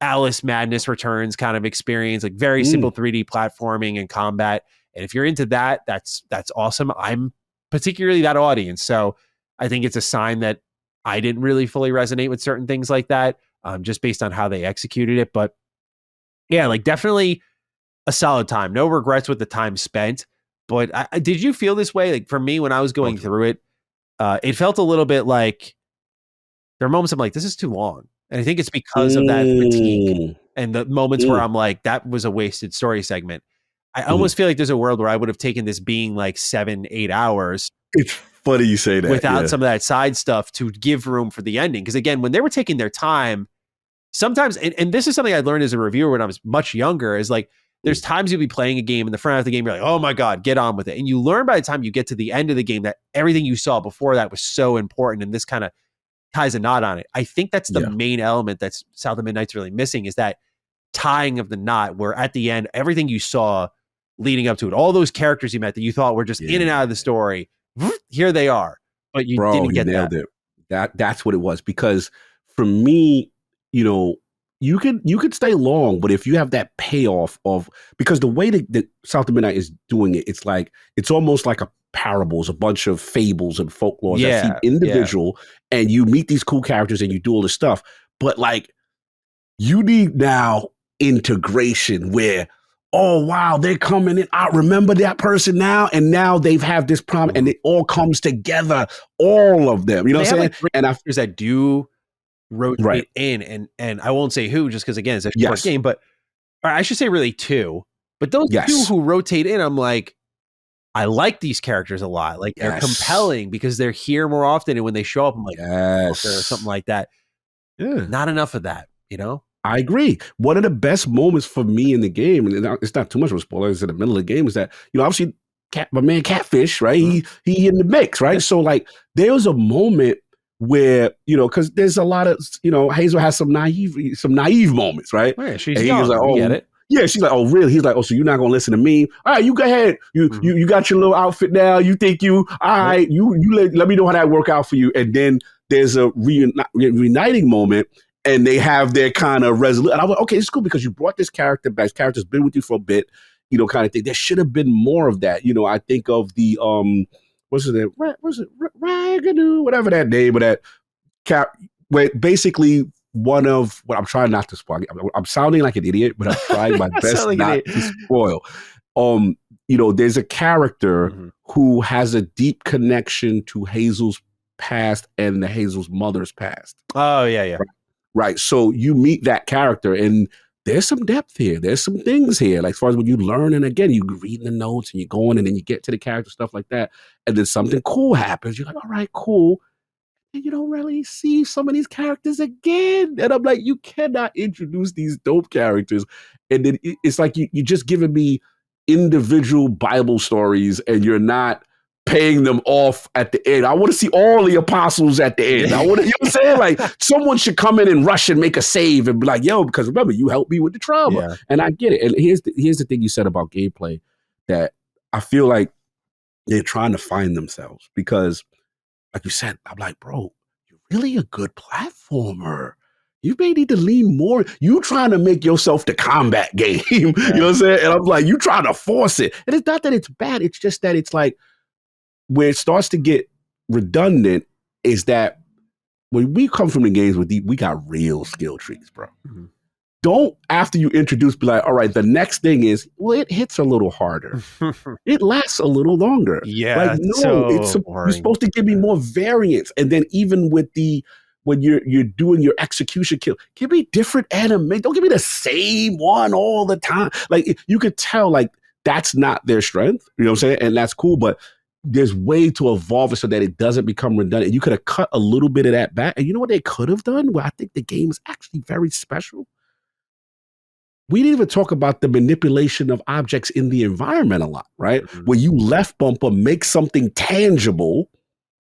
Alice Madness Returns kind of experience, like very simple 3D platforming and combat. And if you're into that, that's awesome. I'm particularly that audience. So I think it's a sign that I didn't really fully resonate with certain things like that, just based on how they executed it. But yeah, like definitely a solid time. No regrets with the time spent. But did you feel this way? Like for me, when I was going through it, it felt a little bit like there are moments I'm like, this is too long. And I think it's because of that fatigue and the moments where I'm like, that was a wasted story segment. I almost feel like there's a world where I would have taken this being like 7-8 hours. It's funny you say that. Without some of that side stuff to give room for the ending. Because again, when they were taking their time, sometimes, and this is something I learned as a reviewer when I was much younger, is like, there's times you'll be playing a game in the front of the game, you're like, oh my God, get on with it. And you learn by the time you get to the end of the game that everything you saw before that was so important. And this kind of ties a knot on it. I think that's the main element that's South of Midnight's really missing, is that tying of the knot, where at the end, everything you saw leading up to it, all those characters you met that you thought were just in and out of the story, here they are. But you didn't get nailed that. That's what it was. Because for me, you know, you could stay long, but if you have that payoff of, because the way that South of Midnight is doing it, it's like, it's almost like a parables, a bunch of fables and folklore that seem individual, and you meet these cool characters and you do all this stuff. But like, you need now integration where, oh wow, they're coming in. I remember that person now, and now they've have this problem, and it all comes together. All of them, you know what I'm saying? And actors that do rotate in, and I won't say who, just because again, it's a short game, but I should say really two. But those two who rotate in, I'm like, I like these characters a lot. Like they're compelling because they're here more often, and when they show up, I'm like, or something like that. Yeah, not enough of that, you know. I agree. One of the best moments for me in the game, and it's not too much of a spoiler, it's in the middle of the game, is that, you know, obviously my man Catfish, right? He in the mix, right? So like there was a moment where, you know, because there's a lot of, you know, Hazel has some naive moments, right? Oh, yeah, she's young. Like, oh, get it. Yeah, she's like, oh, really? He's like, oh, so you're not gonna listen to me? All right, you go ahead. You got your little outfit now. You think all right? You let me know how that work out for you. And then there's a reuniting moment, and they have their kind of resolution. And I was like, okay, it's cool because you brought this character back. This character's been with you for a bit, you know, kind of thing. There should have been more of that. You know, I think of the what's it? Ragadoo, whatever that name of that cap. Where basically one of what I'm trying not to spoil. I'm sounding like an idiot, but I'm trying my best not to spoil. You know, there's a character who has a deep connection to Hazel's past and the Hazel's mother's past. Oh yeah. Right. So you meet that character, and there's some depth here. There's some things here. Like as far as when you learn, and again, you reading the notes and you're going, and then you get to the character, stuff like that. And then something cool happens. You're like, all right, cool. And you don't really see some of these characters again. And I'm like, you cannot introduce these dope characters. And then it's like you're just giving me individual Bible stories, and you're not paying them off at the end. I want to see all the apostles at the end. I want to, you know what I'm saying? Like someone should come in and rush and make a save and be like, yo, because remember, you helped me with the trauma. Yeah. And I get it. And here's the thing you said about gameplay that I feel like they're trying to find themselves, because like you said, I'm like, bro, you're really a good platformer. You may need to lean more. You trying to make yourself the combat game. You know what I'm saying? And I'm like, you trying to force it. And it's not that it's bad. It's just that it's like, where it starts to get redundant is that when we come from the games with we got real skill trees, bro. Don't, after you introduce, be like, all right, the next thing is, well, it hits a little harder. It lasts a little longer. Yeah. Like, no, you're supposed to give me more variance. And then even with when you're doing your execution kill, give me different anime. Don't give me the same one all the time. Like you could tell, like that's not their strength. You know what I'm saying? And that's cool, but there's way to evolve it so that it doesn't become redundant. You could have cut a little bit of that back. And you know what they could have done? Well, I think the game is actually very special. We didn't even talk about the manipulation of objects in the environment a lot, right? Where you left bumper, make something tangible,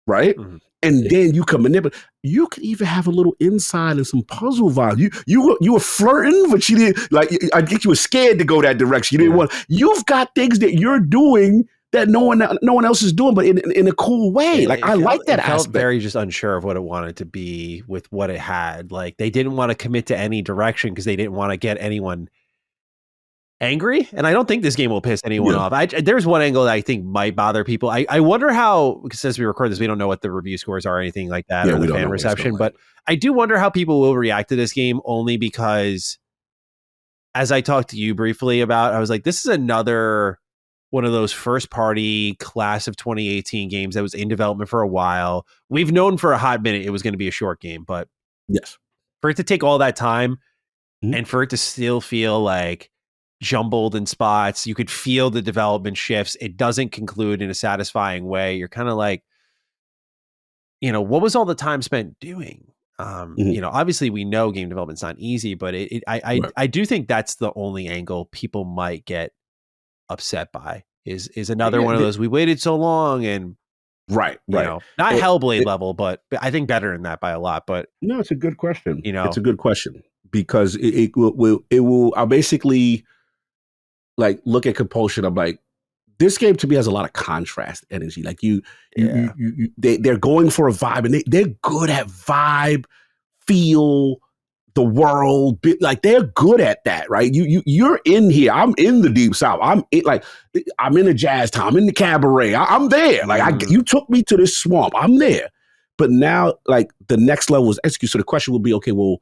right? And then you can manipulate. You could even have a little inside and some puzzle vibe. You were flirting, but you didn't, like, I think you were scared to go that direction. You didn't want. You've got things that you're doing that no one else is doing, but in a cool way. Like I like that aspect. Felt very just unsure of what it wanted to be with what it had. Like they didn't want to commit to any direction because they didn't want to get anyone angry. And I don't think this game will piss anyone off. There's one angle that I think might bother people. I wonder how, because as we record this, we don't know what the review scores are or anything like that, or the fan reception. But I do wonder how people will react to this game, only because, as I talked to you briefly about, I was like, this is another one of those first party class of 2018 games that was in development for a while. We've known for a hot minute it was going to be a short game, but for it to take all that time and for it to still feel like jumbled in spots, you could feel the development shifts. It doesn't conclude in a satisfying way. You're kind of like, you know, what was all the time spent doing? Obviously we know game development's not easy, but I do think that's the only angle people might get upset by is another one of those. We waited so long, and right. Not Hellblade level, but I think better than that by a lot. But no, it's a good question. It's a good question because it will. I'll basically like look at Compulsion. I'm like, this game to me has a lot of contrast energy. Like they're going for a vibe, and they're good at vibe, feel, the world. Like they're good at that, right? You're in here. I'm in the deep south. I'm in the jazz town. I'm in the cabaret. I'm there. Like you took me to this swamp. I'm there. But now, like the next level is execute. So the question will be, okay, well,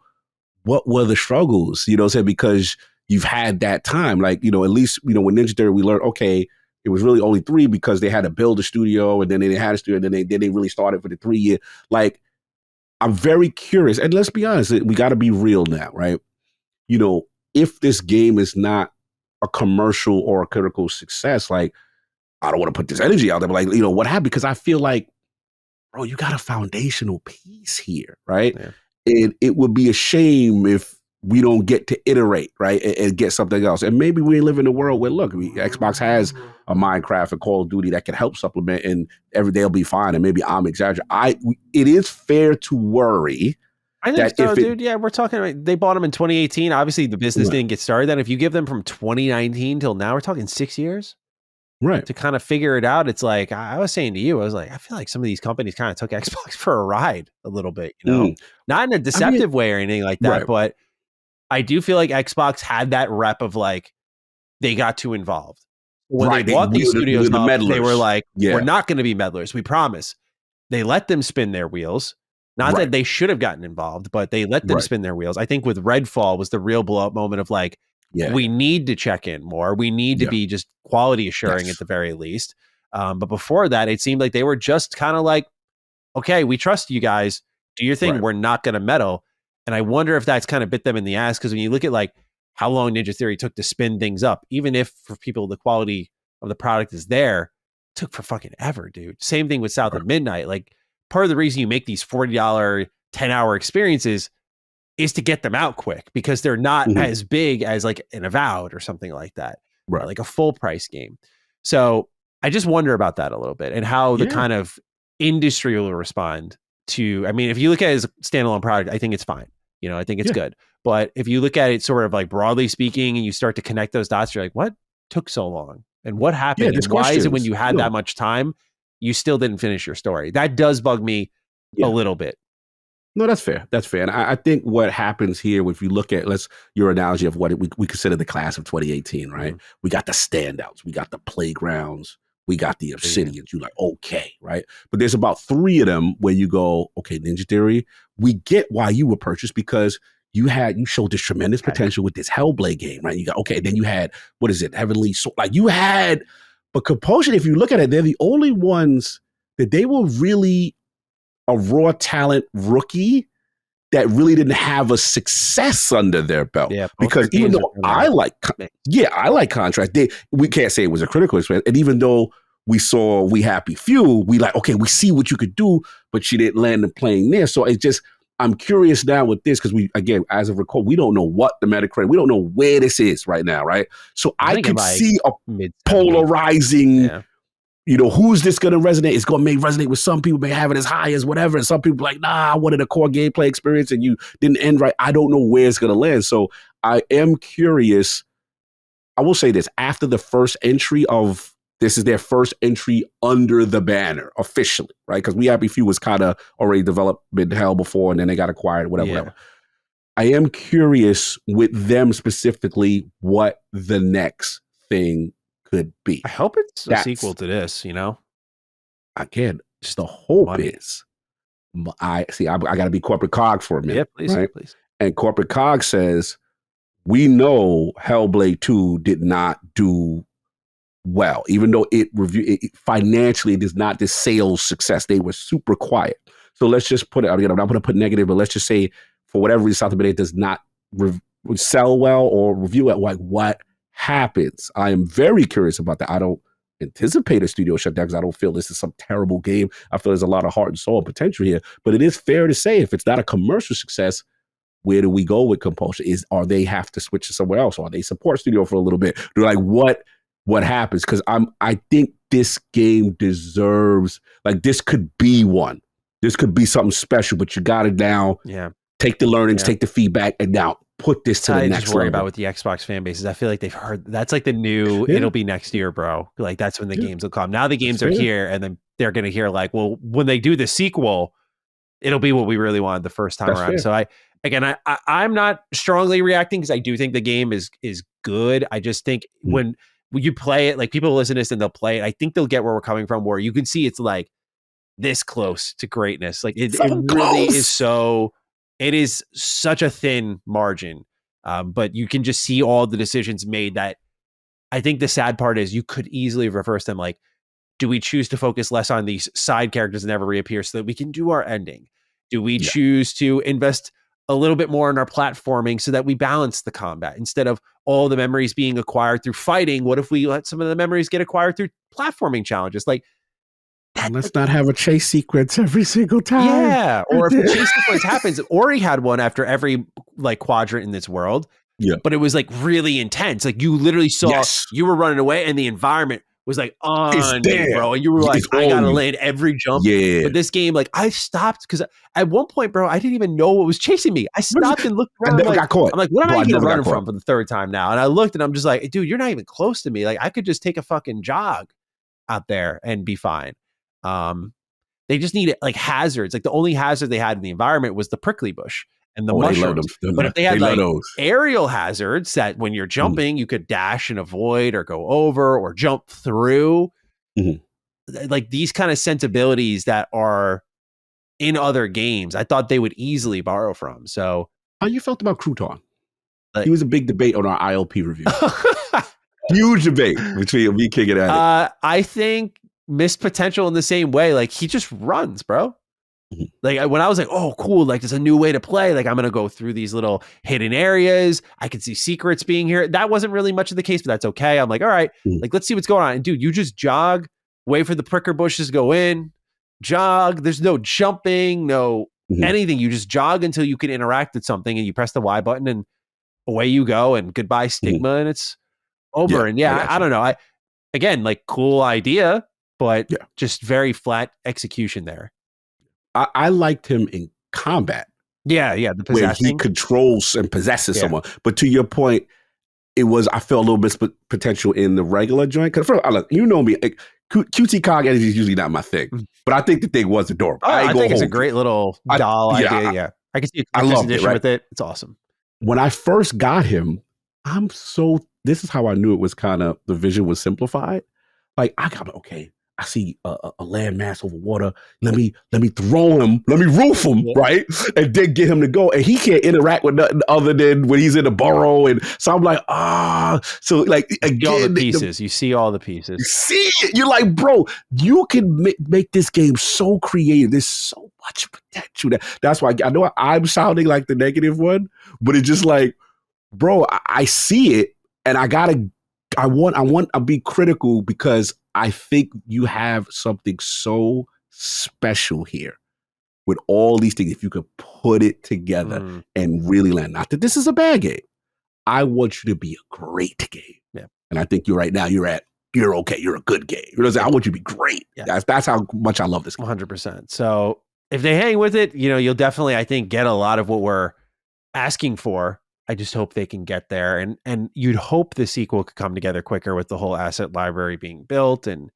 what were the struggles? You know what I'm saying? Because you've had that time. Like, at least, when Ninja Theory, we learned, okay, it was really only 3 because they had to build a studio, and then they had a studio, and then they really started for the 3 year. Like, I'm very curious. And let's be honest, we got to be real now, right? If this game is not a commercial or a critical success, like, I don't want to put this energy out there, but like, what happened? Because I feel like, bro, you got a foundational piece here, right? Yeah. And it would be a shame if we don't get to iterate, right, and get something else. And maybe we live in a world where, look, Xbox has a Minecraft and Call of Duty that can help supplement, and every day will be fine. And maybe I'm exaggerating. It is fair to worry. I think so, dude. Yeah, we're talking about, they bought them in 2018. Obviously, the business didn't get started then. If you give them from 2019 till now, we're talking 6 years. Right. To kind of figure it out. It's like, I was saying to you, I was like, I feel like some of these companies kind of took Xbox for a ride a little bit, not in a deceptive way or anything like that, right. But I do feel like Xbox had that rep of like, they got too involved. When they bought these studios up, they were like, we're not going to be meddlers. We promise. They let them spin their wheels. Not that they should have gotten involved, but they let them spin their wheels. I think with Redfall was the real blow up moment of like, we need to check in more. We need to be just quality assuring at the very least. But before that, it seemed like they were just kind of like, okay, we trust you guys. Do your thing. We're not going to meddle. And I wonder if that's kind of bit them in the ass. Because when you look at like how long Ninja Theory took to spin things up, even if for people the quality of the product is there, it took for fucking ever, dude. Same thing with South of Midnight. Like part of the reason you make these $40 10-hour experiences is to get them out quick because they're not as big as like an Avowed or something like that, like a full price game. So I just wonder about that a little bit and how the kind of industry will respond to, I mean, if you look at it as a standalone product, I think it's fine. I think it's good. But if you look at it sort of like broadly speaking and you start to connect those dots, you're like, what took so long? And what happened? And why is it when you had that much time, you still didn't finish your story? That does bug me a little bit. No, that's fair. That's fair. And I think what happens here, if you look at your analogy of what we consider the class of 2018, right? Mm-hmm. We got the standouts, we got the playgrounds, we got the Obsidians. You're like, okay, right? But there's about 3 of them where you go, okay, Ninja Theory, we get why you were purchased because you showed this tremendous potential with this Hellblade game, right? You got, okay, then you had, what is it, Heavenly Soul? Like you had, but Compulsion, if you look at it, they're the only ones that they were really a raw talent rookie that really didn't have a success under their belt. Yeah, because even though I like Contrast, we can't say it was a critical experience. And even though we saw We Happy Few, we like, okay, we see what you could do, but she didn't land the plane there. So it's just, I'm curious now with this, because we, again, as of record, we don't know what the Metacritic, we don't know where this is right now, right? So I could see a polarizing, who's this going to resonate? It's going to resonate with some people, may have it as high as whatever. And some people like, nah, I wanted a core gameplay experience and you didn't end right. I don't know where it's going to land. So I am curious. I will say this, after the first entry this is their first entry under the banner officially, right? Because We Happy Few was kind of already developed in hell before and then they got acquired, whatever. I am curious with them specifically what the next thing could be. I hope it's a sequel to this, Again, just the hope is, I got to be Corporate Cog for a minute. Yeah, please, right? please. And Corporate Cog says, we know Hellblade 2 did not do well, even though it financially it is not this sales success. They were super quiet. So let's just put it, again, I'm not going to put negative, but let's just say for whatever reason, South America does not sell well or review it. Like what happens? I am very curious about that. I don't anticipate a studio shutdown because I don't feel this is some terrible game. I feel there's a lot of heart and soul and potential here. But it is fair to say if it's not a commercial success, where do we go with Compulsion? Are they have to switch to somewhere else? Or are they support studio for a little bit? They're like, what happens? Because I think this game deserves, like, this could be one. This could be something special, but you got to now take the learnings, take the feedback, and now put this to the next level. I just worry about with the Xbox fan bases. I feel like they've heard that's like the new. It'll be next year, bro. Like that's when the games will come. Now the games are here, and then they're going to hear like, well, when they do the sequel, it'll be what we really wanted the first time around. Fair. So I'm not strongly reacting because I do think the game is good. I just think when you play it, like people listen to this and they'll play it, I think they'll get where we're coming from, where you can see it's like this close to greatness. Like it really is so, it is such a thin margin. But you can just see all the decisions made that I think the sad part is you could easily reverse them. Like, do we choose to focus less on these side characters that never reappear so that we can do our ending? Do we choose to invest a little bit more in our platforming so that we balance the combat instead of all the memories being acquired through fighting? What if we let some of the memories get acquired through platforming challenges? Like, let's not have a chase sequence every single time. Yeah. Or if a chase sequence happens, Ori had one after every like quadrant in this world. Yeah. But it was like really intense. Like you literally saw you were running away and the environment was like on you, bro. And you were like, I gotta land every jump. Yeah. But this game, like I stopped because at one point, bro, I didn't even know what was chasing me. I stopped and looked around. I never got caught. I'm like, what am I even running from for the third time now? And I looked and I'm just like, dude, you're not even close to me. Like I could just take a fucking jog out there and be fine. They just need like hazards. Like the only hazard they had in the environment was the prickly bush and the mushrooms. But if they had like aerial hazards that when you're jumping, you could dash and avoid or go over or jump through, like these kind of sensibilities that are in other games, I thought they would easily borrow from. So how you felt about Crouton? He was a big debate on our ILP review. Huge debate between me, King, and Addy. I think missed potential in the same way. Like he just runs, bro. Like when I was like, oh, cool. Like there's a new way to play. Like I'm going to go through these little hidden areas. I can see secrets being here. That wasn't really much of the case, but that's okay. I'm like, all right, like, let's see what's going on. And dude, you just jog, wait for the pricker bushes to go in, jog. There's no jumping, no anything. You just jog until you can interact with something and you press the Y button and away you go and goodbye stigma and it's over. And I don't know. Again, like cool idea, but just very flat execution there. I liked him in combat. Yeah, the possessing. Where he controls and possesses someone. But to your point, I felt a little bit potential in the regular joint. Because look, you know me, like, QT cog energy is usually not my thing. But I think the thing was adorable. I think it's a great little doll idea. I can see a collector's edition with it. It's awesome. When I first got him, this is how I knew it was kind of, the vision was simplified. Like, I got, okay, I see a landmass over water. Let me throw him. Let me roof him, right? And then get him to go. And he can't interact with nothing other than when he's in the burrow. And so I'm like, So like, again, all the pieces. You see all the pieces. You see it. You're like, bro, you can make this game so creative. There's so much potential. That's why I know I'm sounding like the negative one, but it's just like, bro, I see it, and I'll be critical because I think you have something so special here with all these things. If you could put it together and really land, not that this is a bad game. I want you to be a great game. Yeah. And I think right now you're okay. You're a good game. You know what I'm saying? I want you to be great. Yeah. That's how much I love this game. 100%. So if they hang with it, you'll definitely, I think, get a lot of what we're asking for. I just hope they can get there. And you'd hope the sequel could come together quicker with the whole asset library being built and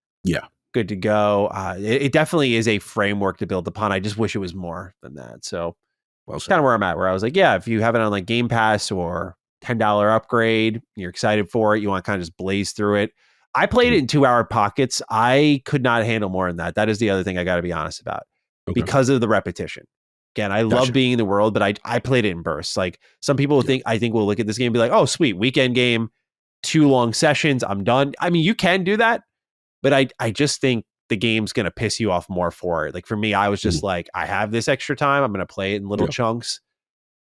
good to go. It definitely is a framework to build upon. I just wish it was more than that. So that's kind of where I'm at, where I was like, if you have it on like Game Pass or $10 upgrade, you're excited for it, you want to kind of just blaze through it. I played it in 2-hour pockets. I could not handle more than that. That is the other thing I got to be honest about because of the repetition. Again, I love being in the world, but I played it in bursts. Like some people I think will look at this game and be like, oh, sweet, weekend game, 2 long sessions, I'm done. I mean, you can do that, but I just think the game's going to piss you off more for it. Like for me, I was just like, I have this extra time. I'm going to play it in little chunks.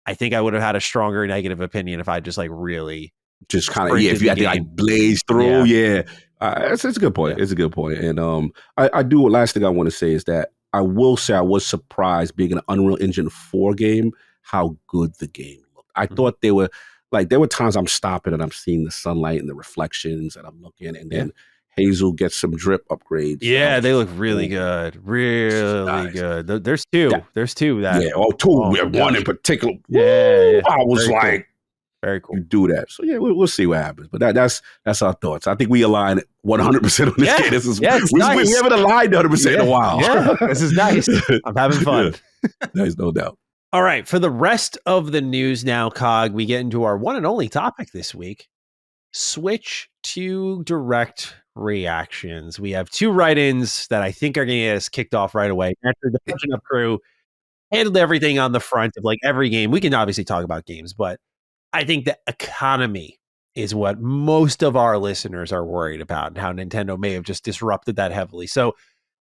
I think I would have had a stronger negative opinion if I just like really just kind of, if you had to like blaze through, it's a good point. It's a good point. And I do, last thing I want to say is that I will say I was surprised being an Unreal Engine 4 game, how good the game looked. I thought there were times I'm stopping and I'm seeing the sunlight and the reflections and I'm looking, and then Hazel gets some drip upgrades. Yeah, they look really good. Really good. There's two. There's two that. Yeah, one in particular. Yeah. I was very like, very cool. You do that. So we'll see what happens. But that's our thoughts. I think we align 100% on this game. This is nice. We haven't aligned 100% in a while. Yeah, this is nice. I'm having fun. There's no doubt. All right, for the rest of the news now, Cog, we get into our one and only topic this week. Switch to direct reactions. We have 2 write-ins that I think are going to get us kicked off right away. After the Punching Up crew handled everything on the front of like every game. We can obviously talk about games, but I think the economy is what most of our listeners are worried about, and how Nintendo may have just disrupted that heavily. So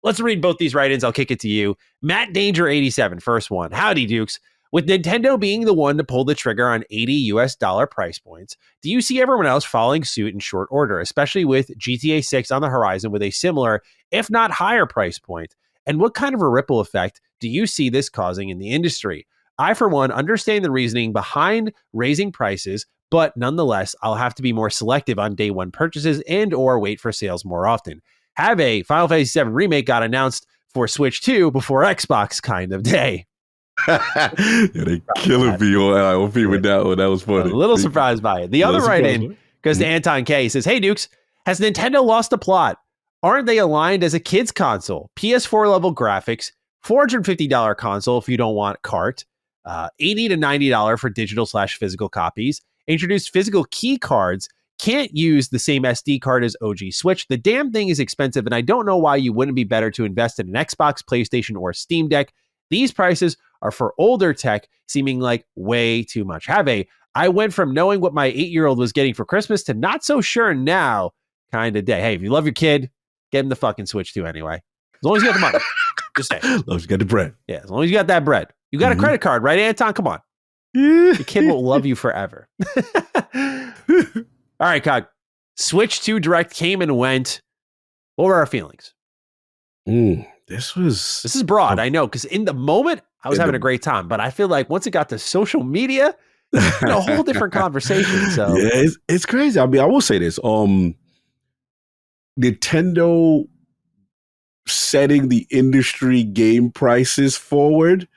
let's read both these write-ins. I'll kick it to you. Matt Danger 87, first one. Howdy, Dukes. With Nintendo being the one to pull the trigger on $80 price points, do you see everyone else following suit in short order, especially with GTA 6 on the horizon with a similar, if not higher price point? And what kind of a ripple effect do you see this causing in the industry? I, for one, understand the reasoning behind raising prices, but nonetheless, I'll have to be more selective on day one purchases and or wait for sales more often. Have a Final Fantasy VII Remake got announced for Switch 2 before Xbox kind of day. They killing me on me with that one. That was funny. A little surprised by it. The other write-in goes to Anton K. He says, hey, Dukes, has Nintendo lost the plot? Aren't they aligned as a kid's console? PS4 level graphics, $450 console if you don't want cart, $80 to $90 for digital/physical copies, introduced physical key cards, can't use the same SD card as OG Switch. The damn thing is expensive, and I don't know why you wouldn't be better to invest in an Xbox, PlayStation, or Steam Deck. These prices are for older tech, seeming like way too much. I went from knowing what my 8-year-old was getting for Christmas to not so sure now kind of day. Hey, if you love your kid, get him the fucking Switch 2 anyway. As long as you got the money. Just say. As long as you got the bread. Yeah, as long as you got that bread. You got a credit card, right, Anton? Come on. Your kid will love you forever. All right, Cog. Switch 2 Direct came and went. What were our feelings? This is broad, I know, because in the moment, I was having a great time. But I feel like once it got to social media, it's a whole different conversation. So yeah, it's crazy. I mean, I will say this. Nintendo setting the industry game prices forward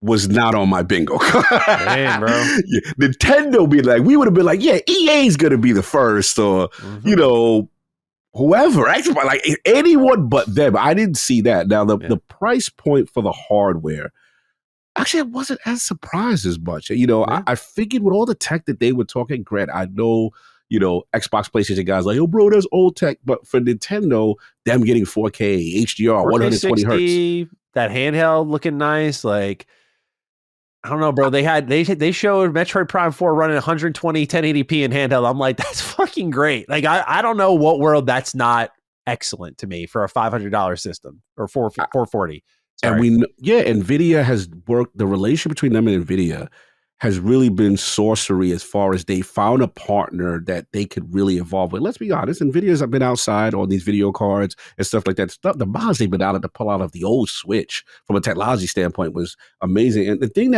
was not on my bingo card. Man, bro. Yeah, Nintendo be like, we would have been like, yeah, EA's going to be the first, or, you know, whoever, actually, like anyone but them. I didn't see that. Now, the price point for the hardware, actually, I wasn't as surprised as much. You know, I figured with all the tech that they were talking, Grant, I know, you know, Xbox, PlayStation guys like, oh, bro, that's old tech. But for Nintendo, them getting 4K, HDR, 120 hertz. That handheld looking nice, like, I don't know, bro. They showed Metroid Prime 4 running 120 1080p in handheld. I'm like, that's fucking great. Like, I don't know what world that's not excellent to me for a $500 system or 440. Sorry. And NVIDIA has worked. The relationship between them and NVIDIA has really been sorcery as far as they found a partner that they could really evolve with. Let's be honest, NVIDIA's been outside on these video cards and stuff like that. The miles they've been out of the pull out of the old Switch from a technology standpoint was amazing. And the thing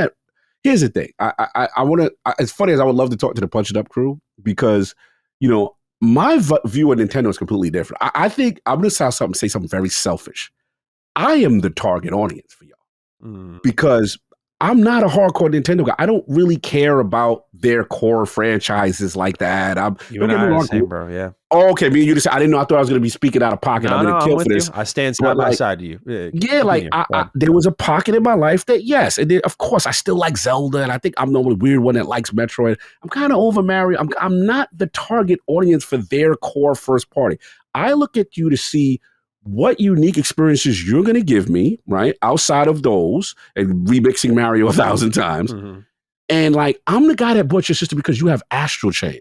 here's the thing. I want to, as funny as I would love to talk to the Punch It Up crew, because, you know, my view of Nintendo is completely different. I think I'm going to say something very selfish. I am the target audience for y'all because I'm not a hardcore Nintendo guy. I don't really care about their core franchises like that. You and I are the same, bro. Yeah. Oh, okay, me and you just. I didn't know. I thought I was going to be speaking out of pocket. I'm going to kill for this. I stand side by side to you. There was a pocket in my life that yes, and then, of course I still like Zelda, and I think I'm the only weird one that likes Metroid. I'm kind of over Mario. I'm not the target audience for their core first party. I look at you to see what unique experiences you're going to give me, right? Outside of those and remixing Mario 1,000 times. And like, I'm the guy that bought your system because you have Astral Chain.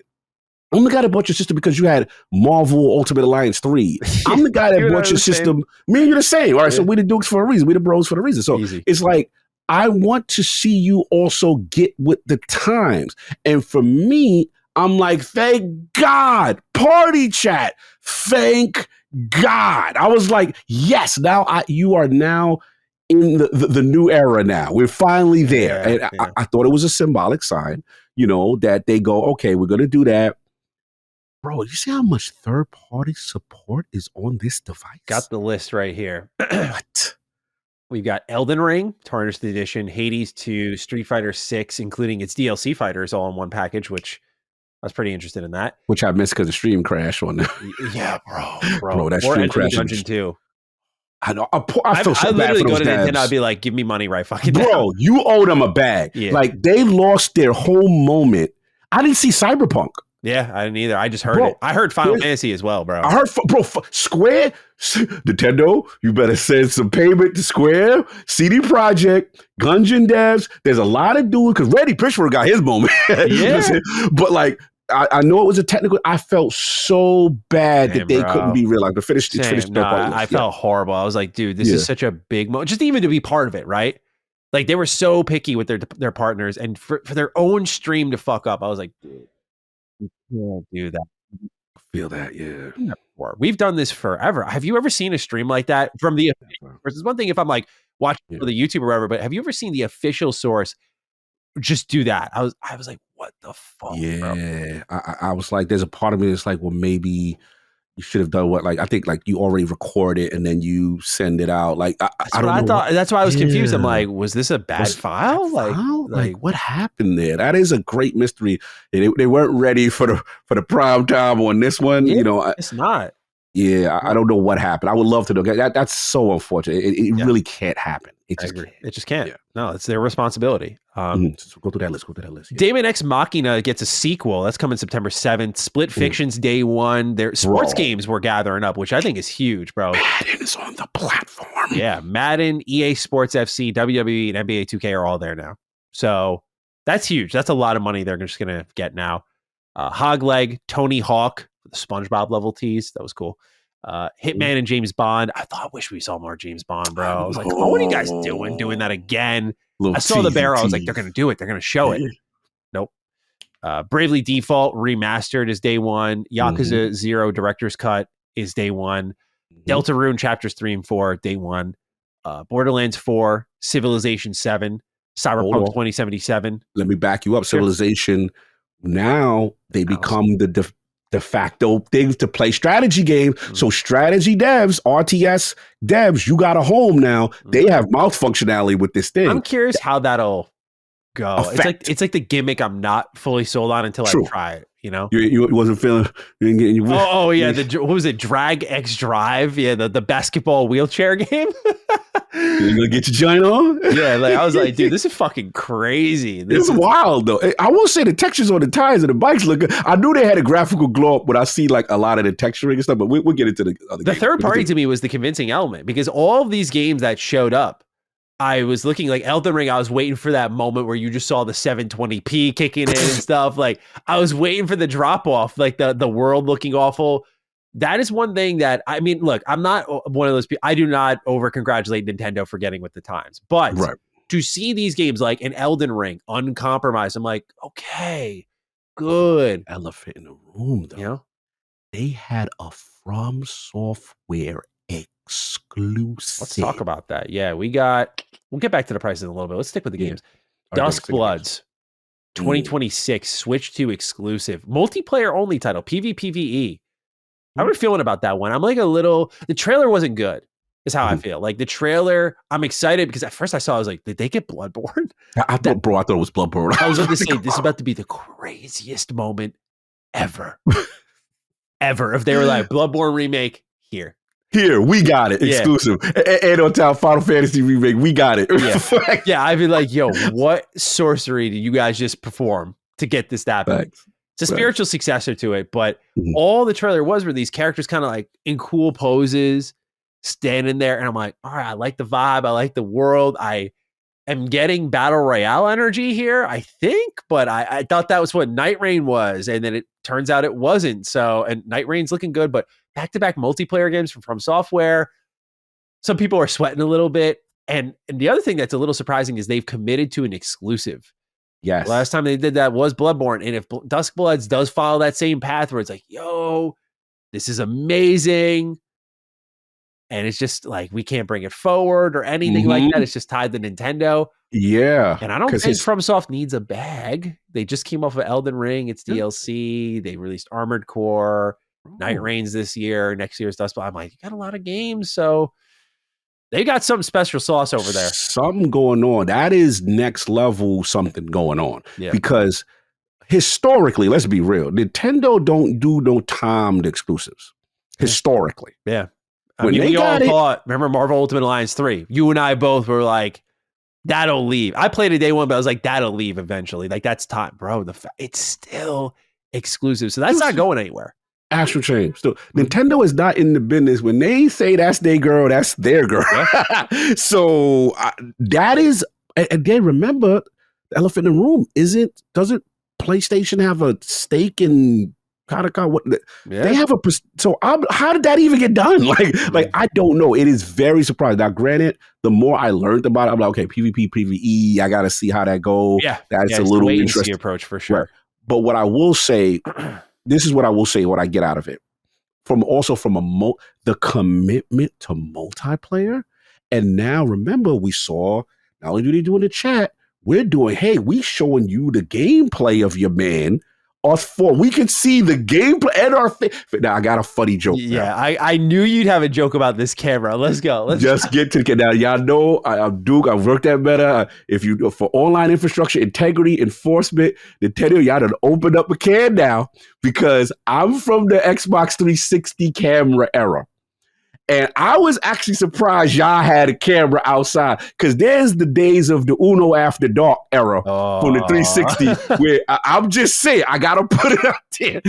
I'm the guy that bought your system because you had Marvel Ultimate Alliance 3. I'm the guy that bought your system. Me and you're the same. All right. So we the Dukes for a reason. We the bros for a reason. So it's like, I want to see you also get with the times. And for me, I'm like, thank God, party chat. Thank God. I was like, yes, now you are now in the new era now. We're finally there. And I thought it was a symbolic sign, that they go, okay, we're going to do that. Bro, you see how much third-party support is on this device? Got the list right here. What? We've got Elden Ring, Tarnished Edition, Hades 2, Street Fighter 6, including its DLC fighters all in one package, which I was pretty interested in that. Which I missed because the stream crashed on that. Yeah, bro. That stream crashed. Dungeon 2. I know. I feel so bad for those go to devs. Nintendo, I'd be like, give me money right fucking now. Bro, you owe them a bag. Yeah. Like, they lost their whole moment. I didn't see Cyberpunk. Yeah, I didn't either. I just heard it. I heard Final Fantasy as well, bro. I heard, Square, Nintendo, you better send some payment to Square, CD Projekt, Gungeon devs. There's a lot of dudes, because Reddy Pitchford got his moment. Yeah. But like, I know it was a technical. I felt so bad that they couldn't be real. Like, I felt horrible. I was like, dude, this is such a big moment. Just even to be part of it, right? Like, they were so picky with their partners, and for their own stream to fuck up, I was like, dude, you can't do that. I feel that, yeah. We've done this forever. Have you ever seen a stream like that from the official source? It's one thing if I'm like watching for the YouTube or whatever, but have you ever seen the official source just do that? I was like, what the fuck? Yeah. I was like, there's a part of me that's like, well, maybe you should have done what, like, I think like you already record it and then you send it out. Like, I don't know. That's why I was confused. I'm like, was this a bad file? Like, what happened there? That is a great mystery. They weren't ready for the prime time on this one. It's not. Yeah, I don't know what happened. I would love to know. That's so unfortunate. It really can't happen. It just can't. Yeah. No, it's their responsibility. Go through that list. Yeah. Damon X Machina gets a sequel. That's coming September 7th. Split Fiction's day one. Their sports games were gathering up, which I think is huge, bro. Madden is on the platform. Yeah, Madden, EA Sports FC, WWE, and NBA 2K are all there now. So that's huge. That's a lot of money they're just going to get now. Hogleg, Tony Hawk, the SpongeBob level tease. That was cool. Hitman and James Bond. I wish we saw more James Bond, bro. I was like, what are you guys doing that again? I saw the barrel. I was like, they're going to do it. They're going to show it. Nope. Bravely Default Remastered is day one. Yakuza 0 Director's Cut is day one. Deltarune Chapters 3 and 4, day one. Borderlands 4, Civilization 7, Cyberpunk 2077. Let me back you up. Civilization, now they become the de facto things to play strategy games. So strategy devs, RTS devs, you got a home now. They have mouth functionality with this thing. I'm curious how that'll go. It's like the gimmick I'm not fully sold on until I try it. You wasn't feeling. Oh yeah, what was it? Drag X Drive? Yeah, the basketball wheelchair game. You gonna get your joint on? Yeah, like I was like, dude, this is fucking crazy. It's wild though. I will say the textures on the tires of the bikes look good. I knew they had a graphical glow up when I see like a lot of the texturing and stuff, but we'll get into the other games. Third party to me was the convincing element, because all of these games that showed up, I was looking like Elden Ring. I was waiting for that moment where you just saw the 720p kicking in and stuff. Like I was waiting for the drop off, like the world looking awful. That is one thing that, I mean, look, I'm not one of those people. I do not over congratulate Nintendo for getting with the times, but to see these games like an Elden Ring uncompromised, I'm like, okay, good. Elephant in the room, though. They had a From Software exclusive. Let's talk about that. Yeah, we'll get back to the prices in a little bit. Let's stick with the games. Dusk Bloods, 2026, Switch 2 exclusive, multiplayer only title, PvPvE. How are we feeling about that one? I'm like the trailer wasn't good, is how I feel. Like the trailer, I'm excited because at first I was like, did they get Bloodborne? I thought it was Bloodborne. I was about to say, this is about to be the craziest moment ever. Ever. If they were like, Bloodborne remake, here, we got it. Exclusive. And on top, Final Fantasy remake, we got it. Yeah, I'd be like, yo, what sorcery did you guys just perform to get this to happen? Thanks. It's a spiritual successor to it, but all the trailer was were these characters kind of like in cool poses, standing there, and I'm like, all right, I like the vibe, I like the world, I am getting battle royale energy here, I think, but I thought that was what Night Rain was, and then it turns out it wasn't. So, and Night Rain's looking good, but back-to-back multiplayer games from Software, some people are sweating a little bit, and the other thing that's a little surprising is they've committed to an exclusive. Yes. Last time they did that was Bloodborne. And if Duskbloods does follow that same path where it's like, yo, this is amazing. And it's just like, we can't bring it forward or anything like that. It's just tied to Nintendo. Yeah. And I don't think FromSoft needs a bag. They just came off of Elden Ring. It's DLC. They released Armored Core, Night Reigns this year. Next year's Duskblood. I'm like, you got a lot of games. So they got some special sauce over there. Something going on. That is next level something going on. Yeah. Because historically, let's be real, Nintendo don't do no timed exclusives. Historically. Yeah. I mean, we all thought, remember Marvel Ultimate Alliance 3? You and I both were like, that'll leave. I played it day one, but I was like, that'll leave eventually. Like, that's time, bro. It's still exclusive. So that's not going anywhere. Actual change. So Nintendo is not in the business. When they say that's their girl, that's their girl. Yeah. So that is, and again, remember, the elephant in the room doesn't PlayStation have a stake in what they have how did that even get done? Like I don't know. It is very surprising. Now, granted, the more I learned about it, I'm like, okay, PvP, PvE, I gotta see how that goes. Yeah, that's a little interesting approach for sure. Right. But what I will say, this is what I will say, what I get out of it, from the commitment to multiplayer. And now remember, we saw, not only do they do in the chat, we're doing, hey, we showing you the gameplay of your man. Us four, we could see the gameplay and our face. Now I got a funny joke. Yeah, now. I knew you'd have a joke about this camera. Let's go. Let's get to it. Now, y'all know I'm Duke. I've worked at Meta. If you for online infrastructure, integrity, enforcement, Nintendo, y'all done opened up a can now because I'm from the Xbox 360 camera era. And I was actually surprised y'all had a camera outside because there's the days of the Uno After Dark era from the 360 where I'm just saying, I got to put it out there.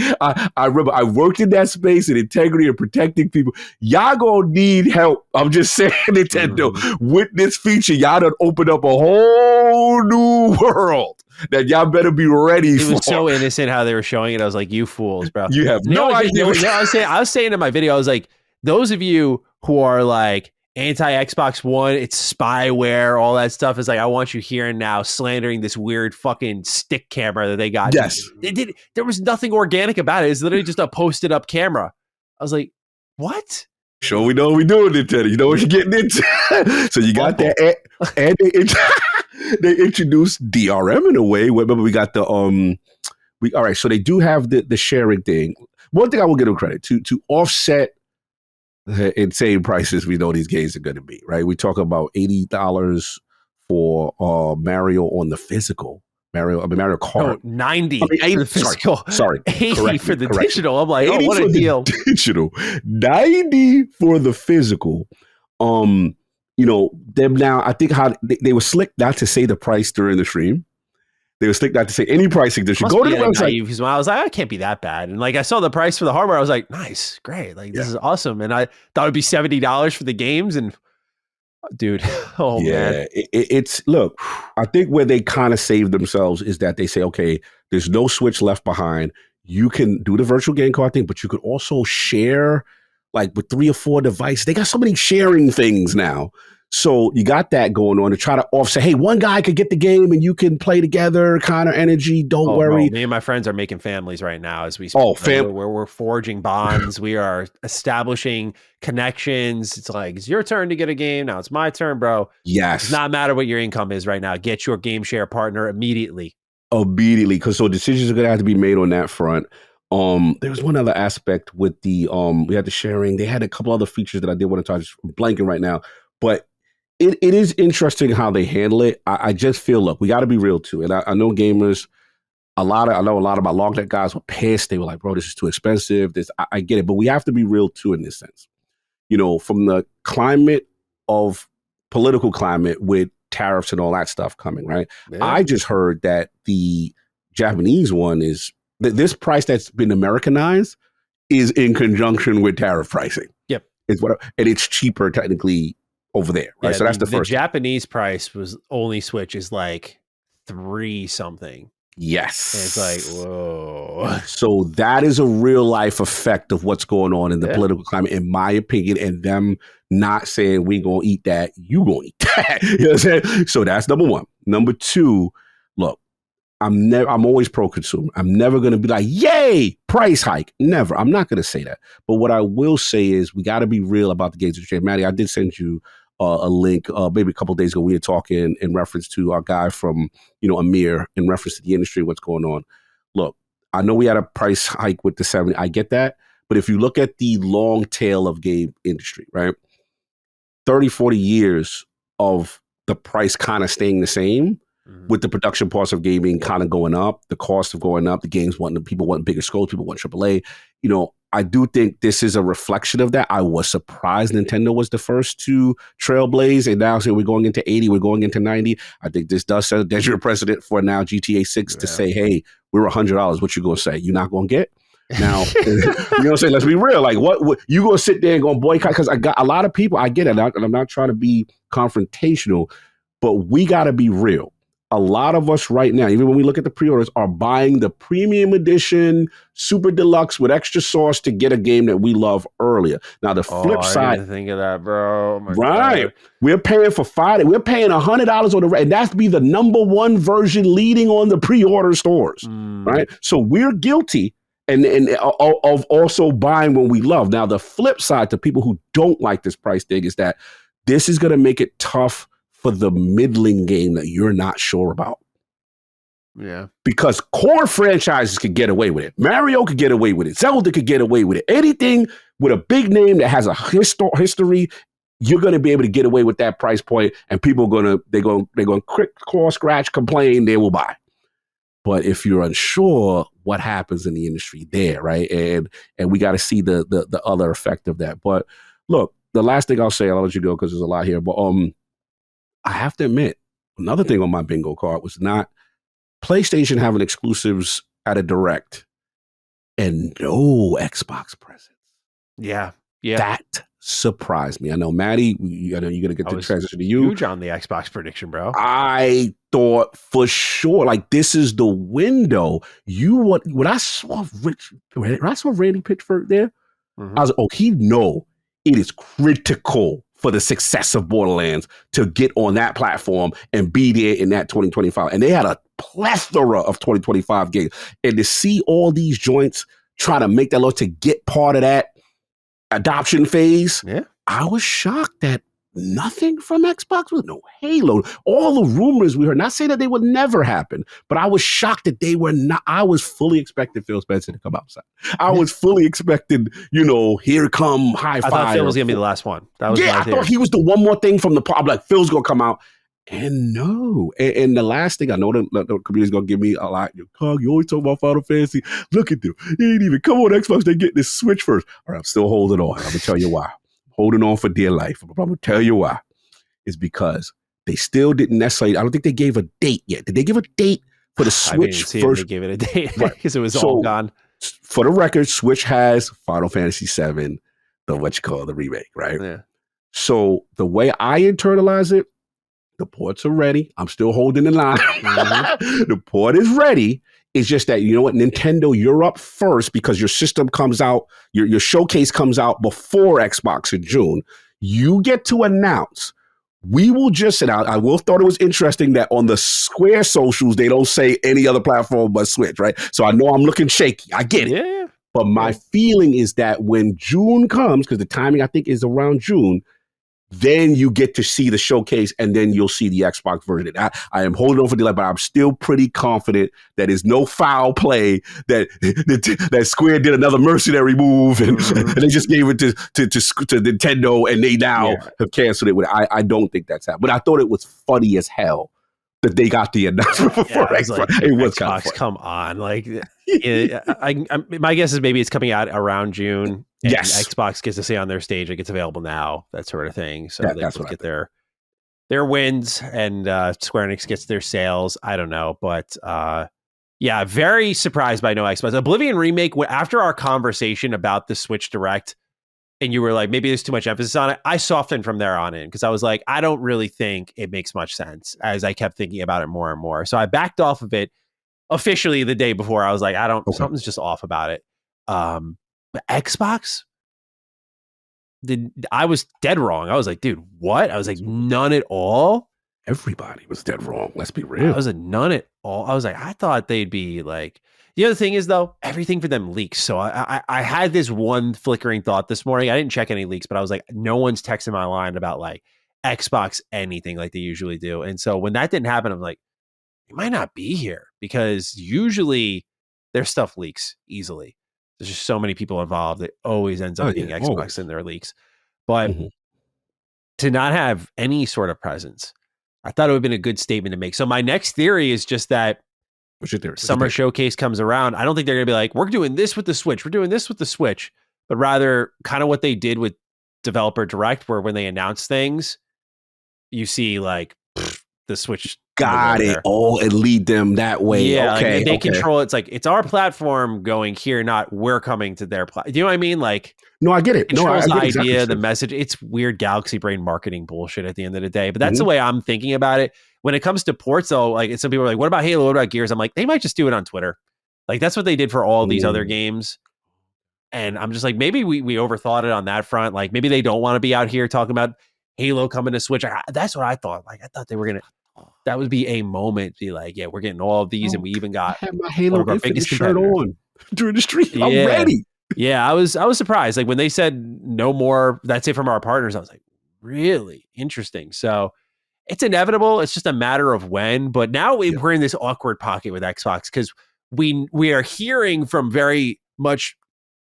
I remember I worked in that space in integrity and protecting people. Y'all going to need help. I'm just saying, Nintendo, with this feature, y'all done opened up a whole new world that y'all better be ready for. It was so innocent how they were showing it. I was like, you fools, bro. You have no idea. I was saying in my video, I was like, those of you who are like anti-Xbox One, it's spyware, all that stuff, is like, I want you here and now slandering this weird fucking stick camera that they got. Yes. There was nothing organic about it. It's literally just a posted up camera. I was like, what? Sure, we know what we're doing, Nintendo. You know what you're getting into. So you got that. And they introduced DRM in a way. Remember, we got the, all right, so they do have the sharing thing. One thing I will give them credit to offset the insane prices we know these games are going to be, right? We talk about $80 for Mario on the physical. Mario Kart. No, 90 for the physical. Sorry. 80 for the digital. I'm like, what a deal. Digital. 90 for the physical. Them now, I think how they were slick not to say the price during the stream. They were slick not to say any pricing. They should go to the website. Because when I was like, it can't be that bad. And like, I saw the price for the hardware. I was like, nice, great. Like, this is awesome. And I thought it'd be $70 for the games. And dude, man. It's look, I think where they kind of save themselves is that they say, okay, there's no Switch left behind. You can do the virtual game card thing, but you could also share like with 3 or 4 devices. They got so many sharing things now. So you got that going on to try to offset. Hey, one guy could get the game and you can play together, kind of energy. Don't worry. Me and my friends are making families right now as we speak. We're forging bonds. We are establishing connections. It's like, it's your turn to get a game. Now it's my turn, bro. Yes. It does not matter what your income is right now. Get your game share partner immediately. Because so decisions are going to have to be made on that front. There was one other aspect with the, we had the sharing. They had a couple other features that I did want to touch. I'm blanking right now, but it is interesting how they handle it. I just feel, look, we got to be real too. And I know gamers, I know a lot of my long neck guys were pissed. They were like, bro, this is too expensive. I get it, but we have to be real too in this sense. From the political climate with tariffs and all that stuff coming, right? Yeah. I just heard that the Japanese one is this price that's been Americanized is in conjunction with tariff pricing. Yep. And it's cheaper technically over there, right? Yeah, so that's the first. The Japanese price was only Switch is like 3 something. Yes. And it's like, whoa. So that is a real life effect of what's going on in the political climate, in my opinion, and them not saying we gonna eat that, you gonna eat that. You know what I'm saying? So that's number one. Number two, look, I'm always pro-consumer. I'm never going to be like, yay, price hike. Never. I'm not going to say that. But what I will say is we got to be real about the games industry. Maddie, I did send you a link maybe a couple of days ago. We were talking in reference to our guy from, Amir, in reference to the industry, what's going on. Look, I know we had a price hike with the 70. I get that. But if you look at the long tail of game industry, right, 30, 40 years of the price kind of staying the same, with the production parts of gaming kind of going up, the cost of going up, the games people want bigger scopes, people want AAA. I do think this is a reflection of that. I was surprised Nintendo was the first to trailblaze, and now we're going into 80, we're going into 90. I think this does set a dangerous precedent for now GTA 6 to say, hey, we're $100. What you going to say? You're not going to get? Now, you know what I'm saying? Let's be real. Like, what you going to sit there and go boycott? Because I got a lot of people, I get it, and I'm not trying to be confrontational, but we got to be real. A lot of us right now, even when we look at the pre-orders, are buying the premium edition, super deluxe with extra sauce to get a game that we love earlier. Now, the flip side, I didn't think of that, bro. Right. God. We're paying for we're paying $100 on and that's to be the number one version leading on the pre-order stores. Right. So we're guilty and of also buying when we love. Now, the flip side to people who don't like this price thing is that this is going to make it tough for the middling game that you're not sure about. Yeah. Because core franchises could get away with it. Mario could get away with it. Zelda could get away with it. Anything with a big name that has a history, you're going to be able to get away with that price point, and people are they're going to claw, scratch, complain, they will buy. But if you're unsure what happens in the industry there, right? And we got to see the other effect of that. But look, the last thing I'll say, I'll let you go because there's a lot here, but I have to admit, another thing on my bingo card was not PlayStation having exclusives at a direct and no Xbox presence. Yeah. That surprised me. I know, Maddie, I know you're going to get the transition to you. Huge on the Xbox prediction, bro. I thought for sure, like, this is the window. When I saw Randy Pitchford there, I was like, oh, it is critical for the success of Borderlands to get on that platform and be there in that 2025. And they had a plethora of 2025 games. And to see all these joints try to make that look to get part of that adoption phase, I was shocked that nothing from Xbox with no Halo. All the rumors we heard, not saying that they would never happen, but I was shocked that they were not. I was fully expecting Phil Spencer to come outside. I was fully expecting, here come High Five. I thought Phil was going to be the last one. That was I thought he was the one more thing from the I'm like, Phil's going to come out. And no. And the last thing, I know the community's going to give me a lot. You always talk about Final Fantasy. Look at them. They ain't even come on Xbox. They get this Switch first. All right, I'm still holding on. I'm going to tell you why. Holding on for dear life. I'm going to tell you why. It's because they still didn't necessarily, I don't think they gave a date yet. Did they give a date for the Switch first? They gave it a date because it was all gone. For the record, Switch has Final Fantasy VII, the remake, right? Yeah. So the way I internalize it, the ports are ready. I'm still holding the line. The port is ready. It's just that, you know what, Nintendo, you're up first because your system comes out, your showcase comes out before Xbox in June. You get to announce. We will just, and I will thought it was interesting that on the Square socials, they don't say any other platform but Switch, right? So I know I'm looking shaky. I get it. Yeah. But my feeling is that when June comes, because the timing I think is around June, then you get to see the showcase and then you'll see the Xbox version. I am holding on for delay, but I'm still pretty confident that there's no foul play, that Square did another mercenary move and they just gave it to Nintendo and they now have canceled it. I don't think that's happening. But I thought it was funny as hell that they got the announcement before Xbox. Like, it was Xbox, kind of come on. Like, my guess is maybe it's coming out around June. And Xbox gets to say on their stage, like, it's available now, that sort of thing. So they get their wins and Square Enix gets their sales. I don't know. But very surprised by no Xbox. Oblivion Remake, after our conversation about the Switch Direct, and you were like, maybe there's too much emphasis on it, I softened from there on in because I was like, I don't really think it makes much sense as I kept thinking about it more and more. So I backed off of it officially the day before. I was like, something's just off about it. But Xbox, I was dead wrong. I was like, dude, what? I was like, none at all. Everybody was dead wrong. Let's be I real. was none at all. I was like, I thought they'd be like. The other thing is though, everything for them leaks. So I had this one flickering thought this morning. I didn't check any leaks, but I was like, no one's texting my line about like Xbox anything like they usually do. And so when that didn't happen, I'm like, it might not be here because usually their stuff leaks easily. There's just so many people involved. It always ends up being Xbox in their leaks. But to not have any sort of presence, I thought it would have been a good statement to make. So my next theory is just that Summer Showcase comes around. I don't think they're going to be like, we're doing this with the Switch. We're doing this with the Switch. But rather kind of what they did with Developer Direct, where when they announce things, you see like the Switch. Got it. Oh, and lead them that way. Yeah, okay. Like they control it. It's like, it's our platform going here, not we're coming to their platform. Do you know what I mean? Like, no, I get it. Controls I the idea, exactly the message. It's weird galaxy brain marketing bullshit at the end of the day. But that's the way I'm thinking about it. When it comes to ports, though, like some people are like, what about Halo? What about Gears? I'm like, they might just do it on Twitter. Like that's what they did for all these other games. And I'm just like, maybe we overthought it on that front. Like maybe they don't want to be out here talking about Halo coming to Switch. That's what I thought. Like I thought they were going to. That would be a moment to be like, yeah, we're getting all of these, and we even got I had my Halo Infinite shirt on during the stream. Yeah. I'm ready. Yeah, I was surprised. Like when they said no more, that's it from our partners. I was like, really interesting. So it's inevitable. It's just a matter of when. But now we're in this awkward pocket with Xbox because we are hearing from very much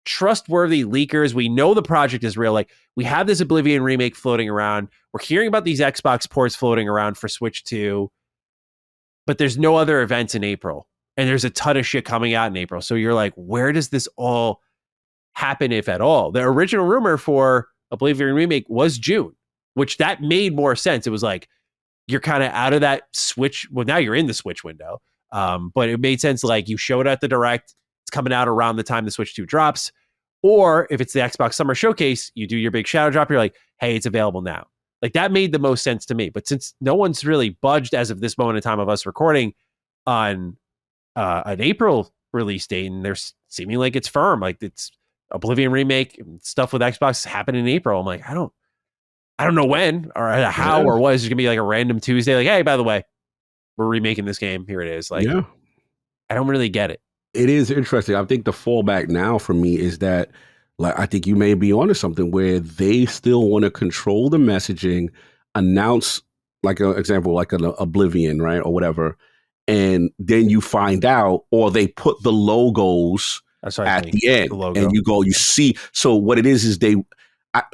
trustworthy leakers. We know the project is real. Like we have this Oblivion remake floating around. We're hearing about these Xbox ports floating around for Switch 2, but there's no other events in April. And there's a ton of shit coming out in April. So you're like, where does this all happen, if at all? The original rumor for Oblivion remake was June, which that made more sense. It was like, you're kind of out of that Switch. Well, now you're in the Switch window. But it made sense. Like you showed at the Direct, it's coming out around the time the Switch 2 drops. Or if it's the Xbox Summer Showcase, you do your big shadow drop. You're like, hey, it's available now. Like that made the most sense to me. But since no one's really budged as of this moment in time of us recording on an April release date, and they're seeming like it's firm, like it's Oblivion remake stuff with Xbox happened in April. I'm like, I don't know when or how or what. Is it gonna be like a random Tuesday? Like, hey, by the way, we're remaking this game. Here it is. Like, I don't really get it. It is interesting. I think the fallback now for me is that, like, I think you may be onto something where they still want to control the messaging, announce, like an example, like an Oblivion, right, or whatever, and then you find out, or they put the logos at the end, and you see. So what it is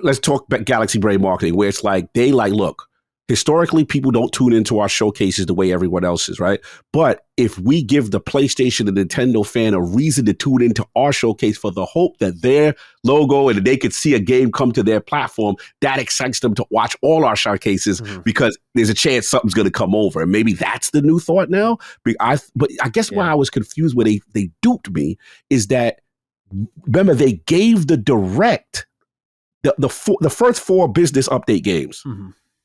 let's talk about Galaxy Brain marketing, where it's like they like, look, historically, people don't tune into our showcases the way everyone else is, right? But if we give the PlayStation and Nintendo fan a reason to tune into our showcase for the hope that their logo and they could see a game come to their platform, that excites them to watch all our showcases because there's a chance something's going to come over. And maybe that's the new thought now. But I guess why I was confused where they duped me is that, remember, they gave the Direct, the first 4 business update games.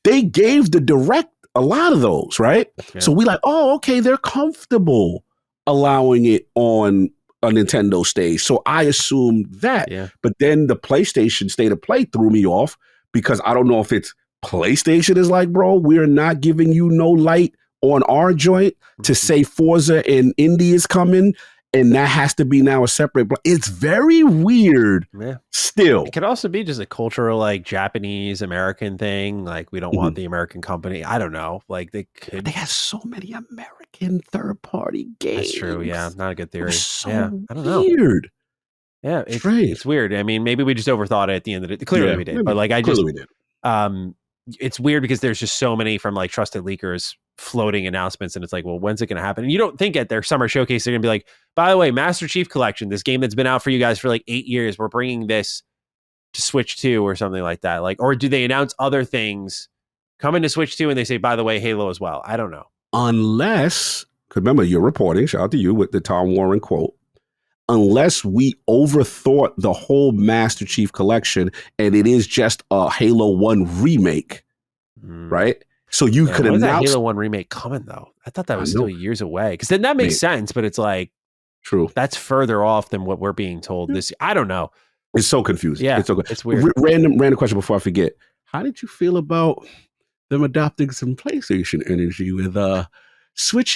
They gave the Direct a lot of those, right? Yeah. So we like, oh, okay, they're comfortable allowing it on a Nintendo stage. So I assumed that. Yeah. But then the PlayStation State of Play threw me off because I don't know if it's PlayStation is like, bro, we're not giving you no light on our joint to say Forza and Indie is coming. And that has to be now a separate. It's very weird. Yeah. Still, it could also be just a cultural, like Japanese American thing. Like we don't want the American company. I don't know. Like they have so many American third party games. That's true. Yeah, not a good theory. So yeah, I don't know. Weird. Yeah, it's weird. I mean, maybe we just overthought it at the end of it. Clearly we did. Maybe. But like we did. It's weird because there's just so many from like trusted leakers floating announcements, and it's like, well, when's it going to happen? And you don't think at their summer showcase they're going to be like, by the way, Master Chief Collection, this game that's been out for you guys for like 8 years, we're bringing this to Switch 2 or something like that. Like, or do they announce other things coming to Switch 2 and they say, by the way, Halo as well? I don't know. Unless, because remember, you're reporting, shout out to you with the Tom Warren quote, unless we overthought the whole Master Chief Collection and it is just a Halo 1 remake, right? So you could announce that Halo 1 remake coming though. I thought that was still years away. Because then that makes sense, but it's like, true, that's further off than what we're being told. I don't know. It's so confusing. Yeah, it's weird. Random question before I forget. How did you feel about them adopting some PlayStation energy with Switch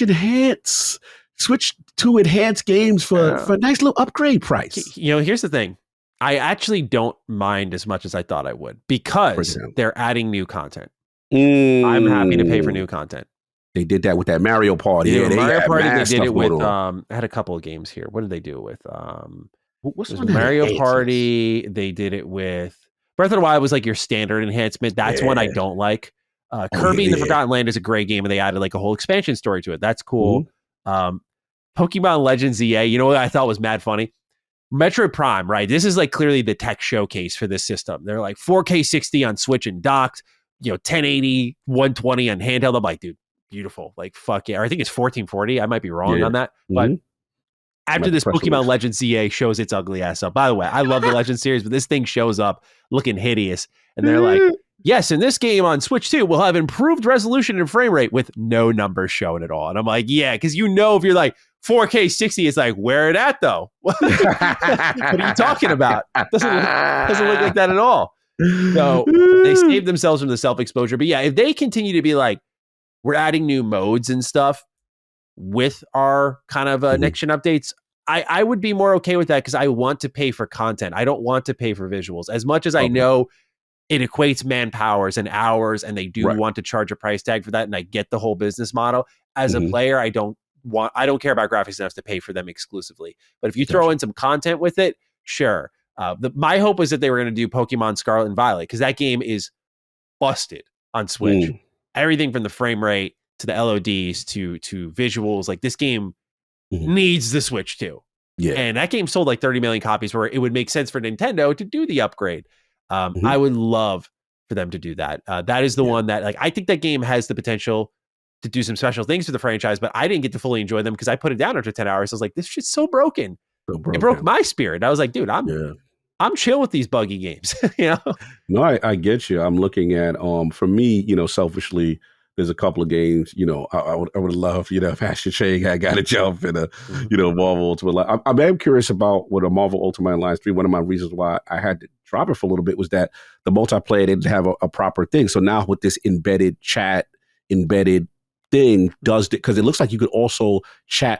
to enhanced games for a nice little upgrade price. Here's the thing. I actually don't mind as much as I thought I would because they're adding new content. I'm happy to pay for new content. They did that with that Mario Party. They did it with I had a couple of games here. What did they do it with? What's Mario Party? They did it with Breath of the Wild was like your standard enhancement. That's one I don't like. Kirby and the Forgotten Land is a great game, and they added like a whole expansion story to it. That's cool. Pokemon Legends EA, you know what I thought was mad funny? Metroid Prime, right? This is like clearly the tech showcase for this system. They're like 4K 60 on Switch and docked, 1080, 120 on handheld. I'm like, dude, beautiful. Like, fuck yeah. Or I think it's 1440. I might be wrong on that. But after this Pokemon Legends EA shows its ugly ass up. By the way, I love the Legends series, but this thing shows up looking hideous. And they're like, yes, in this game on Switch 2, we'll have improved resolution and frame rate with no numbers shown at all. And I'm like, yeah, because if you're like 4K 60, it's like, where it at though? What are you talking about? Doesn't look like that at all. So they saved themselves from the self-exposure. But yeah, if they continue to be like, we're adding new modes and stuff with our kind of next-gen updates, I would be more okay with that because I want to pay for content. I don't want to pay for visuals. As much as I know it equates manpowers and hours, and they do want to charge a price tag for that, and I get the whole business model. As a player, I don't care about graphics enough to pay for them exclusively. But if you throw in some content with it, sure. My hope was that they were going to do Pokemon Scarlet and Violet because that game is busted on Switch. Everything from the frame rate to the LODs to visuals, like this game needs the Switch too. Yeah. And that game sold like 30 million copies where it would make sense for Nintendo to do the upgrade. I would love for them to do that. That is the one that like I think that game has the potential to do some special things for the franchise, but I didn't get to fully enjoy them because I put it down after 10 hours. I was like, this shit's so broken. It broke my spirit. I was like, dude, I'm chill with these buggy games. No, I get you. I'm looking at for me, selfishly, there's a couple of games, I would love, if Asher Chang had got a jump in a, Marvel Ultimate Alliance. I am curious about what a Marvel Ultimate Alliance 3, one of my reasons why I had to drop it for a little bit was that the multiplayer didn't have a proper thing. So now with this embedded chat, embedded thing does it, because it looks like you could also chat.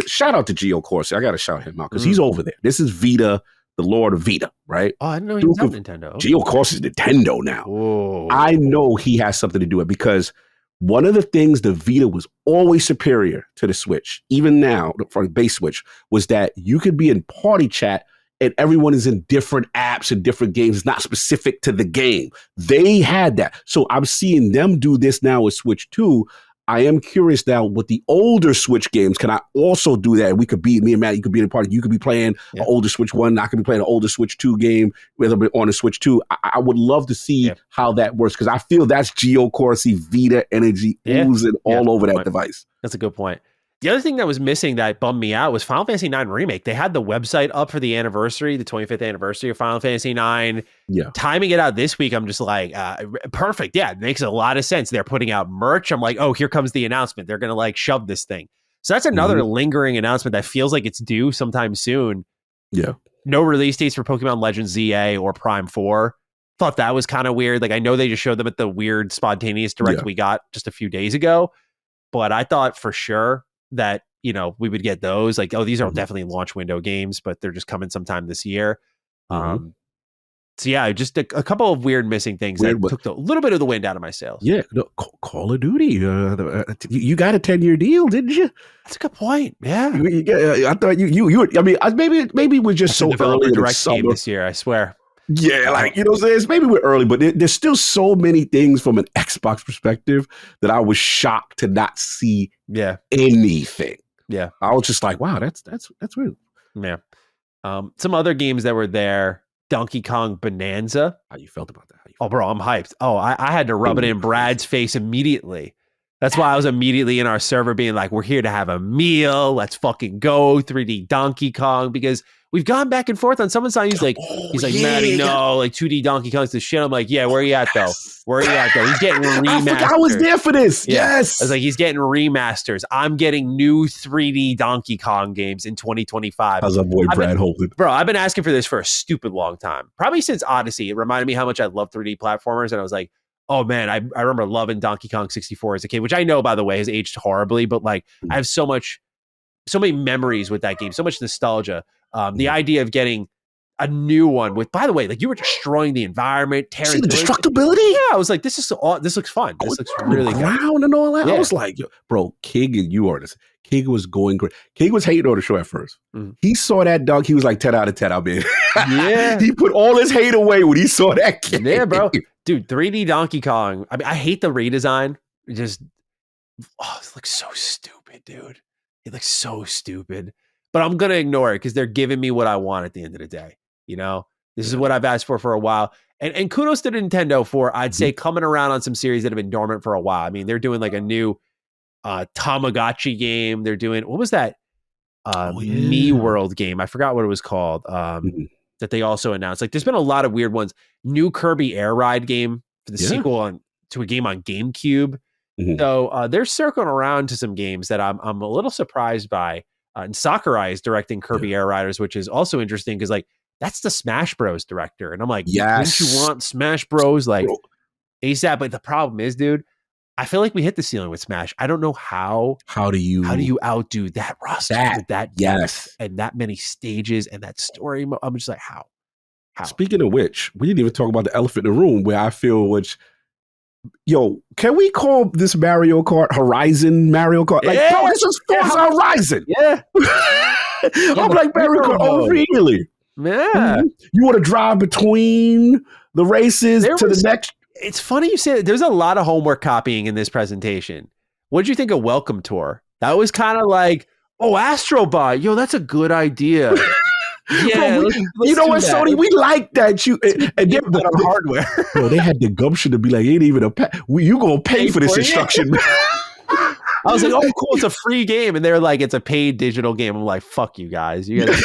Shout out to Gio Corsi. I got to shout him out because he's over there. This is Vita, the Lord of Vita, right? Oh, I didn't know he was on Nintendo. Gio Corsi is Nintendo now. Whoa. I know he has something to do with it because one of the things the Vita was always superior to the Switch, even now for the base Switch, was that you could be in party chat and everyone is in different apps and different games. It's not specific to the game. They had that. So I'm seeing them do this now with Switch 2. I am curious now with the older Switch games, can I also do that? Me and Matt, you could be in a party. You could be playing an older Switch 1. I could be playing an older Switch 2 game, whether on a Switch 2. I would love to see how that works because I feel that's Gio Corsi Vita energy oozing all over that device. That's a good point. The other thing that was missing that bummed me out was Final Fantasy IX Remake. They had the website up for the anniversary, the 25th anniversary of Final Fantasy IX. Yeah. Timing it out this week, I'm just like, perfect. Yeah, it makes a lot of sense. They're putting out merch. I'm like, oh, here comes the announcement. They're going to like shove this thing. So that's another lingering announcement that feels like it's due sometime soon. Yeah. No release dates for Pokemon Legends ZA or Prime 4. Thought that was kind of weird. Like, I know they just showed them at the weird spontaneous direct we got just a few days ago, but I thought for sure that, we would get those. Like, oh, these are definitely launch window games, but they're just coming sometime this year. So yeah, just a couple of weird missing things that took a little bit of the wind out of my sails. Yeah, Call of Duty. You got a 10-year deal, didn't you? That's a good point. Yeah, I thought you. I mean, maybe we're just so early in the direct game this year. I swear. Yeah, like, what I'm saying? Maybe we're early, but there's still so many things from an Xbox perspective that I was shocked to not see anything. Yeah. I was just like, wow, that's weird. Yeah. Some other games that were there, Donkey Kong Bonanza. How you felt about that? Oh, bro, I'm hyped. Oh, I had to rub it in Brad's face immediately. That's why I was immediately in our server being like, we're here to have a meal. Let's fucking go 3D Donkey Kong, because we've gone back and forth on someone's side. He's like, Maddie, no, like 2D Donkey Kong's the shit. I'm like, yeah, where are you at though? Where are you at though? He's getting remasters. I was there for this. Yeah. Yes. I was like, he's getting remasters. I'm getting new 3D Donkey Kong games in 2025. How's our boy Brad Holden? Bro, I've been asking for this for a stupid long time. Probably since Odyssey. It reminded me how much I love 3D platformers. And I was like, Oh man, I remember loving Donkey Kong 64 as a kid, which I know, by the way, has aged horribly, but like I have so many memories with that game, so much nostalgia. The idea of getting a new one with, by the way, like you were destroying the environment, tearing see the through it. destructibility. Yeah, I was like, this looks fun. This looks really good. Ground and all that. Yeah. I was like, bro, King and you are this. King was going great. King was hating on the show at first. He saw that dog. He was like 10 out of 10. I mean, yeah, he put all his hate away when he saw that game. Yeah, bro, dude, 3D Donkey Kong. I mean, I hate the redesign. It looks so stupid, dude. It looks so stupid. But I'm gonna ignore it because they're giving me what I want at the end of the day. You know, this is what I've asked for a while. And kudos to Nintendo for, I'd say, coming around on some series that have been dormant for a while. I mean, they're doing like a new Tamagotchi game. They're doing, what was that? Me World game. I forgot what it was called. That they also announced. Like, there's been a lot of weird ones. New Kirby Air Ride game for the sequel to a game on GameCube. So they're circling around to some games that I'm a little surprised by. And Sakurai is directing Kirby Air Riders, which is also interesting because like that's the Smash Bros director, and I'm like, don't you want Smash Bros like ASAP? But the problem is, dude, I feel like we hit the ceiling with Smash. I don't know how. How do you outdo that roster with that and that many stages and that story? I'm just like, how? Speaking of which, we didn't even talk about the elephant in the room, where I feel can we call this Mario Kart Horizon Mario Kart? Like, bro, this is Forza Horizon. Yeah. I'm like, Mario Kart, oh, really? Yeah. You want to drive between the races the next? It's funny you say that. There's a lot of homework copying in this presentation. What did you think of Welcome Tour? That was kind of like, oh, Astrobot. Yo, that's a good idea. Yeah, bro, you know what, Sony? We like that. And then the hardware. Bro, they had the gumption to be like, ain't even you gonna pay for this instruction. I was like, oh, cool, it's a free game. And they're like, it's a paid digital game. I'm like, fuck you guys. You guys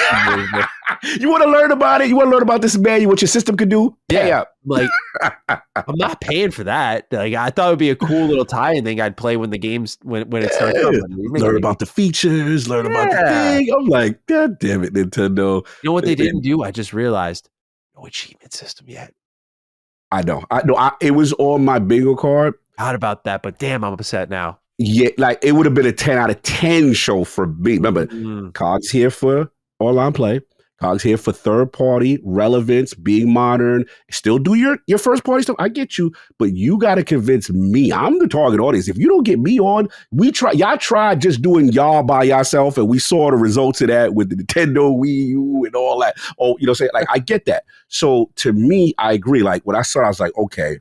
you want to learn about it? You want to learn about this manual, what your system can do? Pay up. Like, I'm not paying for that. Like, I thought it would be a cool little tie-in thing I'd play when the game's when it starts. Learn about the features, learn about the thing. I'm like, God damn it, Nintendo. You know what they didn't do? I just realized, no achievement system yet. I know. It was on my bingo card. Thought about that, but damn, I'm upset now. Yeah, like it would have been a 10 out of 10 show for me. Remember, COG's here for online play. COG's here for third party relevance, being modern. Still do your first party stuff. I get you, but you got to convince me. I'm the target audience. If you don't get me on, y'all tried just doing y'all by yourself, and we saw the results of that with the Nintendo Wii U and all that. Oh, you know what I'm saying? Like, I get that. So to me, I agree. Like when I saw it, I was like, okay.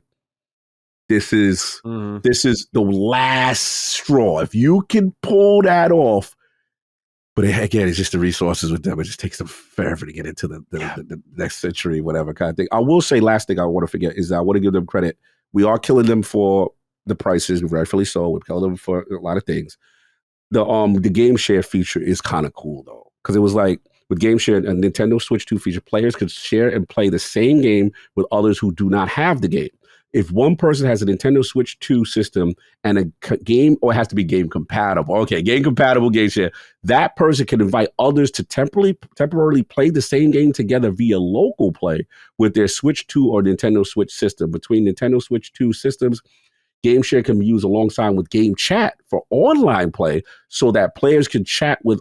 This is the last straw. If you can pull that off, but again, it's just the resources with them. It just takes them forever to get into the next century, whatever kind of thing. I will say, last thing I want to forget is I want to give them credit. We are killing them for the prices, rightfully so. We're killing them for a lot of things. The game share feature is kind of cool though, because it was like with game share and Nintendo Switch 2 feature, players could share and play the same game with others who do not have the game. If one person has a Nintendo Switch 2 system and a game, or it has to be game compatible. Okay, game compatible game share. That person can invite others to temporarily play the same game together via local play with their Switch 2 or Nintendo Switch system. Between Nintendo Switch 2 systems, game share can be used alongside with game chat for online play so that players can chat with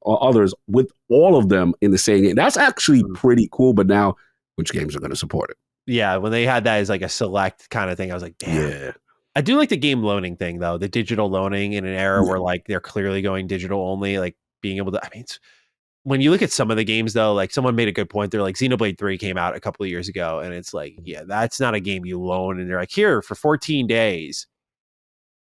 others, with all of them in the same game. That's actually pretty cool, but now which games are going to support it? Yeah, when they had that as like a select kind of thing, I was like, damn. Yeah. I do like the game loaning thing, though. The digital loaning in an era where like they're clearly going digital only, like being able to, I mean, when you look at some of the games, though, like someone made a good point. They're like, Xenoblade 3 came out a couple of years ago, and it's like, yeah, that's not a game you loan. And they're like, here for 14 days.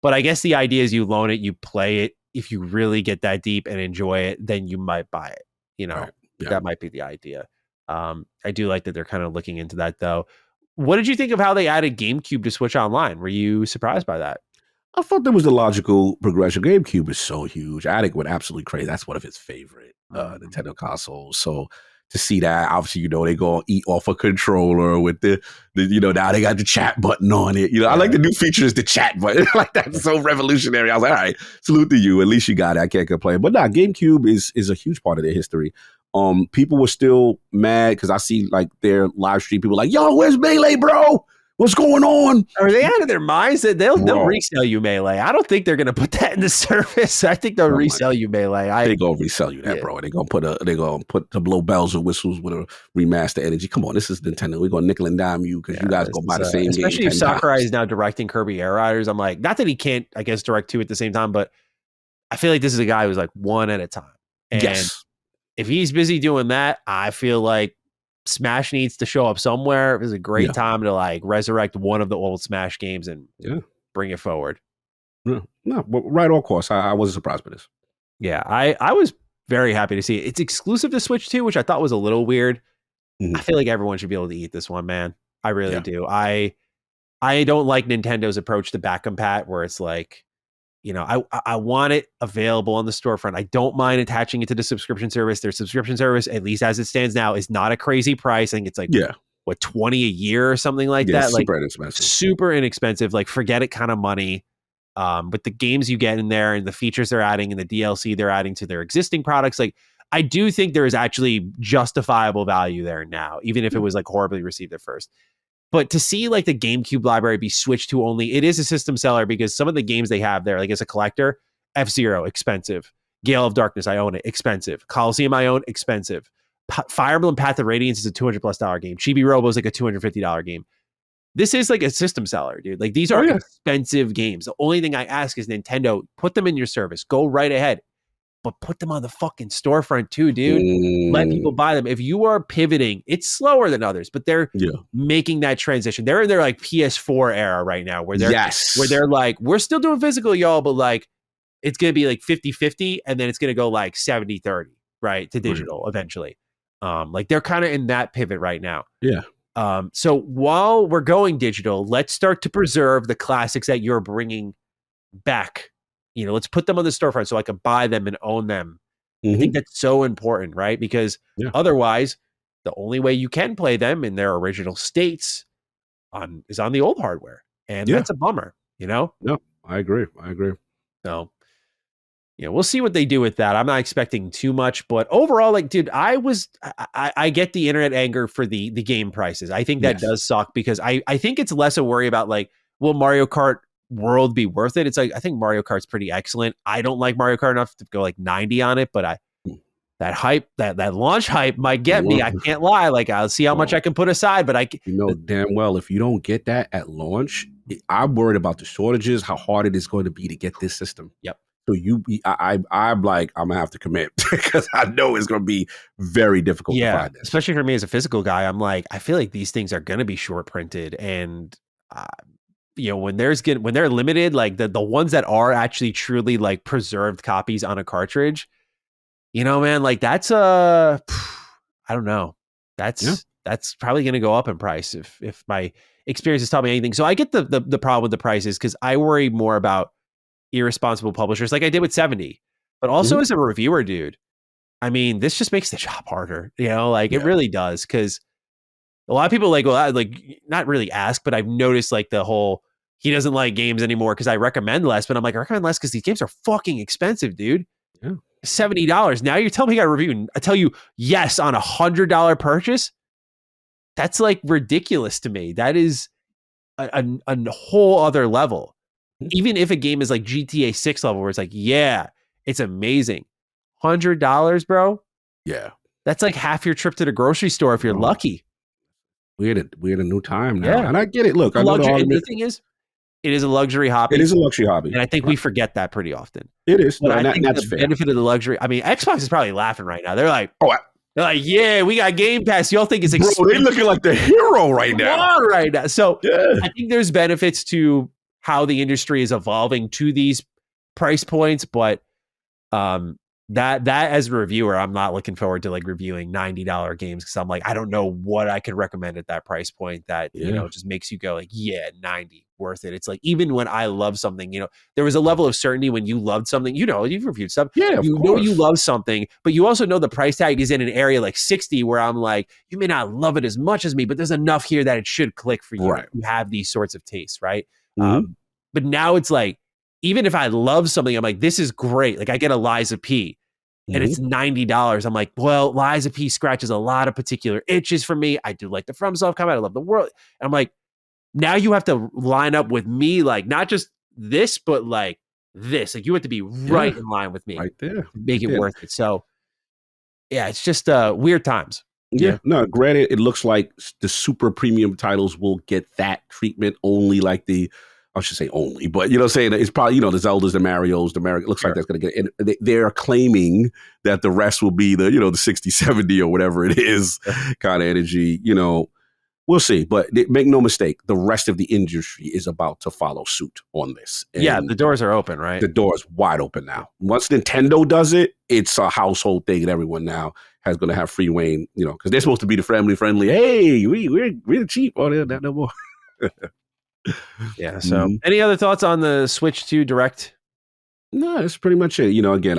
But I guess the idea is you loan it, you play it. If you really get that deep and enjoy it, then you might buy it. You know, that might be the idea. I do like that they're kind of looking into that, though. What did you think of how they added GameCube to Switch Online? Were you surprised by that? I thought there was a logical progression. GameCube is so huge. Attic went absolutely crazy. That's one of his favorite Nintendo consoles. So to see that, obviously, they go eat off a controller with the now they got the chat button on it. I like the new feature is the chat button. Like, that's so revolutionary. I was like, all right, salute to you. At least you got it. I can't complain. But nah, GameCube is a huge part of their history. People were still mad because I see like their live stream people like, yo, where's Melee, bro? What's going on? Are they out of their minds? That they'll Bro. resell you Melee. I don't think they're gonna put that in the service. I think they'll resell you Melee. They gonna resell you that, bro. They gonna put to blow bells and whistles with a remaster energy. Come on, this is Nintendo. We're gonna nickel and dime you because you guys gonna buy the same game. Especially if Sakurai is now directing Kirby Air Riders. I'm like, not that he can't, I guess, direct two at the same time, but I feel like this is a guy who's like one at a time. And if he's busy doing that, I feel like Smash needs to show up somewhere. It was a great time to like resurrect one of the old Smash games and bring it forward. No, but right on course. I wasn't surprised by this. Yeah, I was very happy to see it. It's exclusive to Switch too, which I thought was a little weird. I feel like everyone should be able to eat this one, man. I really do. I don't like Nintendo's approach to back compat, where it's like, I want it available on the storefront. I don't mind attaching it to the subscription service. Their subscription service, at least as it stands now, is not a crazy price. I think it's like what, $20 a year or something like that. Super like inexpensive. Super inexpensive. Like forget it kind of money. But the games you get in there and the features they're adding and the DLC they're adding to their existing products, like I do think there is actually justifiable value there now, even if it was like horribly received at first. But to see like the GameCube library be switched to only, it is a system seller because some of the games they have there, like as a collector, F-Zero, expensive. Gale of Darkness, I own it, expensive. Coliseum, I own, expensive. Fire Emblem Path of Radiance is a $200+ game. Chibi Robo is like a $250 game. This is like a system seller, dude. Like these are expensive games. The only thing I ask is Nintendo, put them in your service. Go right ahead. But put them on the fucking storefront too, dude. Let people buy them. If you are pivoting, it's slower than others, but they're making that transition. They're in their like PS4 era right now where they're like, we're still doing physical, y'all, but like it's going to be like 50-50 and then it's going to go like 70-30, right? To digital eventually. Like they're kind of in that pivot right now. Yeah. So while we're going digital, let's start to preserve the classics that you're bringing back. Let's put them on the storefront so I can buy them and own them. I think that's so important, right? Because otherwise, the only way you can play them in their original states is on the old hardware. And that's a bummer, No, I agree. So, we'll see what they do with that. I'm not expecting too much, but overall, like, dude, I get the internet anger for the game prices. I think that does suck because I think it's less a worry about like, will Mario Kart World be worth it? It's like, I think Mario Kart's pretty excellent. I don't like Mario Kart enough to go like 90 on it, but that hype, that launch hype might get me. I can't lie. Like I'll see how much I can put aside, but damn well, if you don't get that at launch, I'm worried about the shortages, how hard it is going to be to get this system. Yep. So I'm like, I'm gonna have to commit because I know it's gonna be very difficult to find this. Especially for me as a physical guy, I'm like, I feel like these things are gonna be short printed and when they're limited, like the ones that are actually truly like preserved copies on a cartridge, man, like that's I don't know. That's probably going to go up in price if my experience has taught me anything. So I get the problem with the prices because I worry more about irresponsible publishers like I did with 70, but also as a reviewer, dude, I mean, this just makes the job harder, it really does. Cause a lot of people like not really ask, but I've noticed like the whole, he doesn't like games anymore because I recommend less, but I'm like, I recommend less because these games are fucking expensive, dude. Yeah. $70. Now you're telling me I got a review and I tell you yes on $100 purchase. That's like ridiculous to me. That is a whole other level. Even if a game is like GTA 6 level where it's like, yeah, it's amazing. $100, bro. Yeah. That's like half your trip to the grocery store if you're lucky. We're at a new time now. Yeah. And I get it. Look, the thing is, it is a luxury hobby. It is a luxury hobby. And I think we forget that pretty often. It is. But I think that's the benefit of the luxury. I mean, Xbox is probably laughing right now. They're like, yeah, we got Game Pass. Y'all think it's expensive. Bro, they're looking like the hero right now. So I think there's benefits to how the industry is evolving to these price points. But that as a reviewer, I'm not looking forward to like reviewing $90 games because I'm like, I don't know what I could recommend at that price point that just makes you go like, yeah, 90 worth it. It's like, even when I love something, there was a level of certainty when you loved something, you've reviewed stuff, you love something, but you also know the price tag is in an area like 60 where I'm like, you may not love it as much as me, but there's enough here that it should click for you. Right. You have these sorts of tastes, right? But now it's like, even if I love something, I'm like, this is great. Like I get a Liza P and it's $90. I'm like, well, Liza P scratches a lot of particular itches for me. I do like the FromSoft combat. I love the world. And I'm like, now you have to line up with me, like not just this, but like this. Like you have to be right in line with me, right there, to make right it there. worth it. So yeah, it's just weird times. Yeah, no, granted, it looks like the super premium titles will get that treatment only, like I should say only, but you know what I'm saying? It's probably, the Zeldas, the Marios, it looks like that's going to get, and they're claiming that the rest will be the 60, 70 or whatever it is kind of energy, we'll see. But make no mistake, the rest of the industry is about to follow suit on this. And the doors are open, right? the door is wide open now. Once Nintendo does it, it's a household thing, and everyone now is going to have free reign, because they're supposed to be the family friendly. Hey, we're cheap. Oh, they're not no more. Yeah. So, any other thoughts on the Switch 2 Direct? No, that's pretty much it. Again,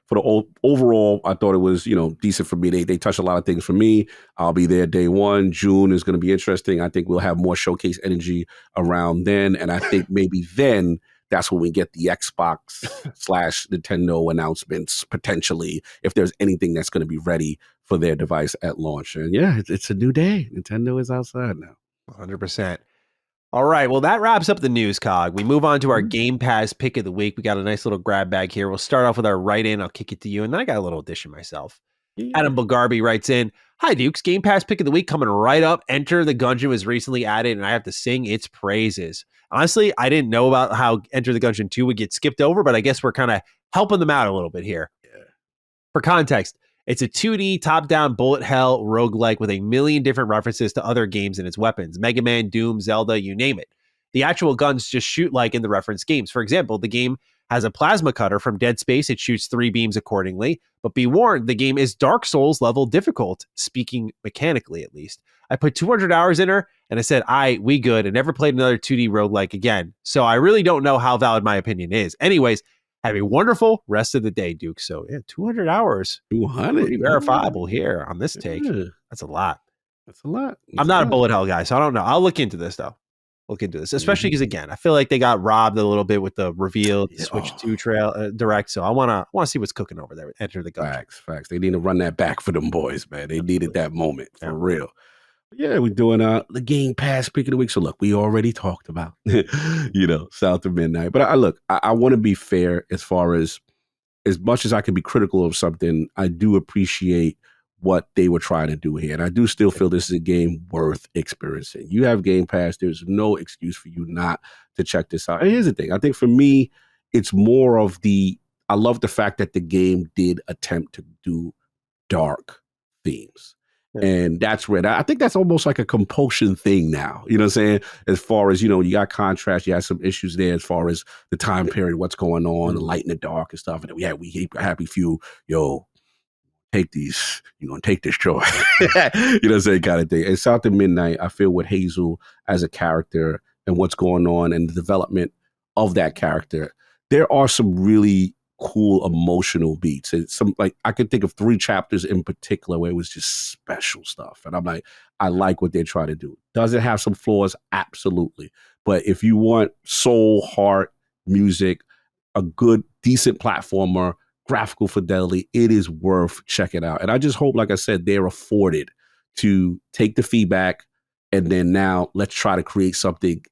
for the overall, I thought it was, decent for me. They touched a lot of things for me. I'll be there day one. June is going to be interesting. I think we'll have more showcase energy around then. And I think maybe then that's when we get the Xbox / Nintendo announcements, potentially, if there's anything that's going to be ready for their device at launch. And yeah, it's a new day. Nintendo is outside now. 100%. All right. Well, that wraps up the news, Cog. We move on to our Game Pass pick of the week. We got a nice little grab bag here. We'll start off with our write-in. I'll kick it to you. And then I got a little addition myself. Yeah. Adam Bulgarby writes in, "Hi, Dukes. Game Pass pick of the week coming right up. Enter the Gungeon was recently added, and I have to sing its praises. Honestly, I didn't know about how Enter the Gungeon 2 would get skipped over, but I guess we're kind of helping them out a little bit here. Yeah. For context, it's a 2D top-down bullet hell roguelike with a million different references to other games and its weapons. Mega Man, Doom, Zelda, you name it. The actual guns just shoot like in the reference games. For example, the game has a plasma cutter from Dead Space. It shoots 3 beams accordingly. But be warned, the game is Dark Souls level difficult, speaking mechanically at least. I put 200 hours in her, and I said, we good, and never played another 2D roguelike again. So I really don't know how valid my opinion is. Anyways, have a wonderful rest of the day, Duke." So, 200 hours. 200. Pretty verifiable here on this take. That's a lot. That's a lot. I'm not a bullet hell guy, so I don't know. I'll look into this, though. Especially because, again, I feel like they got robbed a little bit with the reveal, the Switch 2 Direct. So I want to see what's cooking over there. Enter the Gungeon. Facts. They need to run that back for them boys, man. They needed that moment for real. Yeah, we're doing the Game Pass pick of the week. So look, we already talked about, South of Midnight. But I want to be fair as far as much as I can be critical of something, I do appreciate what they were trying to do here. And I do still feel this is a game worth experiencing. You have Game Pass. There's no excuse for you not to check this out. And here's the thing. I think for me, it's more of I love the fact that the game did attempt to do dark themes. Yeah. And that's where I think that's almost like a compulsion thing now. You know what I'm saying? As far as, you got contrast, you have some issues there as far as the time period, what's going on, the light and the dark and stuff. And then we happy few, take these, you're going to take this joy. You know what I'm saying? Kind of thing. And South of Midnight, I feel with Hazel as a character and what's going on and the development of that character, there are some really cool emotional beats. It's I could think of 3 chapters in particular where it was just special stuff. And I'm like, I like what they're trying to do. Does it have some flaws? Absolutely. But if you want soul, heart, music, a good, decent platformer, graphical fidelity, it is worth checking out. And I just hope, like I said, they're afforded to take the feedback and then now let's try to create something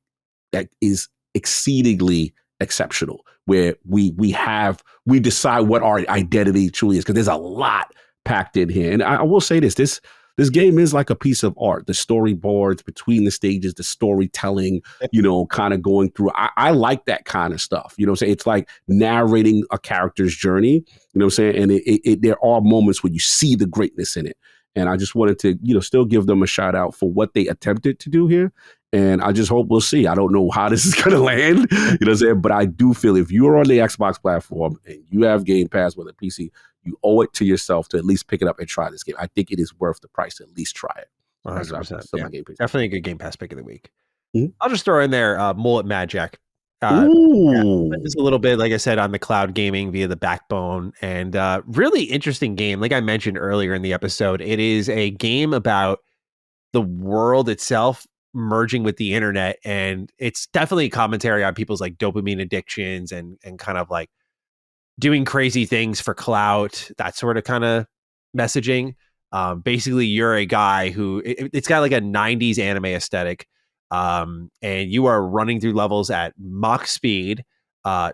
that is exceedingly exceptional, where we decide what our identity truly is, because there's a lot packed in here. And I will say this game is like a piece of art. The storyboards between the stages, the storytelling, kind of going through. I like that kind of stuff. You know what I'm saying? It's like narrating a character's journey. You know what I'm saying? And there are moments where you see the greatness in it. And I just wanted to, still give them a shout out for what they attempted to do here. And I just hope we'll see. I don't know how this is going to land, you know what I'm saying? But I do feel if you're on the Xbox platform and you have Game Pass with a PC, you owe it to yourself to at least pick it up and try this game. I think it is worth the price to at least try it. 100%. Yeah. Definitely a good Game Pass pick of the week. Mm-hmm. I'll just throw in there Mullet Magic. Just a little bit, like I said, on the cloud gaming via the Backbone, and really interesting game. Like I mentioned earlier in the episode, it is a game about the world itself merging with the internet, and it's definitely a commentary on people's like dopamine addictions and kind of like doing crazy things for clout, that sort of kind of messaging. Basically, you're a guy who it's got like a 90s anime aesthetic. and you are running through levels at Mach speed,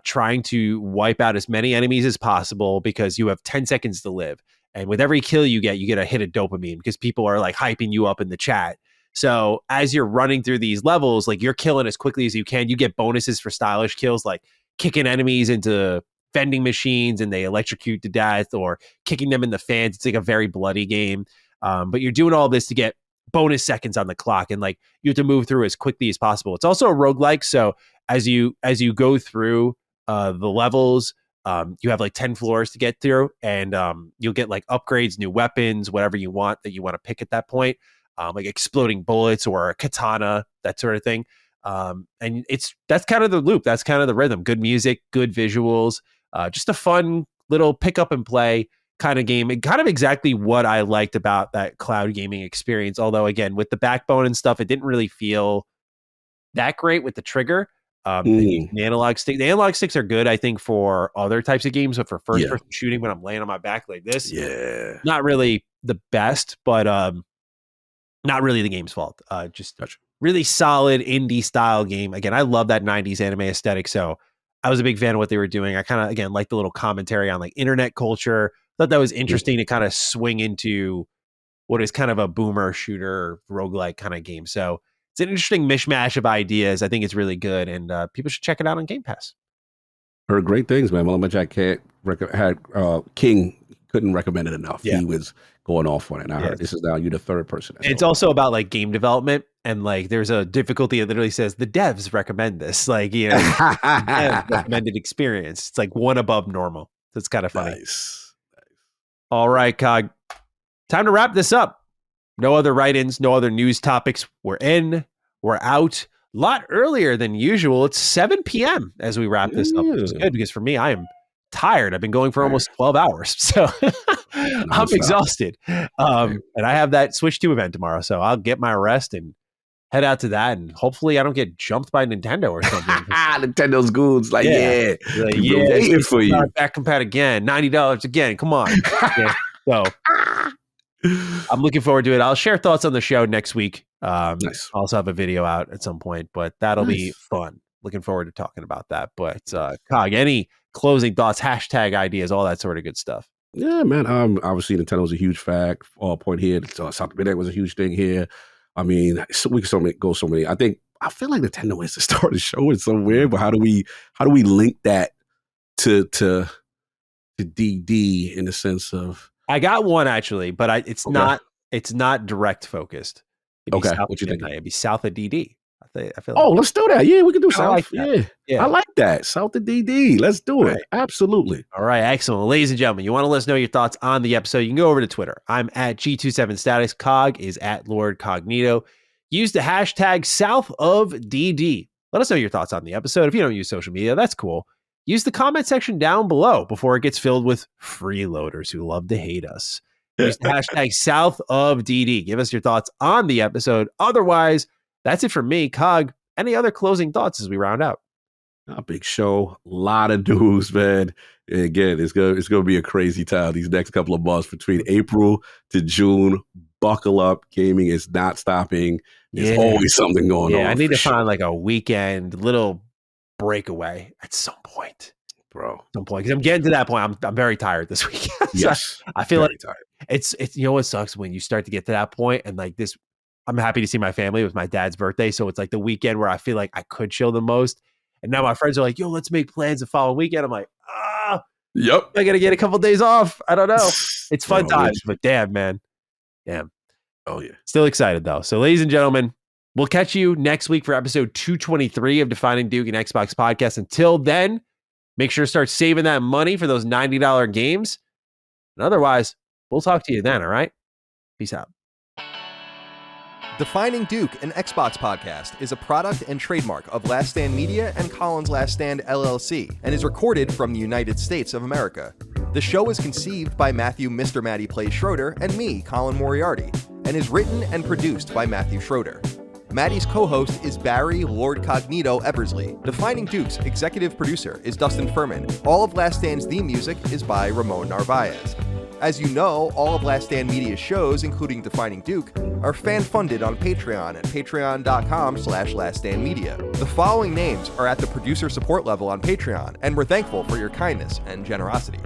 trying to wipe out as many enemies as possible because you have 10 seconds to live. And with every kill you get a hit of dopamine because people are like hyping you up in the chat. So as you're running through these levels, like you're killing as quickly as you can. You get bonuses for stylish kills, like kicking enemies into vending machines and they electrocute to death, or kicking them in the fans. It's like a very bloody game. But you're doing all this to get bonus seconds on the clock, and like you have to move through as quickly as possible. It's also a roguelike. So as you go through the levels, you have like 10 floors to get through, and you'll get like upgrades, new weapons, whatever you want that you want to pick at that point. Like exploding bullets or a katana, that sort of thing. And that's kind of the loop. That's kind of the rhythm. Good music, good visuals, just a fun little pick up and play kind of game. And kind of exactly what I liked about that cloud gaming experience. Although again, with the backbone and stuff, it didn't really feel that great with the trigger. The analog stick. The analog sticks are good, I think, for other types of games, but for first person shooting when I'm laying on my back like this, not really the best, but not really the game's fault. Just really solid indie style game. Again, I love that 90s anime aesthetic, so I was a big fan of what they were doing. I kind of, again, like the little commentary on like internet culture. Thought that was interesting to kind of swing into what is kind of a boomer shooter roguelike kind of game. So it's an interesting mishmash of ideas. I think it's really good, and people should check it out on Game Pass. Heard great things, man. Well, Jack King couldn't recommend it enough. Yeah. He was going off on it. And I heard this is now you're the third person. It's also about like game development, and like there's a difficulty that literally says the devs recommend this. Like, you know, devs recommended experience. It's like one above normal. So it's kind of funny. Nice. All right, Cog. Time to wrap this up. No other write-ins, no other news topics. We're in, we're out. A lot earlier than usual. It's 7 p.m. as we wrap this up, which is good because for me, I am tired. I've been going for almost 12 hours, so I'm exhausted. And I have that Switch 2 event tomorrow, so I'll get my rest and head out to that, and hopefully I don't get jumped by Nintendo or something. Nintendo schools, waiting for you. Back compat again, $90 again. Come on. So I'm looking forward to it. I'll share thoughts on the show next week. Nice. I'll also have a video out at some point, but that'll be fun. Looking forward to talking about that. But Cog, any closing thoughts, hashtag ideas, all that sort of good stuff? Yeah, man. Obviously Nintendo was a huge point here. South America was a huge thing here. I mean, we can go so many. I feel like Nintendo is the star of the show. It's so weird, but how do we link that to DD in the sense of? I got one actually, but it's not direct focused. Okay, what you think? It'd be south of DD. I feel. Oh, let's do that. Yeah, we can do south. Like that. Yeah, I like that. South of DD. Let's do it. Absolutely. All right, excellent. Ladies and gentlemen, you want to let us know your thoughts on the episode, you can go over to Twitter. I'm at G27Status. Cog is at Lord Cognito. Use the hashtag South of DD. Let us know your thoughts on the episode. If you don't use social media, that's cool. Use the comment section down below before it gets filled with freeloaders who love to hate us. Use the hashtag South of DD. Give us your thoughts on the episode. Otherwise, that's it for me. Cog, any other closing thoughts as we round out? A big show, a lot of news, man. And again, it's gonna be a crazy time these next couple of months between April to June. Buckle up, gaming is not stopping. There's always something going on. I need to find like a weekend little breakaway at some point, bro. Because I'm getting to that point. I'm very tired this week. Yes, I feel like tired. It's you know what sucks when you start to get to that point and like this. I'm happy to see my family. It was my dad's birthday, so it's like the weekend where I feel like I could chill the most. And now my friends are like, "Yo, let's make plans the following weekend." I'm like, yep. I gotta get a couple days off. I don't know. It's fun times, but damn, man, damn. Oh yeah. Still excited though. So, ladies and gentlemen, we'll catch you next week for episode 223 of Defining Duke and Xbox Podcast. Until then, make sure to start saving that money for those $90 games. And otherwise, we'll talk to you then. All right. Peace out. Defining Duke, an Xbox podcast, is a product and trademark of Last Stand Media and Collins Last Stand LLC, and is recorded from the United States of America. The show is conceived by Matthew Mr. Matty Plays Schroeder and me, Colin Moriarty, and is written and produced by Matthew Schroeder. Matty's co-host is Barry Lord Cognito Eversley. Defining Duke's executive producer is Dustin Furman. All of Last Stand's theme music is by Ramon Narvaez. As you know, all of Last Stand Media's shows, including Defining Duke, are fan-funded on Patreon at patreon.com/laststandmedia. The following names are at the producer support level on Patreon, and we're thankful for your kindness and generosity.